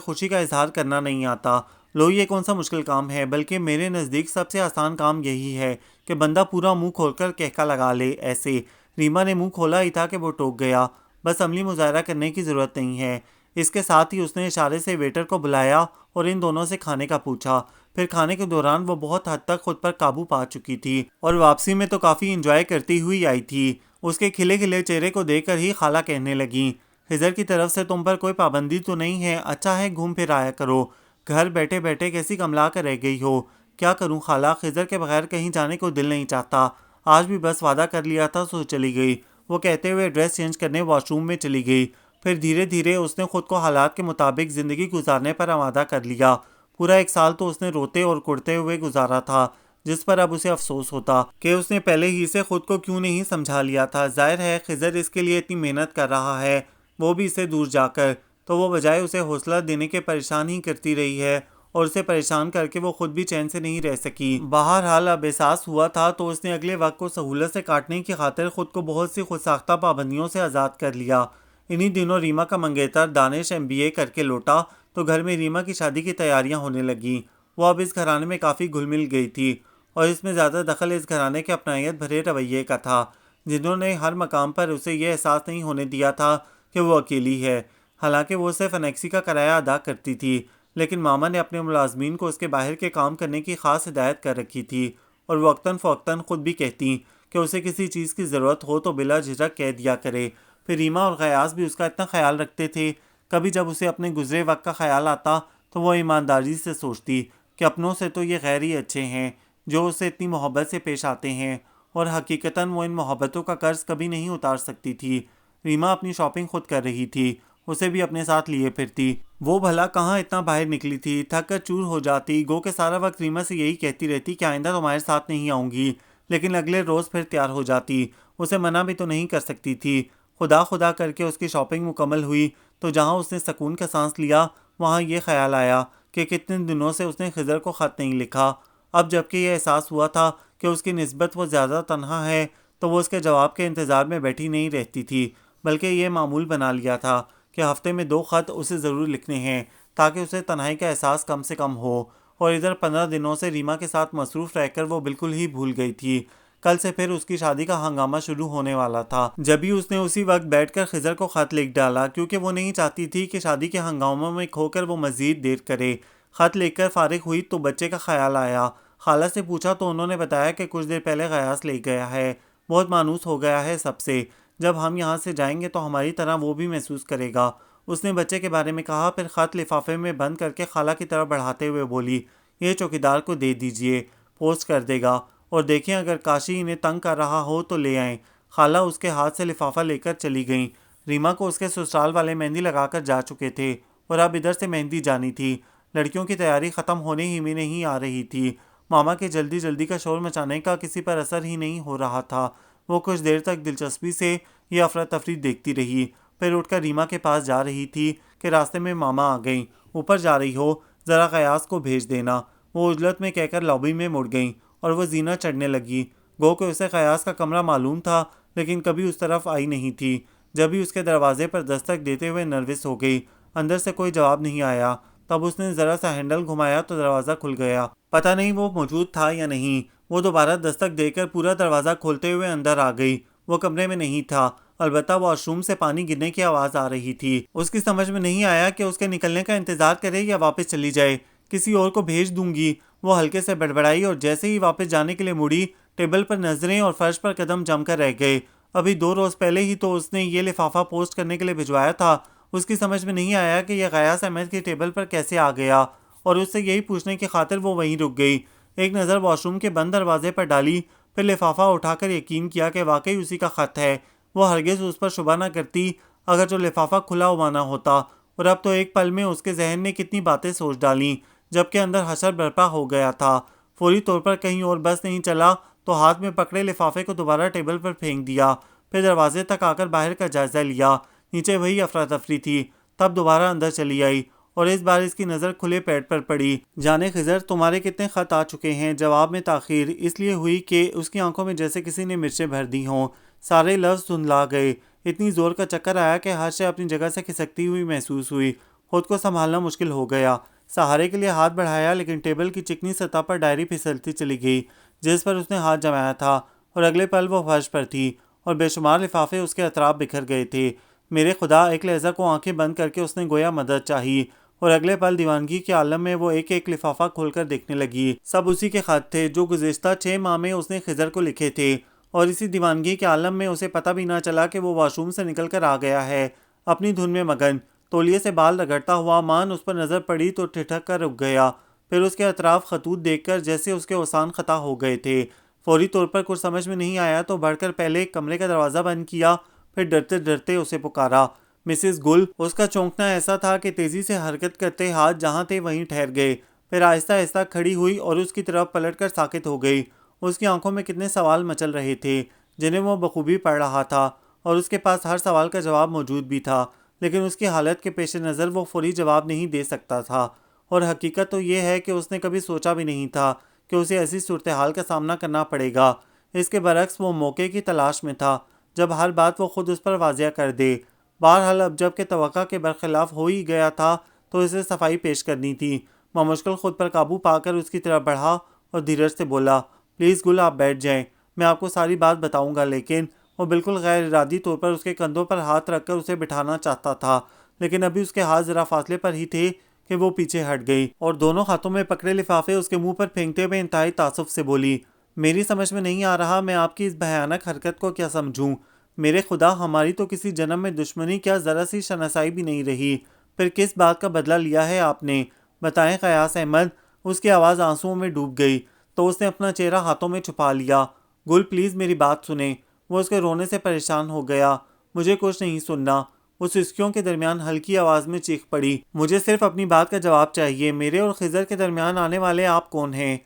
خوشی کا اظہار کرنا نہیں آتا۔ لو، یہ کون سا مشکل کام ہے، بلکہ میرے نزدیک سب سے آسان کام یہی ہے کہ بندہ پورا منہ کھول کر کہکا لگا لے۔ ایسے ریما نے منہ کھولا ہی تھا کہ وہ ٹوک گیا، بس عملی مظاہرہ کرنے کی ضرورت نہیں ہے۔ اس کے ساتھ ہی اس نے اشارے سے ویٹر کو بلایا اور ان دونوں سے کھانے کا پوچھا۔ پھر کھانے کے دوران وہ بہت حد تک خود پر قابو پا چکی تھی اور واپسی میں تو کافی انجوائے کرتی ہوئی آئی تھی۔ اس کے کھلے کھلے چہرے کو دیکھ کر ہی خالہ کہنے لگیں، خضر کی طرف سے تم پر کوئی پابندی تو نہیں ہے؟ اچھا ہے گھوم پھر آیا کرو، گھر بیٹھے بیٹھے کیسی کملا کر رہ گئی ہو۔ کیا کروں خالہ، خضر کے بغیر کہیں جانے کو دل نہیں چاہتا، آج بھی بس وعدہ کر لیا تھا سو چلی گئی۔ وہ کہتے ہوئے ڈریس چینج کرنے واش روم میں چلی گئی۔ پھر دھیرے دھیرے اس نے خود کو حالات کے مطابق زندگی گزارنے پر آمادہ کر لیا۔ پورا 1 سال تو اس نے روتے اور کڑتے ہوئے گزارا تھا، جس پر اب اسے افسوس ہوتا کہ اس نے پہلے ہی سے خود کو کیوں نہیں سمجھا لیا تھا۔ ظاہر ہے خضر اس کے لیے اتنی محنت کر رہا ہے، وہ بھی اسے دور جا کر، تو وہ بجائے اسے حوصلہ دینے کے پریشان ہی کرتی رہی ہے، اور اسے پریشان کر کے وہ خود بھی چین سے نہیں رہ سکی۔ بہرحال اب احساس ہوا تھا تو اس نے اگلے وقت کو سہولت سے کاٹنے کی خاطر خود کو بہت سی خود ساختہ پابندیوں سے آزاد کر لیا۔ انہی دنوں ریما کا منگیتر دانش MBA کر کے لوٹا تو گھر میں ریما کی شادی کی تیاریاں ہونے لگیں۔ وہ اب اس گھرانے میں کافی گھل مل گئی تھی۔ اور اس میں زیادہ دخل اس گھرانے کے اپنائیت بھرے رویے کا تھا، جنہوں نے ہر مقام پر اسے یہ احساس نہیں ہونے دیا تھا کہ وہ اکیلی ہے۔ حالانکہ وہ صرف انیکسی کا کرایہ ادا کرتی تھی، لیکن ماما نے اپنے ملازمین کو اس کے باہر کے کام کرنے کی خاص ہدایت کر رکھی تھی، اور وہ وقتاً فوقتاً خود بھی کہتی کہ اسے کسی چیز کی ضرورت ہو تو بلا جھجک کہہ دیا کرے۔ پھر ریما اور غیاث بھی اس کا اتنا خیال رکھتے تھے۔ کبھی جب اسے اپنے گزرے وقت کا خیال آتا تو وہ ایمانداری سے سوچتی کہ اپنوں سے تو یہ غیر ہی اچھے ہیں جو اسے اتنی محبت سے پیش آتے ہیں، اور حقیقتاً وہ ان محبتوں کا قرض کبھی نہیں اتار سکتی تھی۔ ریما اپنی شاپنگ خود کر رہی تھی، اسے بھی اپنے ساتھ لیے پھرتی۔ وہ بھلا کہاں اتنا باہر نکلی تھی، تھک کر چور ہو جاتی، گو کہ سارا وقت ریما سے یہی کہتی رہتی کہ آئندہ تمہارے ساتھ نہیں آؤں گی، لیکن اگلے روز پھر تیار ہو جاتی۔ اسے منع بھی تو نہیں کر سکتی تھی۔ خدا خدا کر کے اس کی شاپنگ مکمل ہوئی تو جہاں اس نے سکون کا سانس لیا، وہاں یہ خیال آیا کہ کتنے دنوں سے اس نے خضر کو خط نہیں لکھا۔ اب جب کہ یہ احساس ہوا تھا کہ اس کی نسبت وہ زیادہ تنہا ہے، تو وہ اس کے جواب کے انتظار میں بیٹھی نہیں رہتی تھی، بلکہ یہ معمول بنا لیا تھا کہ ہفتے میں 2 خط اسے ضرور لکھنے ہیں، تاکہ اسے تنہائی کا احساس کم سے کم ہو۔ اور ادھر 15 دنوں سے ریما کے ساتھ مصروف رہ کر وہ بالکل ہی بھول گئی تھی۔ کل سے پھر اس کی شادی کا ہنگامہ شروع ہونے والا تھا۔ جبھی اس نے اسی وقت بیٹھ کر خضر کو خط لکھ ڈالا، کیونکہ وہ نہیں چاہتی تھی کہ شادی کے ہنگاموں میں کھو کر وہ مزید دیر کرے۔ خط لکھ کر فارغ ہوئی تو بچے کا خیال آیا۔ خالہ سے پوچھا تو انہوں نے بتایا کہ کچھ دیر پہلے غیاث لے گیا ہے، بہت مانوس ہو گیا ہے سب سے۔ جب ہم یہاں سے جائیں گے تو ہماری طرح وہ بھی محسوس کرے گا۔ اس نے بچے کے بارے میں کہا، پھر خط لفافے میں بند کر کے خالہ کی طرف بڑھاتے ہوئے بولی، یہ چوکیدار کو دے دیجئے، پوسٹ کر دے گا، اور دیکھیں اگر کاشی انہیں تنگ کر رہا ہو تو لے آئیں۔ خالہ اس کے ہاتھ سے لفافہ لے کر چلی گئیں۔ ریما کو اس کے سسرال والے مہندی لگا کر جا چکے تھے، اور اب ادھر سے مہندی جانی تھی۔ لڑکیوں کی تیاری ختم ہونے ہی میں نہیں آ رہی تھی۔ ماما کے جلدی جلدی کا شور مچانے کا کسی پر اثر ہی نہیں ہو رہا تھا۔ وہ کچھ دیر تک دلچسپی سے یہ افراتفری دیکھتی رہی، پھر اٹھ کر ریما کے پاس جا رہی تھی کہ راستے میں ماما آ گئیں۔ اوپر جا رہی ہو، ذرا غیاث کو بھیج دینا، وہ عجلت میں کہہ کر لابی میں مڑ گئیں، اور وہ زینہ چڑھنے لگی۔ گو کہ اسے غیاث کا کمرہ معلوم تھا، لیکن کبھی اس طرف آئی نہیں تھی۔ جب ہی اس کے دروازے پر دستک دیتے ہوئے نروس ہو گئی۔ اندر سے کوئی جواب نہیں آیا۔ تب اس نے ذرا سا ہینڈل گھمایا تو دروازہ کھل گیا۔ پتہ نہیں وہ موجود تھا یا نہیں۔ وہ دوبارہ دستک دے کر پورا دروازہ کھولتے ہوئے اندر آ گئی۔ وہ کمرے میں نہیں تھا، البتہ واش روم سے پانی گرنے کی آواز آ رہی تھی۔ اس کی سمجھ میں نہیں آیا کہ اس کے نکلنے کا انتظار کرے یا واپس چلی جائے۔ کسی اور کو بھیج دوں گی، وہ ہلکے سے بڑبڑائی، اور جیسے ہی واپس جانے کے لیے مڑی، ٹیبل پر نظریں اور فرش پر قدم جم کر رہ گئے۔ ابھی 2 روز پہلے ہی تو اس نے یہ لفافہ پوسٹ کرنے کے لیے بھجوایا تھا۔ اس کی سمجھ میں نہیں آیا کہ یہ غیاث احمد کی ٹیبل پر کیسے آ گیا، اور اس سے یہی پوچھنے کی خاطر وہ وہیں رک گئی۔ ایک نظر واش روم کے بند دروازے پر ڈالی، پھر لفافہ اٹھا کر یقین کیا کہ واقعی اسی کا خط ہے۔ وہ ہرگز اس پر شبہ نہ کرتی اگر جو لفافہ کھلا ہوا نہ ہوتا، اور اب تو ایک پل میں اس کے ذہن نے کتنی باتیں سوچ ڈالیں، جبکہ اندر حشر برپا ہو گیا تھا۔ فوری طور پر کہیں اور بس نہیں چلا تو ہاتھ میں پکڑے لفافے کو دوبارہ ٹیبل پر پھینک دیا، پھر دروازے تک آ کر باہر کا جائزہ لیا۔ نیچے وہی افراتفری تھی۔ تب دوبارہ اندر چلی آئی، اور اس بار اس کی نظر کھلے پیٹ پر پڑی۔ جانے خضر، تمہارے کتنے خط آ چکے ہیں؟ جواب میں تاخیر اس لیے ہوئی کہ اس کی آنکھوں میں جیسے کسی نے مرچیں بھر دی ہوں۔ سارے لفظ دھندلا گئے۔ اتنی زور کا چکر آیا کہ ہر شے اپنی جگہ سے کھسکتی ہوئی محسوس ہوئی۔ خود کو سنبھالنا مشکل ہو گیا۔ سہارے کے لیے ہاتھ بڑھایا، لیکن ٹیبل کی چکنی سطح پر ڈائری پھسلتی چلی گئی جس پر اس نے ہاتھ جمایا تھا، اور اگلے پل وہ فرش پر تھی، اور بے شمار لفافے اس کے اطراف بکھر گئے تھے۔ میرے خدا، ایک لہجہ کو آنکھیں بند کر کے اس نے گویا مدد چاہی، اور اگلے پل دیوانگی کے عالم میں وہ ایک ایک لفافہ کھول کر دیکھنے لگی۔ سب اسی کے خط تھے جو گزشتہ 6 ماہ میں اس نے خضر کو لکھے تھے، اور اسی دیوانگی کے عالم میں اسے پتہ بھی نہ چلا کہ وہ واش روم سے نکل کر آ گیا ہے، اپنی دھن میں مگن۔ تولیے سے بال رگڑتا ہوا مان اس پر نظر پڑی تو ٹھٹک کر رک گیا، پھر اس کے اطراف خطوط دیکھ کر جیسے اس کے اوسان خطا ہو گئے تھے۔ فوری طور پر کچھ سمجھ میں نہیں آیا تو بڑھ کر پہلے کمرے کا دروازہ بند کیا، پھر ڈرتے ڈرتے اسے پکارا، مسز گل۔ اس کا چونکنا ایسا تھا کہ تیزی سے حرکت کرتے ہاتھ جہاں تھے وہیں ٹھہر گئے، پھر آہستہ آہستہ کھڑی ہوئی اور اس کی طرف پلٹ کر ساکت ہو گئی۔ اس کی آنکھوں میں کتنے سوال مچل رہے تھے جنہیں وہ بخوبی پڑھ رہا تھا، اور اس کے پاس ہر سوال کا جواب موجود بھی تھا، لیکن اس کی حالت کے پیش نظر وہ فوری جواب نہیں دے سکتا تھا۔ اور حقیقت تو یہ ہے کہ اس نے کبھی سوچا بھی نہیں تھا کہ اسے ایسی صورتحال کا سامنا کرنا پڑے گا۔ اس کے برعکس وہ موقع کی تلاش میں تھا جب ہر بات وہ خود اس پر واضح کر دے۔ بہرحال اب جب کہ توقع کے برخلاف ہو ہی گیا تھا تو اسے صفائی پیش کرنی تھی۔ بمشکل خود پر قابو پا کر اس کی طرف بڑھا اور دھیرج سے بولا، پلیز گل آپ بیٹھ جائیں، میں آپ کو ساری بات بتاؤں گا۔ لیکن وہ بالکل غیر ارادی طور پر اس کے کندھوں پر ہاتھ رکھ کر اسے بٹھانا چاہتا تھا، لیکن ابھی اس کے ہاتھ ذرا فاصلے پر ہی تھے کہ وہ پیچھے ہٹ گئی اور دونوں ہاتھوں میں پکڑے لفافے اس کے منہ پر پھینکتے ہوئے انتہائی تعصب سے بولی، میری سمجھ میں نہیں آ رہا میں آپ کی اس بھیانک حرکت کو کیا سمجھوں۔ میرے خدا، ہماری تو کسی جنم میں دشمنی کیا ذرا سی شناسائی بھی نہیں رہی، پھر کس بات کا بدلہ لیا ہے آپ نے؟ بتائیں قیاس احمد۔ اس کی آواز آنسوؤں میں ڈوب گئی تو اس نے اپنا چہرہ ہاتھوں میں چھپا لیا۔ گل پلیز میری بات سنیں۔ وہ اس کے رونے سے پریشان ہو گیا۔ مجھے کچھ نہیں سننا، وہ سسکیوں کے درمیان ہلکی آواز میں چیخ پڑی، مجھے صرف اپنی بات کا جواب چاہیے۔ میرے اور خضر کے درمیان آنے والے آپ کون ہیں؟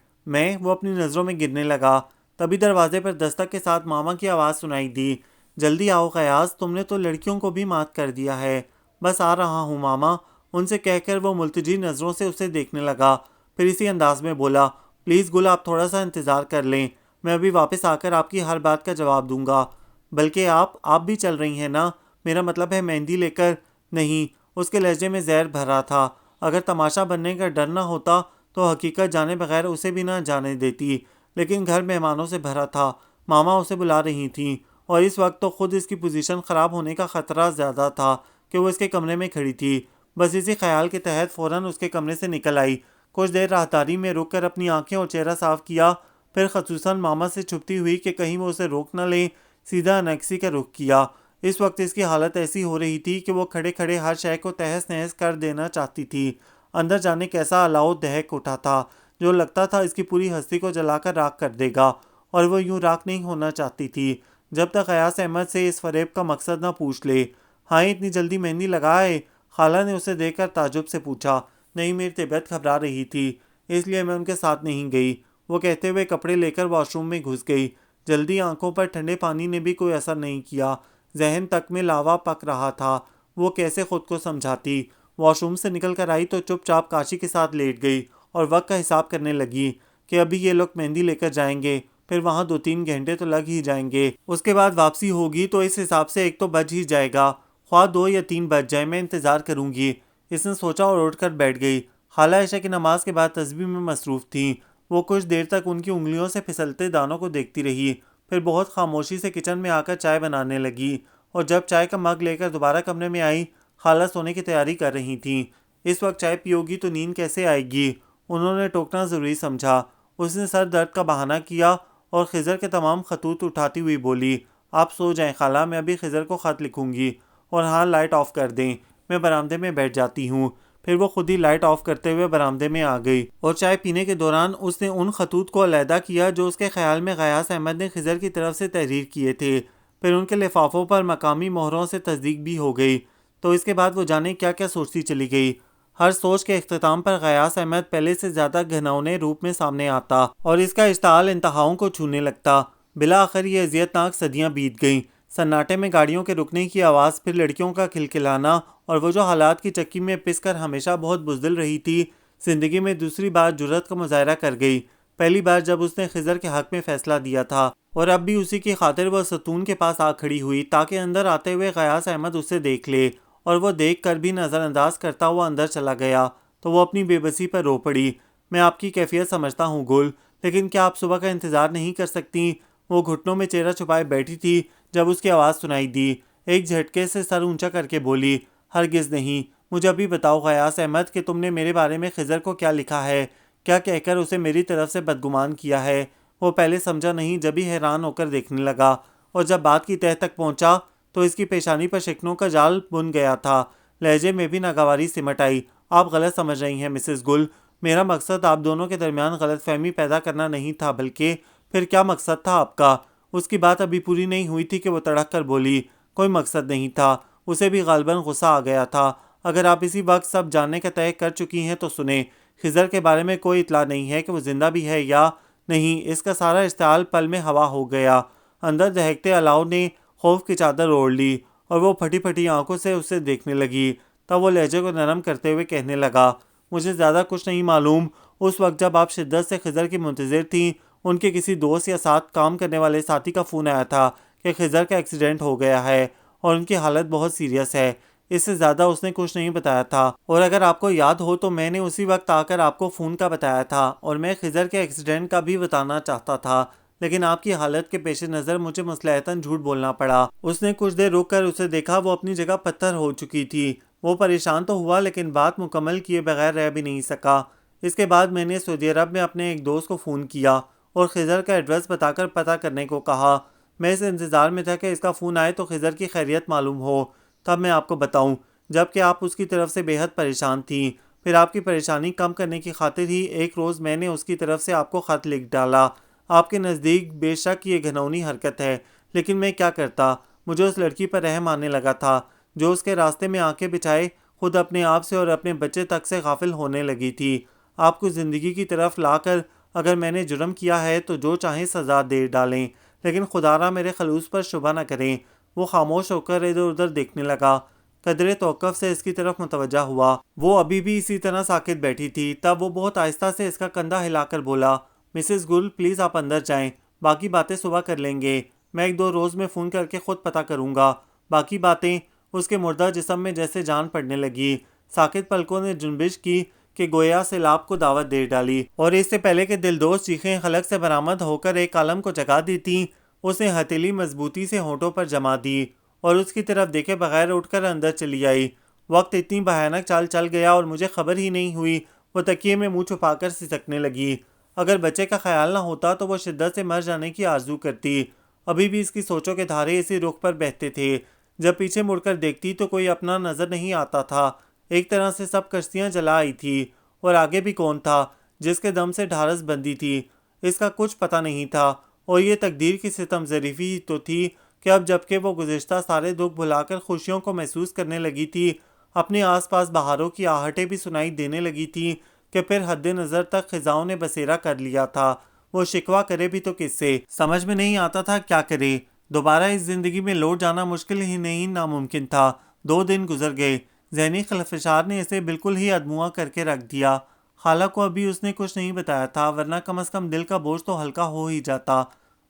وہ اپنی نظروں میں گرنے لگا۔ تبھی دروازے پر دستک کے ساتھ ماما کی آواز سنائی دی، جلدی آؤ قیاس، تم نے تو لڑکیوں کو بھی مات کر دیا ہے۔ بس آ رہا ہوں ماما، ان سے کہہ کر وہ ملتجی نظروں سے اسے دیکھنے لگا، پھر اسی انداز میں بولا، پلیز گل آپ تھوڑا سا انتظار کر لیں، میں ابھی واپس آ کر آپ کی ہر بات کا جواب دوں گا۔ بلکہ آپ بھی چل رہی ہیں نا؟ میرا مطلب ہے مہندی لے کر؟ نہیں، اس کے لہجے میں زہر بھرا تھا۔ اگر تماشا بننے کا ڈر نہ ہوتا تو حقیقت جانے بغیر اسے بھی نہ جانے دیتی، لیکن گھر مہمانوں سے بھرا تھا، ماما اسے بلا رہی تھیں، اور اس وقت تو خود اس کی پوزیشن خراب ہونے کا خطرہ زیادہ تھا کہ وہ اس کے کمرے میں کھڑی تھی۔ بس اسی خیال کے تحت فوراً اس کے کمرے سے نکل آئی، کچھ دیر راہداری میں رک کر اپنی آنکھیں اور چہرہ صاف کیا، پھر خصوصاً ماما سے چھپتی ہوئی کہ کہیں وہ اسے روک نہ لیں، سیدھا انیکسی کا رخ کیا۔ اس وقت اس کی حالت ایسی ہو رہی تھی کہ وہ کھڑے کھڑے ہر شے کو تہس نہس کر دینا چاہتی تھی۔ اندر جانے کیسا الاؤ دہک اٹھا تھا جو لگتا تھا اس کی پوری ہستی کو جلا کر راکھ کر دے گا، اور وہ یوں راکھ نہیں ہونا چاہتی تھی جب تک قیاس احمد سے اس فریب کا مقصد نہ پوچھ لے۔ ہاں اتنی جلدی مہندی لگائے؟ خالہ نے اسے دیکھ کر تعجب سے پوچھا۔ نہیں، میری طبیعت گھبرا رہی تھی، اس لیے میں ان کے ساتھ نہیں گئی، وہ کہتے ہوئے کپڑے لے کر واش روم میں گھس گئی۔ جلدی آنکھوں پر ٹھنڈے پانی نے بھی کوئی اثر نہیں کیا، ذہن تک میں لاوا پک رہا تھا، وہ کیسے خود کو سمجھاتی۔ واش روم سے نکل کر آئی تو چپ چاپ کاشی کے ساتھ لیٹ گئی اور وقت کا حساب کرنے لگی کہ ابھی یہ لوگ مہندی لے کر جائیں گے، پھر وہاں 2-3 گھنٹے تو لگ ہی جائیں گے، اس کے بعد واپسی ہوگی تو اس حساب سے 1 تو بج ہی جائے گا، خواہ 2 یا 3 بج جائے، میں انتظار کروں گی۔ اس نے سوچا اور اٹھ کر بیٹھ گئی۔ خالہ عشاء کی نماز کے بعد تسبیح میں مصروف تھیں، وہ کچھ دیر تک ان کی انگلیوں سے پھسلتے دانوں کو دیکھتی رہی، پھر بہت خاموشی سے کچن میں آ کر چائے بنانے لگی، اور جب چائے کا مگ لے کر دوبارہ کمرے میں آئی، خالہ سونے کی تیاری کر رہی تھیں۔ اس وقت چائے پیو گی تو نیند کیسے آئے گی؟ انہوں نے ٹوکنا ضروری سمجھا۔ اس نے سر درد کا بہانہ کیا اور خضر کے تمام خطوط اٹھاتی ہوئی بولی، آپ سو جائیں خالہ، میں ابھی خضر کو خط لکھوں گی، اور ہاں لائٹ آف کر دیں، میں برآمدے میں بیٹھ جاتی ہوں۔ پھر وہ خود ہی لائٹ آف کرتے ہوئے برآمدے میں آ گئی، اور چائے پینے کے دوران اس نے ان خطوط کو علیحدہ کیا جو اس کے خیال میں غیاث احمد نے خضر کی طرف سے تحریر کیے تھے، پھر ان کے لفافوں پر مقامی مہروں سے تصدیق بھی ہو گئی، تو اس کے بعد وہ جانے کیا کیا سوچتی چلی گئی۔ ہر سوچ کے اختتام پر غیاث احمد پہلے سے زیادہ گھنونے روپ میں سامنے آتا اور اس کا اشتعال انتہاؤں کو چھونے لگتا۔ بالآخر یہ اذیت ناک صدیاں بیت گئیں، سناٹے میں گاڑیوں کے رکنے کی آواز، پھر لڑکیوں کا کھلکھلانا، اور وہ جو حالات کی چکی میں پس کر ہمیشہ بہت بزدل رہی تھی، زندگی میں دوسری بار جرأت کا مظاہرہ کر گئی، پہلی بار جب اس نے خضر کے حق میں فیصلہ دیا تھا، اور اب بھی اسی کی خاطر وہ ستون کے پاس آ کھڑی ہوئی تاکہ اندر آتے ہوئے غیاث احمد اسے دیکھ لے، اور وہ دیکھ کر بھی نظر انداز کرتا ہوا اندر چلا گیا تو وہ اپنی بے بسی پر رو پڑی۔ میں آپ کی کیفیت سمجھتا ہوں گل، لیکن کیا آپ صبح کا انتظار نہیں کر سکتی؟ وہ گھٹنوں میں چہرہ چھپائے بیٹھی تھی جب اس کی آواز سنائی دی، ایک جھٹکے سے سر اونچا کر کے بولی، ہرگز نہیں۔ مجھے ابھی بتاؤ غیاث احمد کہ تم نے میرے بارے میں خضر کو کیا لکھا ہے، کیا کہہ کر اسے میری طرف سے بدگمان کیا ہے؟ وہ پہلے سمجھا نہیں، جب ہی حیران ہو کر دیکھنے لگا، اور جب بات کی تہہ تک پہنچا تو اس کی پیشانی پر شکنوں کا جال بن گیا تھا، لہجے میں بھی ناگواری سمٹ آئی۔ آپ غلط سمجھ رہی ہیں مسز گل، میرا مقصد آپ دونوں کے درمیان غلط فہمی پیدا کرنا نہیں تھا، بلکہ پھر کیا مقصد تھا آپ کا؟ اس کی بات ابھی پوری نہیں ہوئی تھی کہ وہ تڑک کر بولی، کوئی مقصد نہیں تھا۔ اسے بھی غالباً غصہ آ گیا تھا۔ اگر آپ اسی وقت سب جاننے کا طے کر چکی ہیں تو سنیں، خضر کے بارے میں کوئی اطلاع نہیں ہے کہ وہ زندہ بھی ہے یا نہیں۔ اس کا سارا اشتعال پل میں ہوا ہو گیا، اندر دہکتے الاؤ نے خوف کی چادر اوڑھ لی، اور وہ پھٹی پھٹی آنکھوں سے اسے دیکھنے لگی۔ تب وہ لہجے کو نرم کرتے ہوئے کہنے لگا، مجھے زیادہ کچھ نہیں معلوم۔ اس وقت جب آپ شدت سے خضر کی منتظر تھیں، ان کے کسی دوست یا ساتھ کام کرنے والے ساتھی کا فون آیا تھا کہ خضر کا ایکسیڈنٹ ہو گیا ہے اور ان کی حالت بہت سیریس ہے۔ اس سے زیادہ اس نے کچھ نہیں بتایا تھا، اور اگر آپ کو یاد ہو تو میں نے اسی وقت آ کر آپ کو فون کا بتایا تھا، اور میں خضر کے ایکسیڈنٹ کا بھی بتانا چاہتا تھا، لیکن آپ کی حالت کے پیش نظر مجھے مصلحتاً جھوٹ بولنا پڑا۔ اس نے کچھ دیر رک کر اسے دیکھا، وہ اپنی جگہ پتھر ہو چکی تھی۔ وہ پریشان تو ہوا لیکن بات مکمل کیے بغیر رہ بھی نہیں سکا۔ اس کے بعد میں نے سعودی عرب میں اپنے ایک دوست کو فون کیا اور خضر کا ایڈریس بتا کر پتہ کرنے کو کہا۔ میں اس انتظار میں تھا کہ اس کا فون آئے تو خضر کی خیریت معلوم ہو، تب میں آپ کو بتاؤں، جبکہ آپ اس کی طرف سے بے حد پریشان تھیں۔ پھر آپ کی پریشانی کم کرنے کی خاطر ہی ایک روز میں نے اس کی طرف سے آپ کو خط لکھ ڈالا۔ آپ کے نزدیک بے شک یہ گھنونی حرکت ہے، لیکن میں کیا کرتا؟ مجھے اس لڑکی پر رحم آنے لگا تھا جو اس کے راستے میں آنکھیں بچھائے خود اپنے آپ سے اور اپنے بچے تک سے غافل ہونے لگی تھی۔ آپ کو زندگی کی طرف لا کر اگر میں نے جرم کیا ہے تو جو چاہیں سزا دے ڈالیں، لیکن خدا را میرے خلوص پر شبہ نہ کریں۔ وہ خاموش ہو کر ادھر ادھر دیکھنے لگا۔ قدرے توقف سے اس کی طرف متوجہ ہوا۔ وہ ابھی بھی اسی طرح ساکت بیٹھی تھی۔ تب وہ بہت آہستہ سے اس کا کندھا ہلا کر بولا، مسز گل پلیز آپ اندر جائیں، باقی باتیں صبح کر لیں گے۔ میں ایک دو روز میں فون کر کے خود پتہ کروں گا باقی باتیں۔ اس کے مردہ جسم میں جیسے جان پڑنے لگی۔ ساکت پلکوں نے جنبش کی کہ گویا سیلاب کو دعوت دے ڈالی، اور اس سے پہلے کہ دلدوز چیخیں خلق سے برآمد ہو کر ایک عالم کو جگا دیتی، اس نے ہتھیلی مضبوطی سے ہونٹوں پر جما دی اور اس کی طرف دیکھے بغیر اٹھ کر اندر چلی آئی۔ وقت اتنی بھیانک چال چل گیا اور مجھے خبر ہی نہیں ہوئی۔ وہ تکیے میں منہ چھپا کر سسکنے لگی۔ اگر بچے کا خیال نہ ہوتا تو وہ شدت سے مر جانے کی آرزو کرتی۔ ابھی بھی اس کی سوچوں کے دھارے اسی رخ پر بہتے تھے۔ جب پیچھے مڑ کر دیکھتی تو کوئی اپنا نظر نہیں آتا تھا۔ ایک طرح سے سب کشتیاں جلا آئی تھی، اور آگے بھی کون تھا جس کے دم سے ڈھارس بندی تھی، اس کا کچھ پتہ نہیں تھا۔ اور یہ تقدیر کی ستم ظریفی ہی تو تھی کہ اب جبکہ وہ گزشتہ سارے دکھ بھلا کر خوشیوں کو محسوس کرنے لگی تھی، اپنے آس پاس بہاروں کی آہٹیں بھی سنائی دینے لگی تھی کہ پھر حد نظر تک خزاؤں نے بسیرا کر لیا تھا۔ وہ شکوہ کرے بھی تو کس سے؟ سمجھ میں نہیں آتا تھا کیا کرے۔ دوبارہ اس زندگی میں لوٹ جانا مشکل ہی نہیں ناممکن تھا۔ 2 دن گزر گئے۔ ذہنی خلفشار نے اسے بالکل ہی ادموا کر کے رکھ دیا۔ خالہ کو ابھی اس نے کچھ نہیں بتایا تھا، ورنہ کم از کم دل کا بوجھ تو ہلکا ہو ہی جاتا،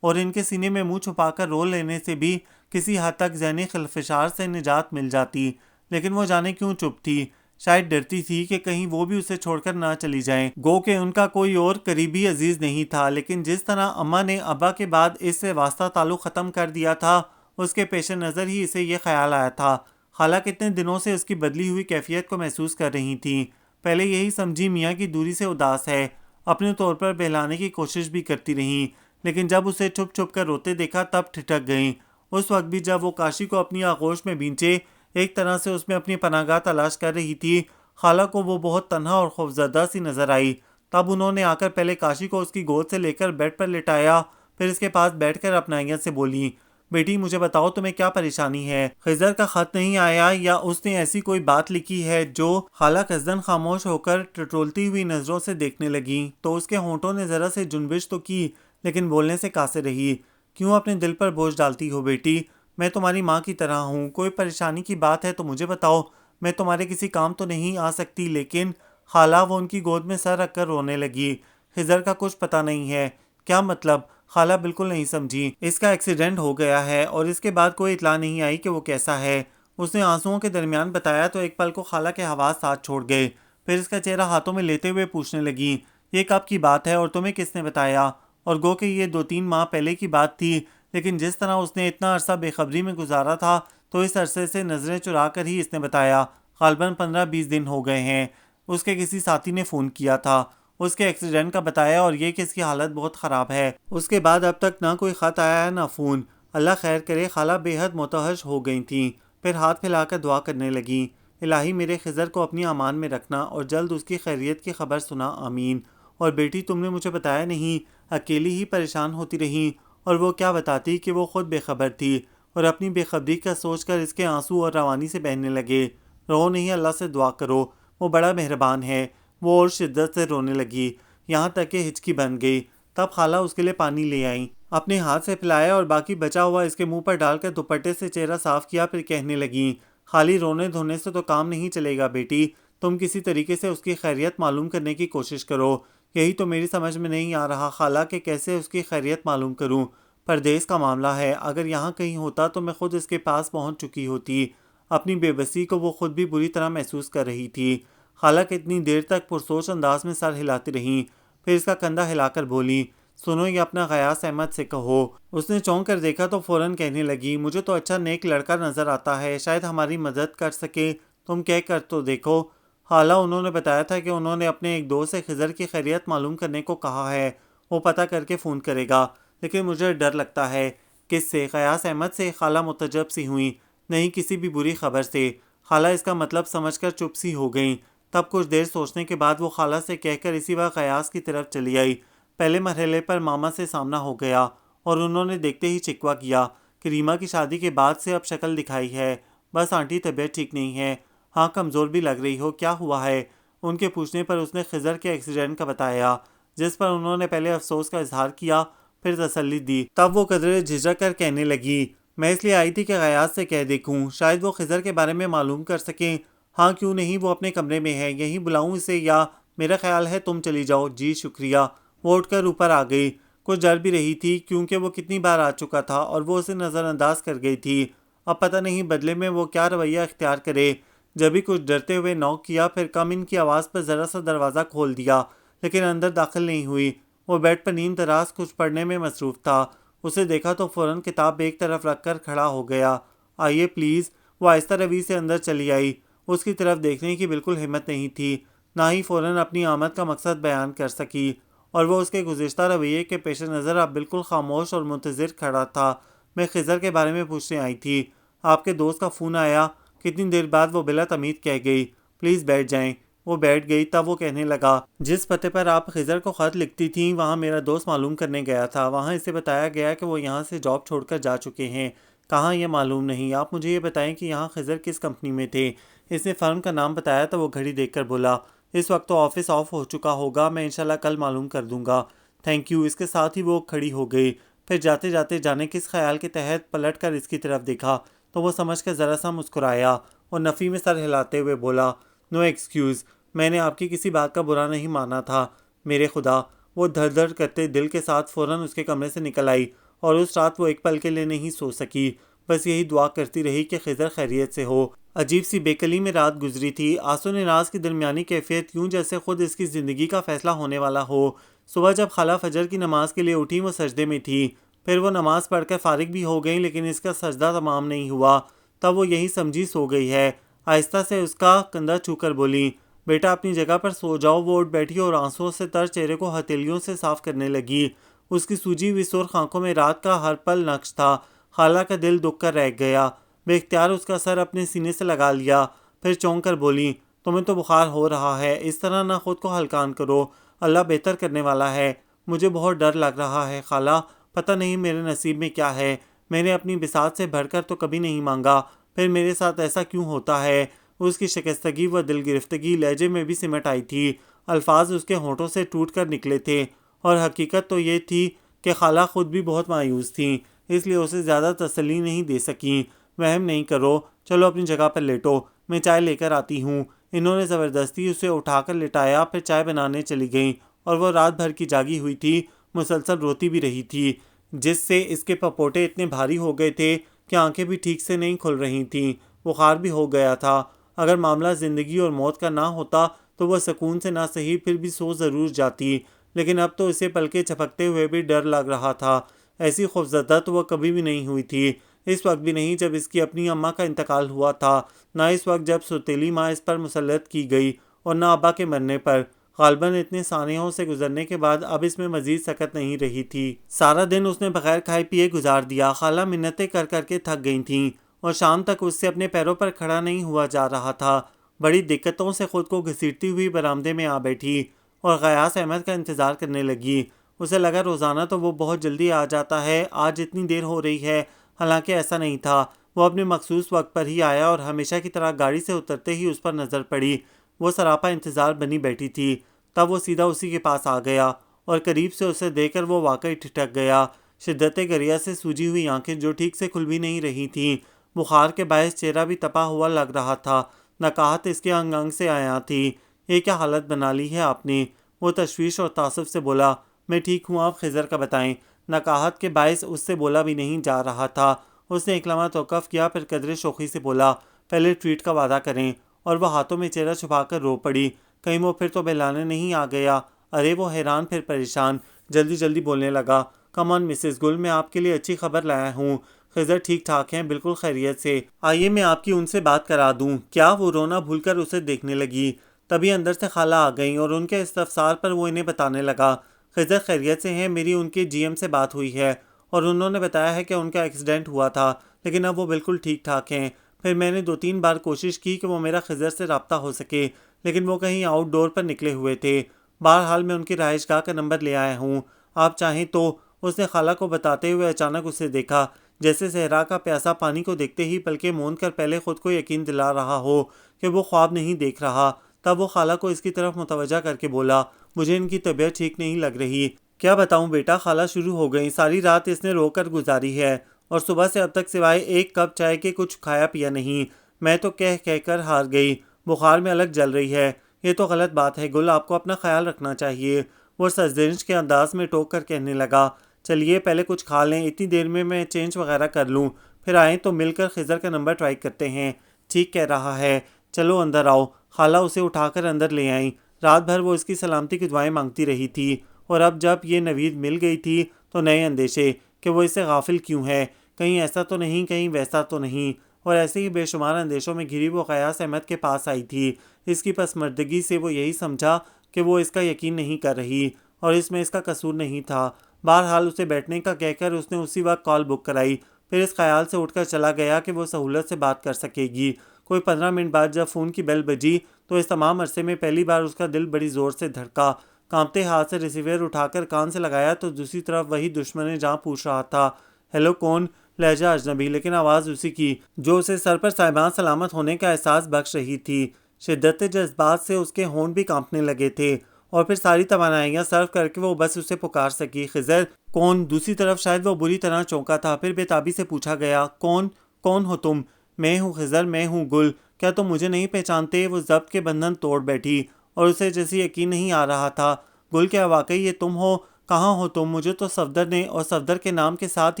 اور ان کے سینے میں منہ چھپا کر رو لینے سے بھی کسی حد تک ذہنی خلفشار سے نجات مل جاتی۔ لیکن وہ جانے کیوں چپ تھی؟ شاید ڈرتی تھی کہ کہیں وہ بھی اسے چھوڑ کر نہ چلی جائیں۔ گو کہ ان کا کوئی اور قریبی عزیز نہیں تھا، لیکن جس طرح اماں نے ابا کے بعد اس سے واسطہ تعلق ختم کر دیا تھا، اس کے پیش نظر ہی اسے یہ خیال آیا تھا۔ خالہ کتنے دنوں سے اس کی بدلی ہوئی کیفیت کو محسوس کر رہی تھیں۔ پہلے یہی سمجھی میاں کی دوری سے اداس ہے، اپنے طور پر بہلانے کی کوشش بھی کرتی رہیں، لیکن جب اسے چھپ چھپ کر روتے دیکھا تب ٹھٹک گئیں۔ اس وقت بھی جب وہ کاشی کو اپنی آغوش میں بینچے ایک طرح سے اس میں اپنی پناہ گاہ تلاش کر رہی تھی، خالہ کو وہ بہت تنہا اور خوفزدہ سی نظر آئی۔ تب انہوں نے آ کر پہلے کاشی کو اس کی گود سے لے کر بیڈ پر لٹایا، پھر اس کے پاس بیٹھ کر اپنائیت سے بولی، بیٹی مجھے بتاؤ تمہیں کیا پریشانی ہے؟ خضر کا خط نہیں آیا یا اس نے ایسی کوئی بات لکھی ہے جو؟ خالہ قصدن خاموش ہو کر ٹٹولتی ہوئی نظروں سے دیکھنے لگیں تو اس کے ہونٹوں نے ذرا سے جنبش تو کی، لیکن بولنے سے قاصر رہی۔ کیوں اپنے دل پر بوجھ ڈالتی ہو بیٹی؟ میں تمہاری ماں کی طرح ہوں، کوئی پریشانی کی بات ہے تو مجھے بتاؤ، میں تمہارے کسی کام تو نہیں آ سکتی۔ لیکن خالہ وہ ان کی گود میں سر رکھ کر رونے لگی۔ خضر کا کچھ پتہ نہیں ہے؟ کیا مطلب؟ خالہ بالکل نہیں سمجھی۔ اس کا ایکسیڈنٹ ہو گیا ہے اور اس کے بعد کوئی اطلاع نہیں آئی کہ وہ کیسا ہے۔ اس نے آنسوؤں کے درمیان بتایا تو ایک پل کو خالہ کے حواس ساتھ چھوڑ گئے، پھر اس کا چہرہ ہاتھوں میں لیتے ہوئے پوچھنے لگیں، یہ کب کی بات ہے اور تمہیں کس نے بتایا؟ اور گو کہ یہ 2-3 ماہ پہلے کی بات تھی، لیکن جس طرح اس نے اتنا عرصہ بے خبری میں گزارا تھا تو اس عرصے سے نظریں چرا کر ہی اس نے بتایا۔ غالباً 15-20 دن ہو گئے ہیں۔ اس کے کسی ساتھی نے فون کیا تھا، اس کے ایکسیڈنٹ کا بتایا اور یہ کہ اس کی حالت بہت خراب ہے۔ اس کے بعد اب تک نہ کوئی خط آیا ہے نہ فون۔ اللہ خیر کرے۔ خالہ بے حد متوحش ہو گئی تھیں، پھر ہاتھ پھیلا کر دعا کرنے لگیں، الہی میرے خضر کو اپنی امان میں رکھنا اور جلد اس کی خیریت کی خبر سنا، آمین۔ اور بیٹی تم نے مجھے بتایا نہیں، اکیلی ہی پریشان ہوتی رہیں، اور وہ کیا بتاتی کہ وہ خود بے خبر تھی، اور اپنی بے خبری کا سوچ کر اس کے آنسو اور روانی سے بہنے لگے۔ رو نہیں، اللہ سے دعا کرو، وہ بڑا مہربان ہے۔ وہ اور شدت سے رونے لگی، یہاں تک کہ ہچکی بن گئی۔ تب خالہ اس کے لیے پانی لے آئیں، اپنے ہاتھ سے پلایا اور باقی بچا ہوا اس کے منہ پر ڈال کر دوپٹے سے چہرہ صاف کیا، پھر کہنے لگیں، خالی رونے دھونے سے تو کام نہیں چلے گا بیٹی، تم کسی طریقے سے اس کی خیریت معلوم کرنے کی کوشش کرو۔ یہی تو میری سمجھ میں نہیں آ رہا خالہ کہ کیسے اس کی خیریت معلوم کروں۔ پردیس کا معاملہ ہے، اگر یہاں کہیں ہوتا تو میں خود اس کے پاس پہنچ چکی ہوتی۔ اپنی بے بسی کو وہ خود بھی بری طرح محسوس کر رہی تھی۔ خالہ اتنی دیر تک پرسوچ انداز میں سر ہلاتی رہیں، پھر اس کا کندھا ہلا کر بولی، سنو یہ اپنا غیاث احمد سے کہو۔ اس نے چونک کر دیکھا تو فوراً کہنے لگی، مجھے تو اچھا نیک لڑکا نظر آتا ہے، شاید ہماری مدد کر سکے، تم کہہ کر تو دیکھو۔ خالہ انہوں نے بتایا تھا کہ انہوں نے اپنے ایک دوست سے خضر کی خیریت معلوم کرنے کو کہا ہے، وہ پتہ کر کے فون کرے گا، لیکن مجھے ڈر لگتا ہے۔ کس سے؟ غیاث احمد سے؟ خالہ متعجب سی ہوئیں۔ نہیں، کسی بھی بری خبر سے۔ خالہ اس کا مطلب سمجھ کر چپ سی ہو گئیں۔ تب کچھ دیر سوچنے کے بعد وہ خالہ سے کہہ کر اسی وقت غیاث کی طرف چلی آئی۔ پہلے مرحلے پر ماما سے سامنا ہو گیا اور انہوں نے دیکھتے ہی شکوہ کیا کہ ریما کی شادی کے بعد سے اب شکل دکھائی ہے، بس آنٹی طبیعت ٹھیک نہیں ہے، ہاں کمزور بھی لگ رہی ہو، کیا ہوا ہے؟ ان کے پوچھنے پر اس نے خضر کے ایکسیڈنٹ کا بتایا، جس پر انہوں نے پہلے افسوس کا اظہار کیا، پھر تسلی دی۔ تب وہ قدرے جھجک کر کہنے لگی، میں اس لیے آئی تھی کہ غیاث سے کہہ دیکھوں، شاید وہ خضر کے بارے میں معلوم کر سکیں۔ ہاں کیوں نہیں، وہ اپنے کمرے میں ہے، یہیں بلاؤں اسے یا؟ میرا خیال ہے تم چلی جاؤ۔ جی شکریہ۔ وہ اٹھ کر اوپر آ گئی۔ کچھ ڈر بھی رہی تھی کیونکہ وہ کتنی بار آ چکا تھا اور وہ اسے نظر انداز کر گئی تھی۔ اب پتہ نہیں بدلے میں وہ کیا رویہ اختیار کرے۔ جب ہی کچھ ڈرتے ہوئے نوک کیا، پھر کم ان کی آواز پر ذرا سا دروازہ کھول دیا، لیکن اندر داخل نہیں ہوئی۔ وہ بیڈ پر نیم دراز کچھ پڑھنے میں مصروف تھا۔ اسے دیکھا تو فوراً کتاب ایک طرف رکھ کر کھڑا ہو گیا۔ آئیے پلیز۔ وہ آہستہ روی سے اندر چلی آئی۔ اس کی طرف دیکھنے کی بالکل ہمت نہیں تھی، نہ ہی فوراً اپنی آمد کا مقصد بیان کر سکی، اور وہ اس کے گزشتہ رویے کے پیش نظر اب بالکل خاموش اور منتظر کھڑا تھا۔ میں خضر کے بارے میں پوچھنے آئی تھی، آپ کے دوست کا فون آیا؟ کتنی دیر بعد وہ بلا تمید کہہ گئی، پلیز بیٹھ جائیں۔ وہ بیٹھ گئی۔ تب وہ کہنے لگا، جس پتے پر آپ خضر کو خط لکھتی تھیں وہاں میرا دوست معلوم کرنے گیا تھا، وہاں اسے بتایا گیا کہ وہ یہاں سے جاب چھوڑ کر جا چکے ہیں۔ کہاں یہ معلوم نہیں، آپ مجھے یہ بتائیں کہ یہاں خضر کس کمپنی میں تھے؟ اس نے فرم کا نام بتایا تو وہ گھڑی دیکھ کر بولا، اس وقت تو آفس آف ہو چکا ہوگا، میں انشاءاللہ کل معلوم کر دوں گا۔ Thank you. اس کے ساتھ ہی وہ کھڑی ہو گئی۔ پھر جاتے جاتے جانے کس خیال کے تحت پلٹ کر اس کی طرف دیکھا تو وہ سمجھ کر ذرا سا مسکرایا اور نفی میں سر ہلاتے ہوئے بولا، نو ایکسکیوز، میں نے آپ کی کسی بات کا برا نہیں مانا تھا، میرے خدا۔ وہ دھڑ دھڑ کرتے دل کے ساتھ فوراً اس کے کمرے سے نکل آئی، اور اس رات وہ ایک پل کے لیے نہیں سو سکی، بس یہی دعا کرتی رہی کہ خضر خیریت سے ہو۔ عجیب سی بے کلی میں رات گزری تھی۔ آسن ناز کی درمیانی کیفیت، یوں جیسے خود اس کی زندگی کا فیصلہ ہونے والا ہو۔ صبح جب خالہ فجر کی نماز کے لیے اٹھی وہ سجدے میں تھی، پھر وہ نماز پڑھ کر فارغ بھی ہو گئیں، لیکن اس کا سجدہ تمام نہیں ہوا۔ تب وہ یہی سمجھی سو گئی ہے۔ آہستہ سے اس کا کندھا چھو کر بولی، بیٹا اپنی جگہ پر سو جاؤ۔ وہ اٹھ بیٹھی اور آنسوؤں سے تر چہرے کو ہتھیلیوں سے صاف کرنے لگی۔ اس کی سوجی ہوئی سرخ آنکھوں میں رات کا ہر پل نقش تھا۔ خالہ کا دل دکھ کر رہ گیا۔ بے اختیار اس کا سر اپنے سینے سے لگا لیا، پھر چونک کر بولی، تمہیں تو بخار ہو رہا ہے، اس طرح نہ خود کو ہلکان کرو، اللہ بہتر کرنے والا ہے۔ مجھے بہت ڈر لگ رہا ہے خالہ، پتہ نہیں میرے نصیب میں کیا ہے، میں نے اپنی بساط سے بڑھ کر تو کبھی نہیں مانگا، پھر میرے ساتھ ایسا کیوں ہوتا ہے؟ اس کی شکستگی و دل گرفتگی لہجے میں بھی سمٹ آئی تھی، الفاظ اس کے ہونٹوں سے ٹوٹ کر نکلے تھے، اور حقیقت تو یہ تھی کہ خالہ خود بھی بہت مایوس تھیں، اس لیے اسے زیادہ تسلی نہیں دے سکیں۔ وہم نہیں کرو، چلو اپنی جگہ پر لیٹو، میں چائے لے کر آتی ہوں۔ انہوں نے زبردستی اسے اٹھا کر لٹایا، پھر چائے بنانے چلی گئیں، اور وہ رات بھر کی جاگی ہوئی تھی، مسلسل روتی بھی رہی تھی، جس سے اس کے پپوٹے اتنے بھاری ہو گئے تھے کہ آنکھیں بھی ٹھیک سے نہیں کھل رہی تھیں، بخار بھی ہو گیا تھا۔ اگر معاملہ زندگی اور موت کا نہ ہوتا تو وہ سکون سے نہ صحیح پھر بھی سو ضرور جاتی، لیکن اب تو اسے پلکیں جھپکتے ہوئے بھی ڈر لگ رہا تھا۔ ایسی خوفزدہ تو وہ کبھی بھی نہیں ہوئی تھی، اس وقت بھی نہیں جب اس کی اپنی اماں کا انتقال ہوا تھا، نہ اس وقت جب سوتیلی ماں اس پر مسلط کی گئی، اور نہ ابا کے مرنے پر۔ غالباً اتنے سانحوں سے گزرنے کے بعد اب اس میں مزید سکت نہیں رہی تھی۔ سارا دن اس نے بغیر کھائے پیے گزار دیا۔ خالہ منتیں کر کر کے تھک گئی تھیں، اور شام تک اس سے اپنے پیروں پر کھڑا نہیں ہوا جا رہا تھا۔ بڑی دقتوں سے خود کو گھسیٹتی ہوئی برآمدے میں آ بیٹھی اور غیاث احمد کا انتظار کرنے لگی۔ اسے لگا روزانہ تو وہ بہت جلدی آ جاتا ہے، آج اتنی دیر ہو رہی ہے، حالانکہ ایسا نہیں تھا۔ وہ اپنے مخصوص وقت پر ہی آیا، اور ہمیشہ کی طرح گاڑی سے اترتے ہی اس پر نظر پڑی۔ وہ سراپا انتظار بنی بیٹھی تھی۔ تب وہ سیدھا اسی کے پاس آ گیا، اور قریب سے اسے دیکھ کر وہ واقعی ٹھٹک گیا۔ شدت گریہ سے سوجی ہوئی آنکھیں جو ٹھیک سے کھل بھی نہیں رہی تھیں، بخار کے باعث چہرہ بھی تپا ہوا لگ رہا تھا، نقاہت اس کے انگ انگ سے عیاں تھی۔ یہ کیا حالت بنا لی ہے آپ نے؟ وہ تشویش اور تعصب سے بولا، میں ٹھیک ہوں، آپ خضر کا بتائیں۔ نقاہت کے باعث اس سے بولا بھی نہیں جا رہا تھا۔ اس نے ایک لمحہ توقف کیا، پھر قدرے شوخی سے بولا، پہلے ٹریٹ کا وعدہ کریں۔ اور وہ ہاتھوں میں چہرہ چھپا کر رو پڑی۔ کہیں وہ پھر تو بہلانے نہیں آ گیا؟ ارے وہ حیران پھر پریشان جلدی جلدی بولنے لگا، کم آن مسز گل، میں آپ کے لیے اچھی خبر لایا ہوں۔ خضر ٹھیک ٹھاک ہیں، بالکل خیریت سے، آئیے میں آپ کی ان سے بات کرا دوں۔ کیا؟ وہ رونا بھول کر اسے دیکھنے لگی۔ تبھی اندر سے خالہ آ گئیں اور ان کے استفسار پر وہ انہیں بتانے لگا، خضر خیریت سے ہیں، میری ان کے جی ایم سے بات ہوئی ہے اور انہوں نے بتایا ہے کہ ان کا ایکسیڈنٹ ہوا تھا لیکن اب وہ بالکل ٹھیک ٹھاک ہیں۔ پھر میں نے 2-3 بار کوشش کی کہ وہ میرا خضر سے رابطہ ہو سکے لیکن وہ کہیں آؤٹ ڈور پر نکلے ہوئے تھے۔ بہرحال میں ان کی رہائش گاہ کا نمبر لے آیا ہوں، آپ چاہیں تو۔ اس نے خالہ کو بتاتے ہوئے اچانک اسے دیکھا، جیسے صحرا کا پیاسا پانی کو دیکھتے ہی پلکیں موند کر پہلے خود کو یقین دلا رہا ہو کہ وہ خواب نہیں دیکھ رہا۔ تب وہ خالہ کو اس کی طرف متوجہ کر کے بولا، مجھے ان کی طبیعت ٹھیک نہیں لگ رہی۔ کیا بتاؤں بیٹا، خالہ شروع ہو گئیں، ساری رات اس نے رو کر گزاری ہے اور صبح سے اب تک سوائے 1 کپ چائے کے کچھ کھایا پیا نہیں۔ میں تو کہہ کر ہار گئی، بخار میں الگ جل رہی ہے۔ یہ تو غلط بات ہے گل، آپ کو اپنا خیال رکھنا چاہیے۔ وہ سرزنش کے انداز میں ٹوک کر کہنے لگا، چلیے پہلے کچھ کھا لیں، اتنی دیر میں چینج وغیرہ کر لوں، پھر آئیں تو مل کر خضر کا نمبر ٹرائی کرتے ہیں۔ ٹھیک کہہ رہا ہے، چلو اندر آؤ۔ خالہ اسے اٹھا کر اندر لے آئیں۔ رات بھر وہ اس کی سلامتی کی دعائیں مانگتی رہی تھی اور اب جب یہ نوید مل گئی تھی تو نئے اندیشے کہ وہ اس سے غافل کیوں ہے، کہیں ایسا تو نہیں، کہیں ویسا تو نہیں۔ اور ایسے ہی بے شمار اندیشوں میں گھری وہ غیاث احمد کے پاس آئی تھی۔ اس کی پسماردگی سے وہ یہی سمجھا کہ وہ اس کا یقین نہیں کر رہی اور اس میں اس کا قصور نہیں تھا۔ بہرحال اسے بیٹھنے کا کہہ کر اس نے اسی وقت کال بک کرائی، پھر اس خیال سے اٹھ کر چلا گیا کہ وہ سہولت سے بات کر سکے گی۔ کوئی 15 منٹ بعد جب فون کی بیل بجی تو اس تمام عرصے میں پہلی بار اس کا دل بڑی زور سے دھڑکا۔ کانپتے ہاتھ سے ریسیور اٹھا کر کان سے لگایا تو دوسری طرف وہی دشمن جہاں پوچھ رہا تھا، ہیلو کون؟ لہجہ اجنبی لیکن آواز اسی کی جو اسے سر پر سائبان سلامت ہونے کا احساس بخش رہی تھی۔ شدت جذبات سے اس کے ہونٹ بھی کانپنے لگے تھے اور پھر ساری توانائیاں صرف کر کے وہ بس اسے پکار سکی، خضر کون؟ دوسری طرف شاید وہ بری طرح چونکا تھا، پھر بے تابی سے پوچھا گیا، کون ہو تم؟ میں ہوں خضر، میں ہوں گل، کیا تم مجھے نہیں پہچانتے؟ وہ ضبط کے بندھن توڑ بیٹھی اور اسے جیسے یقین نہیں آ رہا تھا، گل کیا واقعی یہ تم ہو؟ کہاں ہو تم؟ مجھے تو صفدر نے، اور صفدر کے نام کے ساتھ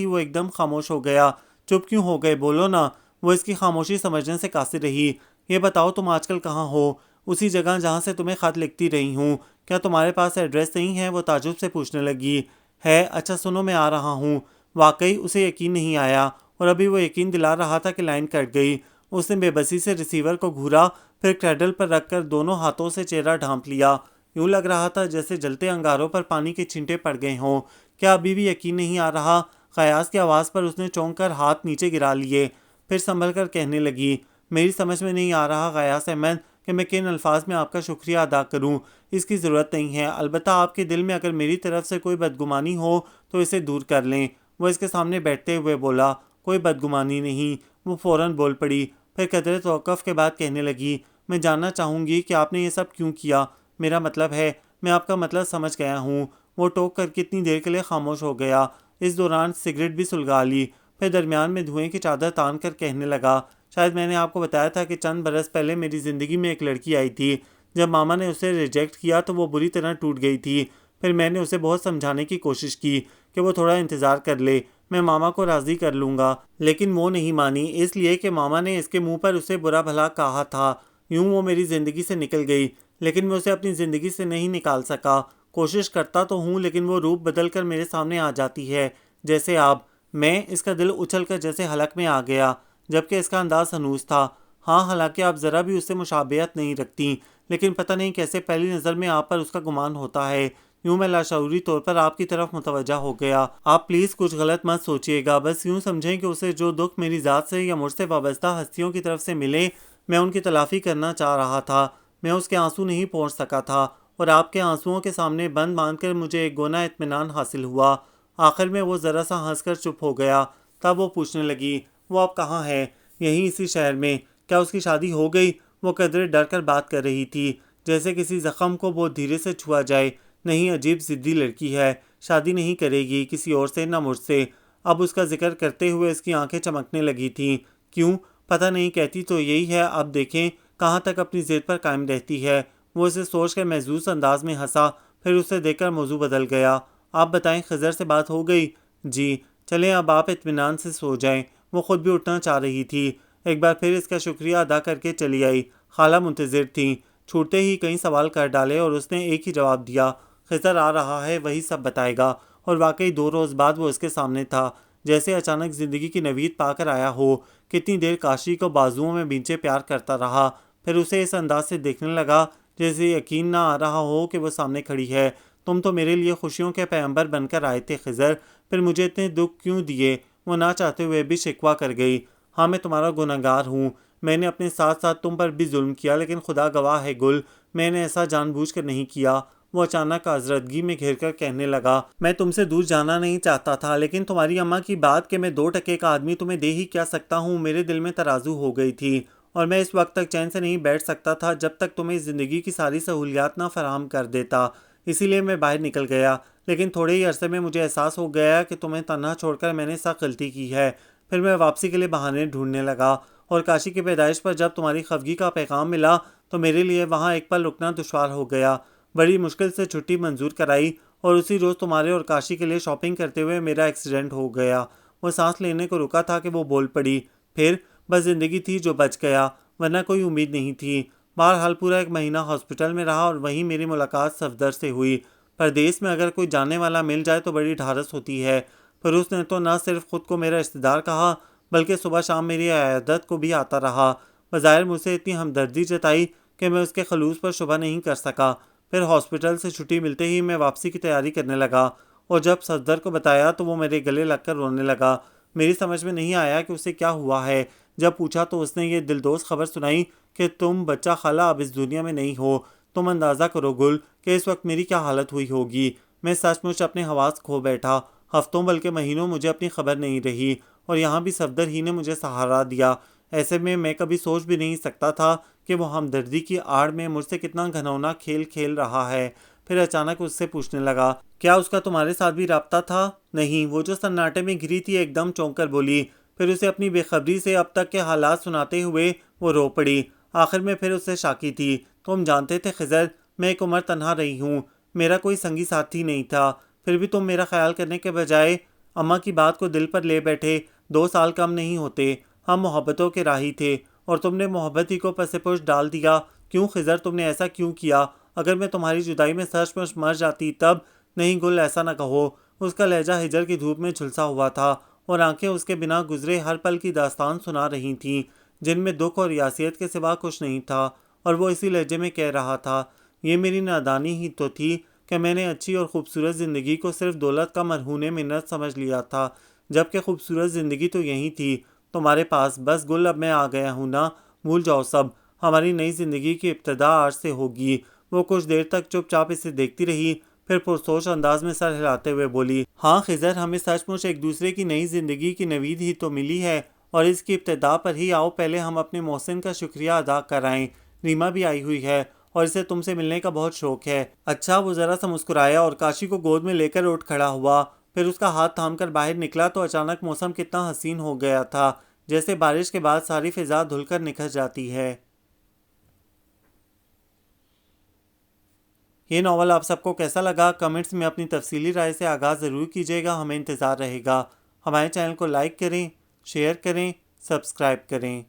ہی وہ ایک دم خاموش ہو گیا۔ چپ کیوں ہو گئے؟ بولو نا۔ وہ اس کی خاموشی سمجھنے سے قاصر رہی۔ یہ بتاؤ تم آج کل کہاں ہو؟ اسی جگہ جہاں سے تمہیں خط لکھتی رہی ہوں، کیا تمہارے پاس ایڈریس نہیں ہے؟ وہ تعجب سے پوچھنے لگی۔ ہے؟ اچھا سنو میں آ رہا ہوں۔ واقعی اسے یقین نہیں آیا اور ابھی وہ یقین دلا رہا تھا کہ لائن کٹ گئی۔ اس نے بے بسی سے ریسیور کو گھورا، پھر کریڈل پر رکھ کر دونوں ہاتھوں سے چہرہ ڈھانپ لیا۔ یوں لگ رہا تھا جیسے جلتے انگاروں پر پانی کے چھینٹے پڑ گئے ہوں۔ کیا ابھی بھی یقین نہیں آ رہا؟ قیاس کی آواز پر اس نے چونک کر ہاتھ نیچے گرا لیے، پھر سنبھل کر کہنے لگی، میری سمجھ میں نہیں آ رہا غیاث احمد کہ میں کن الفاظ میں آپ کا شکریہ ادا کروں۔ اس کی ضرورت نہیں ہے، البتہ آپ کے دل میں اگر میری طرف سے کوئی بدگمانی ہو تو اسے دور کر لیں۔ وہ اس کے سامنے بیٹھتے ہوئے بولا، کوئی بدگمانی نہیں۔ وہ فوراً بول پڑی، پھر قدرے توقف کے بعد کہنے لگی، میں جاننا چاہوں گی کہ آپ نے یہ سب کیوں کیا؟ میرا مطلب ہے، میں آپ کا مطلب سمجھ گیا ہوں۔ وہ ٹوک کر کتنی دیر کے لیے خاموش ہو گیا، اس دوران سگریٹ بھی سلگا لی، پھر درمیان میں دھوئیں کی چادر تان کر کہنے لگا، شاید میں نے آپ کو بتایا تھا کہ چند برس پہلے میری زندگی میں ایک لڑکی آئی تھی۔ جب ماما نے اسے ریجیکٹ کیا تو وہ بری طرح ٹوٹ گئی تھی۔ پھر میں نے اسے بہت سمجھانے کی کوشش کی کہ وہ تھوڑا انتظار کر لے، میں ماما کو راضی کر لوں گا، لیکن وہ نہیں مانی، اس لیے کہ ماما نے اس کے منہ پر اسے برا بھلا کہا تھا۔ یوں وہ میری زندگی سے نکل گئی، لیکن میں اسے اپنی زندگی سے نہیں نکال سکا۔ کوشش کرتا تو ہوں لیکن وہ روپ بدل کر میرے سامنے آ جاتی ہے، جیسے آپ۔ میں، اس کا دل اچھل کر جیسے حلق میں آ گیا، جبکہ اس کا انداز ہنوز تھا۔ ہاں، حالانکہ آپ ذرا بھی اس سے مشابہت نہیں رکھتی، لیکن پتہ نہیں کیسے پہلی نظر میں آپ پر اس کا گمان ہوتا ہے۔ یوں میں لاشعوری طور پر آپ کی طرف متوجہ ہو گیا۔ آپ پلیز کچھ غلط مت سوچئے گا، بس یوں سمجھیں کہ اسے جو دکھ میری ذات سے یا مجھ سے وابستہ ہستیوں کی طرف سے ملے، میں ان کی تلافی کرنا چاہ رہا تھا۔ میں اس کے آنسو نہیں پہنچ سکا تھا اور آپ کے آنسوؤں کے سامنے بند باندھ کر مجھے ایک گونا اطمینان حاصل ہوا۔ آخر میں وہ ذرا سا ہنس کر چپ ہو گیا۔ تب وہ پوچھنے لگی، وہ اب کہاں ہے؟ یہیں اسی شہر میں؟ کیا اس کی شادی ہو گئی؟ وہ قدرے ڈر کر بات کر رہی تھی، جیسے کسی زخم کو بہت دھیرے سے چھوا جائے۔ نہیں، عجیب ضدی لڑکی ہے، شادی نہیں کرے گی کسی اور سے، نہ مجھ سے۔ اب اس کا ذکر کرتے ہوئے اس کی آنکھیں چمکنے لگی تھیں۔ کیوں؟ پتہ نہیں، کہتی تو یہی ہے، اب دیکھیں کہاں تک اپنی ضد پر قائم رہتی ہے۔ وہ اسے سوچ کر محظوظ انداز میں ہنسا، پھر اسے دیکھ کر موضوع بدل گیا۔ آپ بتائیں، خضر سے بات ہو گئی؟ جی۔ چلیں اب آپ اطمینان سے سو جائیں۔ وہ خود بھی اٹھنا چاہ رہی تھی۔ ایک بار پھر اس کا شکریہ ادا کر کے چلی آئی۔ خالہ منتظر تھیں، چھوٹتے ہی کئی سوال کر ڈالے اور اس نے ایک ہی جواب دیا، خضر آ رہا ہے، وہی سب بتائے گا۔ اور واقعی 2 روز بعد وہ اس کے سامنے تھا، جیسے اچانک زندگی کی نوید پا کر آیا ہو۔ کتنی دیر کاشی کو بازوؤں میں بینچے پیار کرتا رہا، پھر اسے اس انداز سے دیکھنے لگا جیسے یقین نہ آ رہا ہو کہ وہ سامنے کھڑی ہے۔ تم تو میرے لیے خوشیوں کے پیغمبر بن کر آئے تھے خضر، پھر مجھے اتنے دکھ کیوں دیے؟ وہ نہ چاہتے ہوئے بھی شکوہ کر گئی۔ ہاں میں تمہارا گنہگار ہوں، میں نے اپنے ساتھ ساتھ تم پر بھی ظلم کیا، لیکن خدا گواہ ہے گل، میں نے ایسا جان بوجھ کر نہیں کیا۔ وہ اچانک آزردگی میں گھر کر کہنے لگا، میں تم سے دور جانا نہیں چاہتا تھا، لیکن تمہاری اماں کی بات کہ میں 2 ٹکے کا آدمی تمہیں دے ہی کیا سکتا ہوں میرے دل میں ترازو ہو گئی تھی، اور میں اس وقت تک چین سے نہیں بیٹھ سکتا تھا جب تک تمہیں زندگی کی ساری سہولیات نہ فراہم کر دیتا، اسی لیے میں باہر نکل گیا۔ لیکن تھوڑے ہی عرصے میں مجھے احساس ہو گیا کہ تمہیں تنہا چھوڑ کر میں نے سخت غلطی کی ہے۔ پھر میں واپسی کے لیے بہانے ڈھونڈنے لگا، اور کاشی کی پیدائش پر جب تمہاری خفگی کا پیغام ملا تو میرے لیے وہاں ایک پل رکنا دشوار ہو گیا۔ بڑی مشکل سے چھٹی منظور کرائی، اور اسی روز تمہارے اور کاشی کے لیے شاپنگ کرتے ہوئے میرا ایکسیڈنٹ ہو گیا۔ وہ سانس لینے کو رکا تھا کہ وہ بول پڑی، پھر بس زندگی تھی جو بچ گیا، ورنہ کوئی امید نہیں تھی۔ بہرحال پورا 1 مہینہ ہاسپٹل میں رہا، اور وہیں میری ملاقات صفدر سے ہوئی۔ پردیس میں اگر کوئی جاننے والا مل جائے تو بڑی ڈھارس ہوتی ہے۔ پھر اس نے تو نہ صرف خود کو میرا رشتہ دار کہا، بلکہ صبح شام میری عیادت کو بھی آتا رہا۔ بظاہر مجھ سے اتنی ہمدردی جتائی کہ میں اس کے خلوص پر شبہ نہیں کر سکا۔ پھر ہاسپٹل سے چھٹی ملتے ہی میں واپسی کی تیاری کرنے لگا، اور جب صفدر کو بتایا تو وہ میرے گلے لگ کر رونے لگا۔ میری سمجھ میں نہیں آیا کہ اسے کیا ہوا ہے۔ جب پوچھا تو اس نے یہ دلدوز خبر سنائی کہ تم بچہ خالہ اب اس دنیا میں نہیں ہو۔ تم اندازہ کرو گل کہ اس وقت میری کیا حالت ہوئی ہوگی۔ میں سچ مچ اپنے حواس کھو بیٹھا۔ ہفتوں بلکہ مہینوں مجھے اپنی خبر نہیں رہی، اور یہاں بھی صفدر ہی نے مجھے سہارا دیا۔ ایسے میں کبھی سوچ بھی نہیں سکتا تھا کہ وہ ہمدردی کی آڑ میں مجھ سے کتنا گھنونا کھیل کھیل رہا ہے۔ پھر اچانک اس سے پوچھنے لگا، کیا اس کا تمہارے ساتھ بھی رابطہ تھا؟ نہیں، وہ جو سناٹے میں گری تھی ایک دم چونک کر بولی۔ پھر اسے اپنی بے خبری سے اب تک کے حالات سناتے ہوئے وہ رو پڑی۔ آخر میں پھر اسے شاکی تھی، تم جانتے تھے خضر، میں 1 عمر تنہا رہی ہوں، میرا کوئی سنگی ساتھی نہیں تھا، پھر بھی تم میرا خیال کرنے کے بجائے اماں کی بات کو دل پر لے بیٹھے۔ 2 سال کم نہیں ہوتے، ہم محبتوں کے راہی تھے، اور تم نے محبت ہی کو پس پش ڈال دیا۔ کیوں خضر، تم نے ایسا کیوں کیا؟ اگر میں تمہاری جدائی میں سچ مچ مر جاتی تب؟ نہیں گل، ایسا نہ کہو۔ اس کا لہجہ ہجر کی دھوپ میں جھلسا ہوا تھا، اور آنکھیں اس کے بنا گزرے ہر پل کی داستان سنا رہی تھیں، جن میں دکھ اور یاسیت کے سوا کچھ نہیں تھا، اور وہ اسی لہجے میں کہہ رہا تھا، یہ میری نادانی ہی تو تھی کہ میں نے اچھی اور خوبصورت زندگی کو صرف دولت کا مرہون منت سمجھ لیا تھا، جبکہ خوبصورت زندگی تو یہی تھی تمہارے پاس۔ بس گل، اب میں آ گیا ہوں نا، بھول جاؤ سب، ہماری نئی زندگی کی ابتدا آج سے ہوگی۔ وہ کچھ دیر تک چپ چاپ اسے دیکھتی رہی، پھر پرسوچ انداز میں سر ہلاتے ہوئے بولی، ہاں خضر، ہمیں سچ مچ ایک دوسرے کی نئی زندگی کی نوید ہی تو ملی ہے، اور اس کی ابتدا پر ہی آؤ پہلے ہم اپنے محسن کا شکریہ ادا کرائیں۔ ریما بھی آئی ہوئی ہے، اور اسے تم سے ملنے کا بہت شوق ہے۔ اچھا، وہ ذرا سا مسکرایا اور کاشی کو گود میں لے کر اٹھ کھڑا ہوا، پھر اس کا ہاتھ تھام کر باہر نکلا تو اچانک موسم کتنا حسین ہو گیا تھا، جیسے بارش کے بعد ساری فضا دھل کر نکھر جاتی ہے۔ یہ ناول آپ سب کو کیسا لگا؟ کمنٹس میں اپنی تفصیلی رائے سے آگاہ ضرور کیجیے گا، ہمیں انتظار رہے گا۔ ہمارے چینل کو لائک کریں، شیئر کریں، سبسکرائب کریں۔